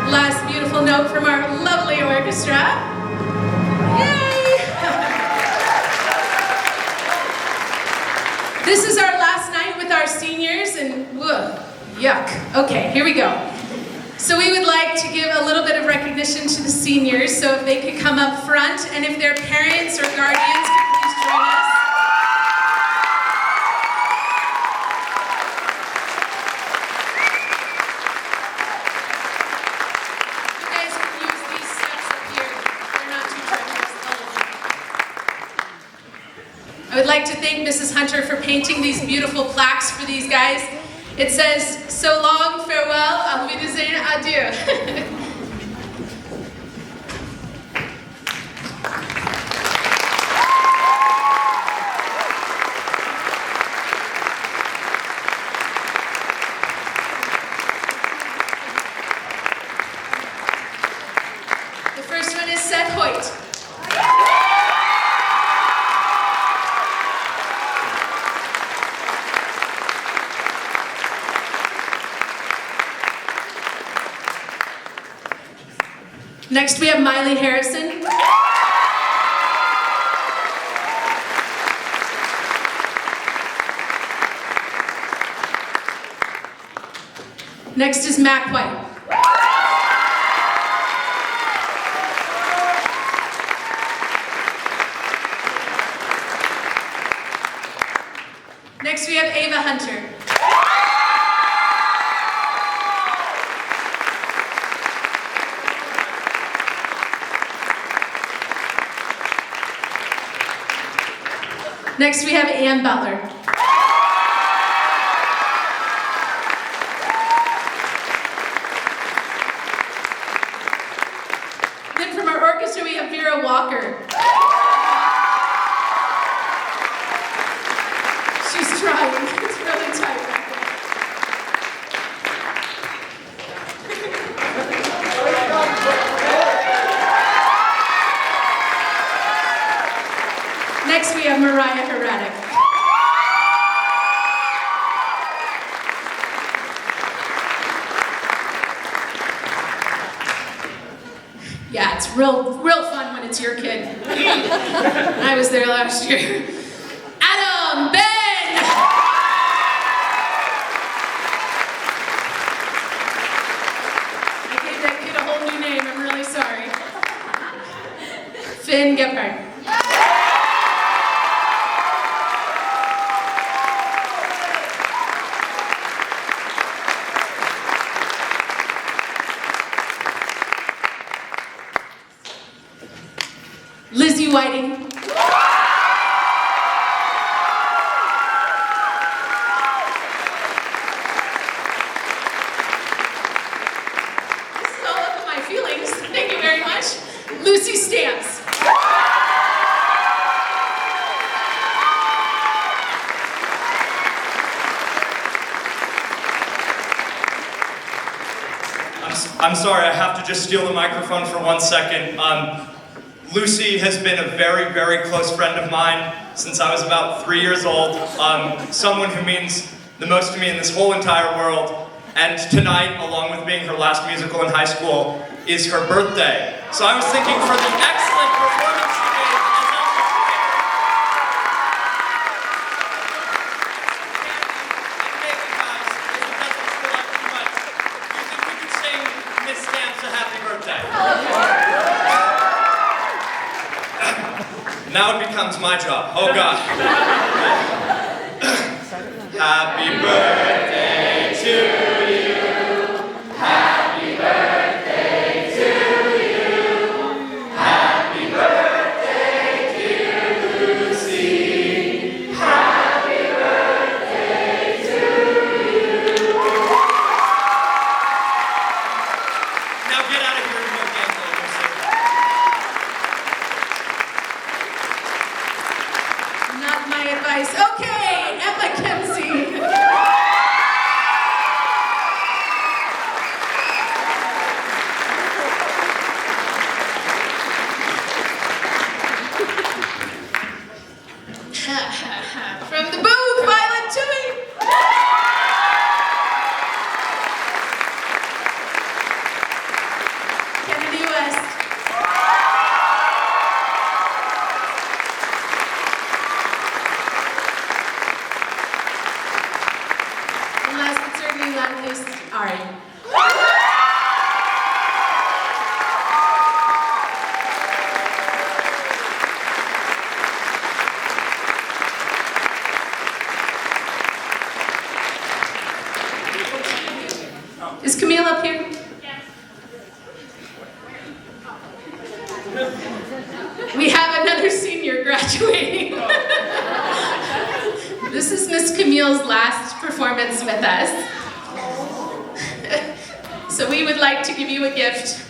S16: Last beautiful note from our lovely orchestra. Yay! This is our last night with our seniors, and yuck. Okay, here we go. So we would like to give a little bit of recognition to the seniors, so if they could come up front, and if their parents or guardians could please join us. You guys can use these steps up here. They're not too treacherous. I would like to thank Mrs. Hunter for painting these beautiful plaques for these guys. It says, so long, farewell, auf Wiedersehen, adieu. The first one is Seth Hoyt. Next we have Miley Harrison. Next is Mac White. Next we have Ava Hunter. Next we have Ann Butler. Then from our orchestra we have Vera Walker. She's trying, it's really tight back there. Next we have Mariah Heradic. Yeah, it's real fun when it's your kid. I was there last year. Adam Ben! I gave that kid a whole new name, I'm really sorry. Finn Gephardt. Lizzie Whiting. This is all up in my feelings. Thank you very much. Lucy Stamps.
S17: I'm sorry, I have to just steal the microphone for 1 second. Lucy has been a very, very close friend of mine since I was about 3 years old. Someone who means the most to me in this whole entire world. And tonight, along with being her last musical in high school, is her birthday. So I was thinking for the excellent performance she gave as Miss Stamps a happy birthday. Now it becomes my job. Oh God. Happy birthday to you. Happy birthday to you. Happy birthday, dear Lucy. Happy birthday to you. Now get out of here and go game Lucy.
S16: Not my advice. Okay, Emma Kemsey. Ari. Is Camille up here? We have another senior graduating. This is Miss Camille's last performance with us. So we would like to give you a gift.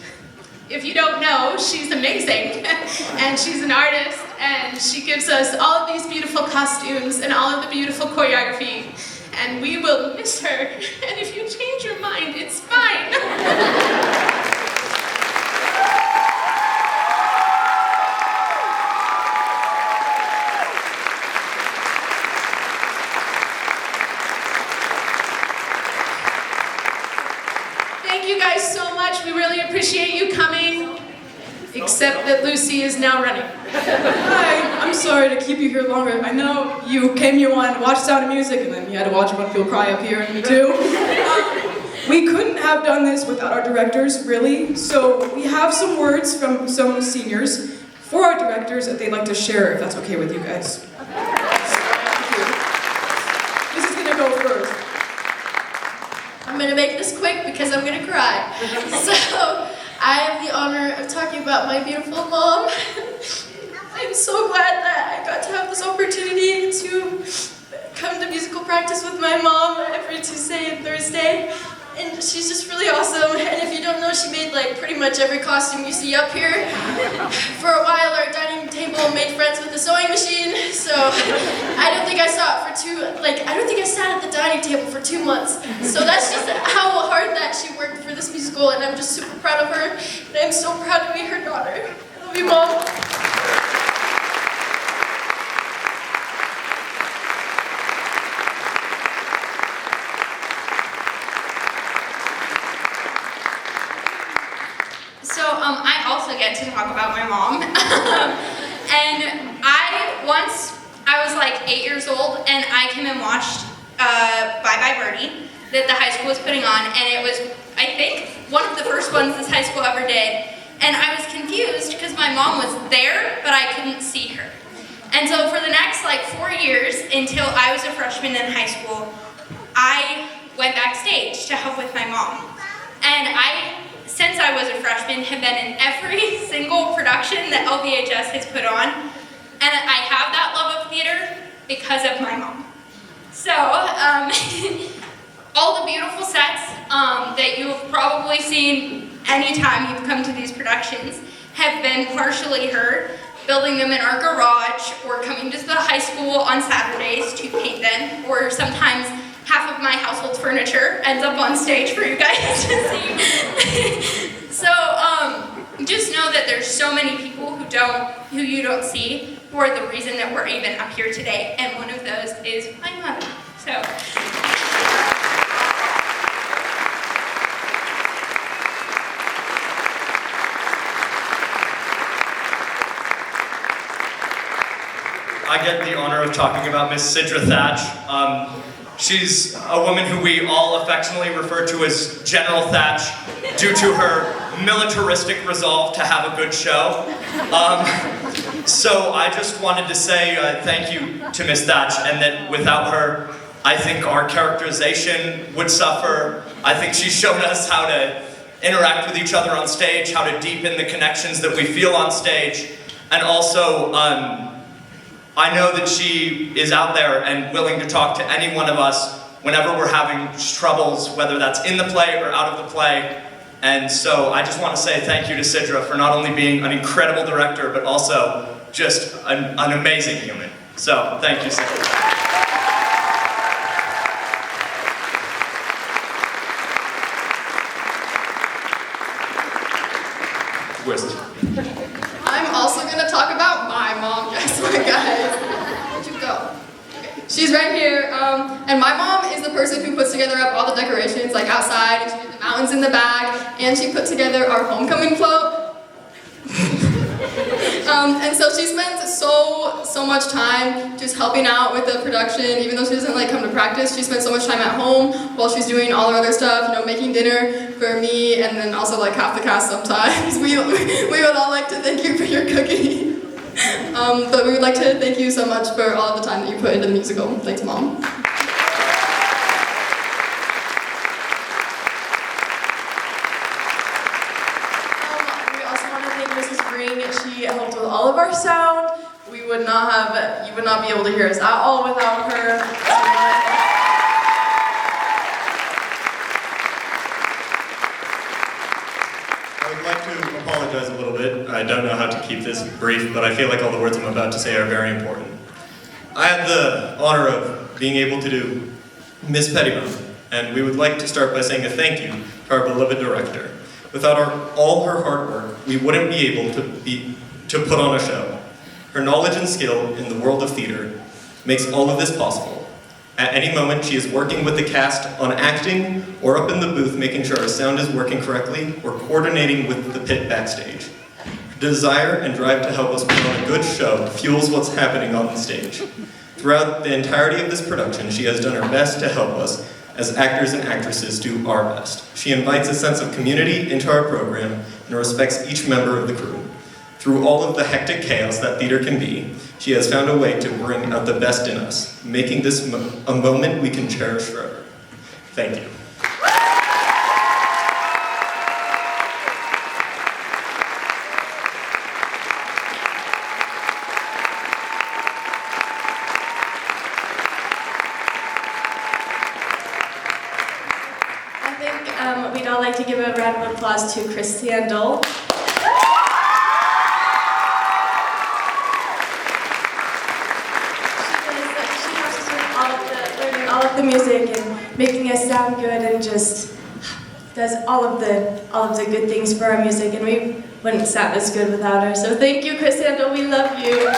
S16: If you don't know, she's amazing. And she's an artist, and she gives us all of these beautiful costumes and all of the beautiful choreography. And we will miss her. And if you change your mind, it's fine. Thank you guys so much. We really appreciate you coming. Except that Lucy is now running.
S18: Hi, I'm sorry to keep you here longer. I know you came here wanting to watch Sound of Music, and then you had to watch a bunch of people cry up here, and me too. We couldn't have done this without our directors, really. So we have some words from some seniors for our directors that they'd like to share, if that's okay with you guys. This is gonna go first.
S1: I'm gonna make this quick because I'm gonna cry. So, I have the honor of talking about my beautiful mom. I'm so glad that I got to have this opportunity to come to musical practice with my mom every Tuesday and Thursday. And she's just really awesome. And if you don't know, she made like pretty much every costume you see up here. For a while, our dining table made friends with the sewing machine. So I don't think I saw it for I don't think I sat at the dining table for 2 months. So that's just how hard that she worked for this musical. And I'm just super proud of her. And I'm so proud to be her daughter. I love you, Mom.
S19: I also get to talk about my mom. And I was like 8 years old, and I came and watched Bye Bye Birdie that the high school was putting on, and it was, I think, one of the first ones this high school ever did. And I was confused because my mom was there, but I couldn't see her. And so for the next 4 years, until I was a freshman in high school, I went backstage to help with my mom. And since I was a freshman, have been in every single production that LVHS has put on. And I have that love of theater because of my mom. So, all the beautiful sets that you have probably seen anytime you've come to these productions have been partially her, building them in our garage, or coming to the high school on Saturdays to paint them, or sometimes half of my household furniture ends up on stage for you guys to see. So, just know that there's so many people who you don't see, who are the reason that we're even up here today, and one of those is my mother. So.
S17: I get the honor of talking about Miss Sidra Thatch. She's a woman who we all affectionately refer to as General Thatch due to her militaristic resolve to have a good show. So I just wanted to say thank you to Miss Thatch, and that without her, I think our characterization would suffer. I think she's shown us how to interact with each other on stage, how to deepen the connections that we feel on stage, and also I know that she is out there and willing to talk to any one of us whenever we're having troubles, whether that's in the play or out of the play. And so I just want to say thank you to Sidra for not only being an incredible director, but also just an amazing human. So thank you, Sidra.
S5: Twist.
S1: I'm also going to talk about my mom. Guess what, guys? Where'd you go? Okay. She's right here. And my mom is the person who puts together up all the decorations, like outside, and she did the mountains in the back, and she put together our homecoming float.
S20: And so she spends so much time just helping out with the production. Even though she doesn't like come to practice, she spends so much time at home while she's doing all her other stuff, you know, making dinner for me and then also like half the cast sometimes. We would all like to thank you for your cooking. But we would like to thank you so much for all of the time that you put into the musical. Thanks, Mom.
S1: She helped with all of our sound. You would not be able to hear us at all without her.
S17: I would like to apologize a little bit. I don't know how to keep this brief, but I feel like all the words I'm about to say are very important. I had the honor of being able to do Miss Pettibone, and we would like to start by saying a thank you to our beloved director. Without all her hard work, we wouldn't be able to put on a show. Her knowledge and skill in the world of theater makes all of this possible. At any moment, she is working with the cast on acting, or up in the booth making sure our sound is working correctly, or coordinating with the pit backstage. Her desire and drive to help us put on a good show fuels what's happening on the stage. Throughout the entirety of this production, she has done her best to help us as actors and actresses do our best. She invites a sense of community into our program and respects each member of the crew. Through all of the hectic chaos that theater can be, she has found a way to bring out the best in us, making this a moment we can cherish forever. Thank you.
S1: We'd all like to give a round of applause to Christiane Dole. She helps us with learning all of the music and making us sound good and just does all of the good things for our music, and we wouldn't sound as good without her. So thank you, Christiane Dole. We love you.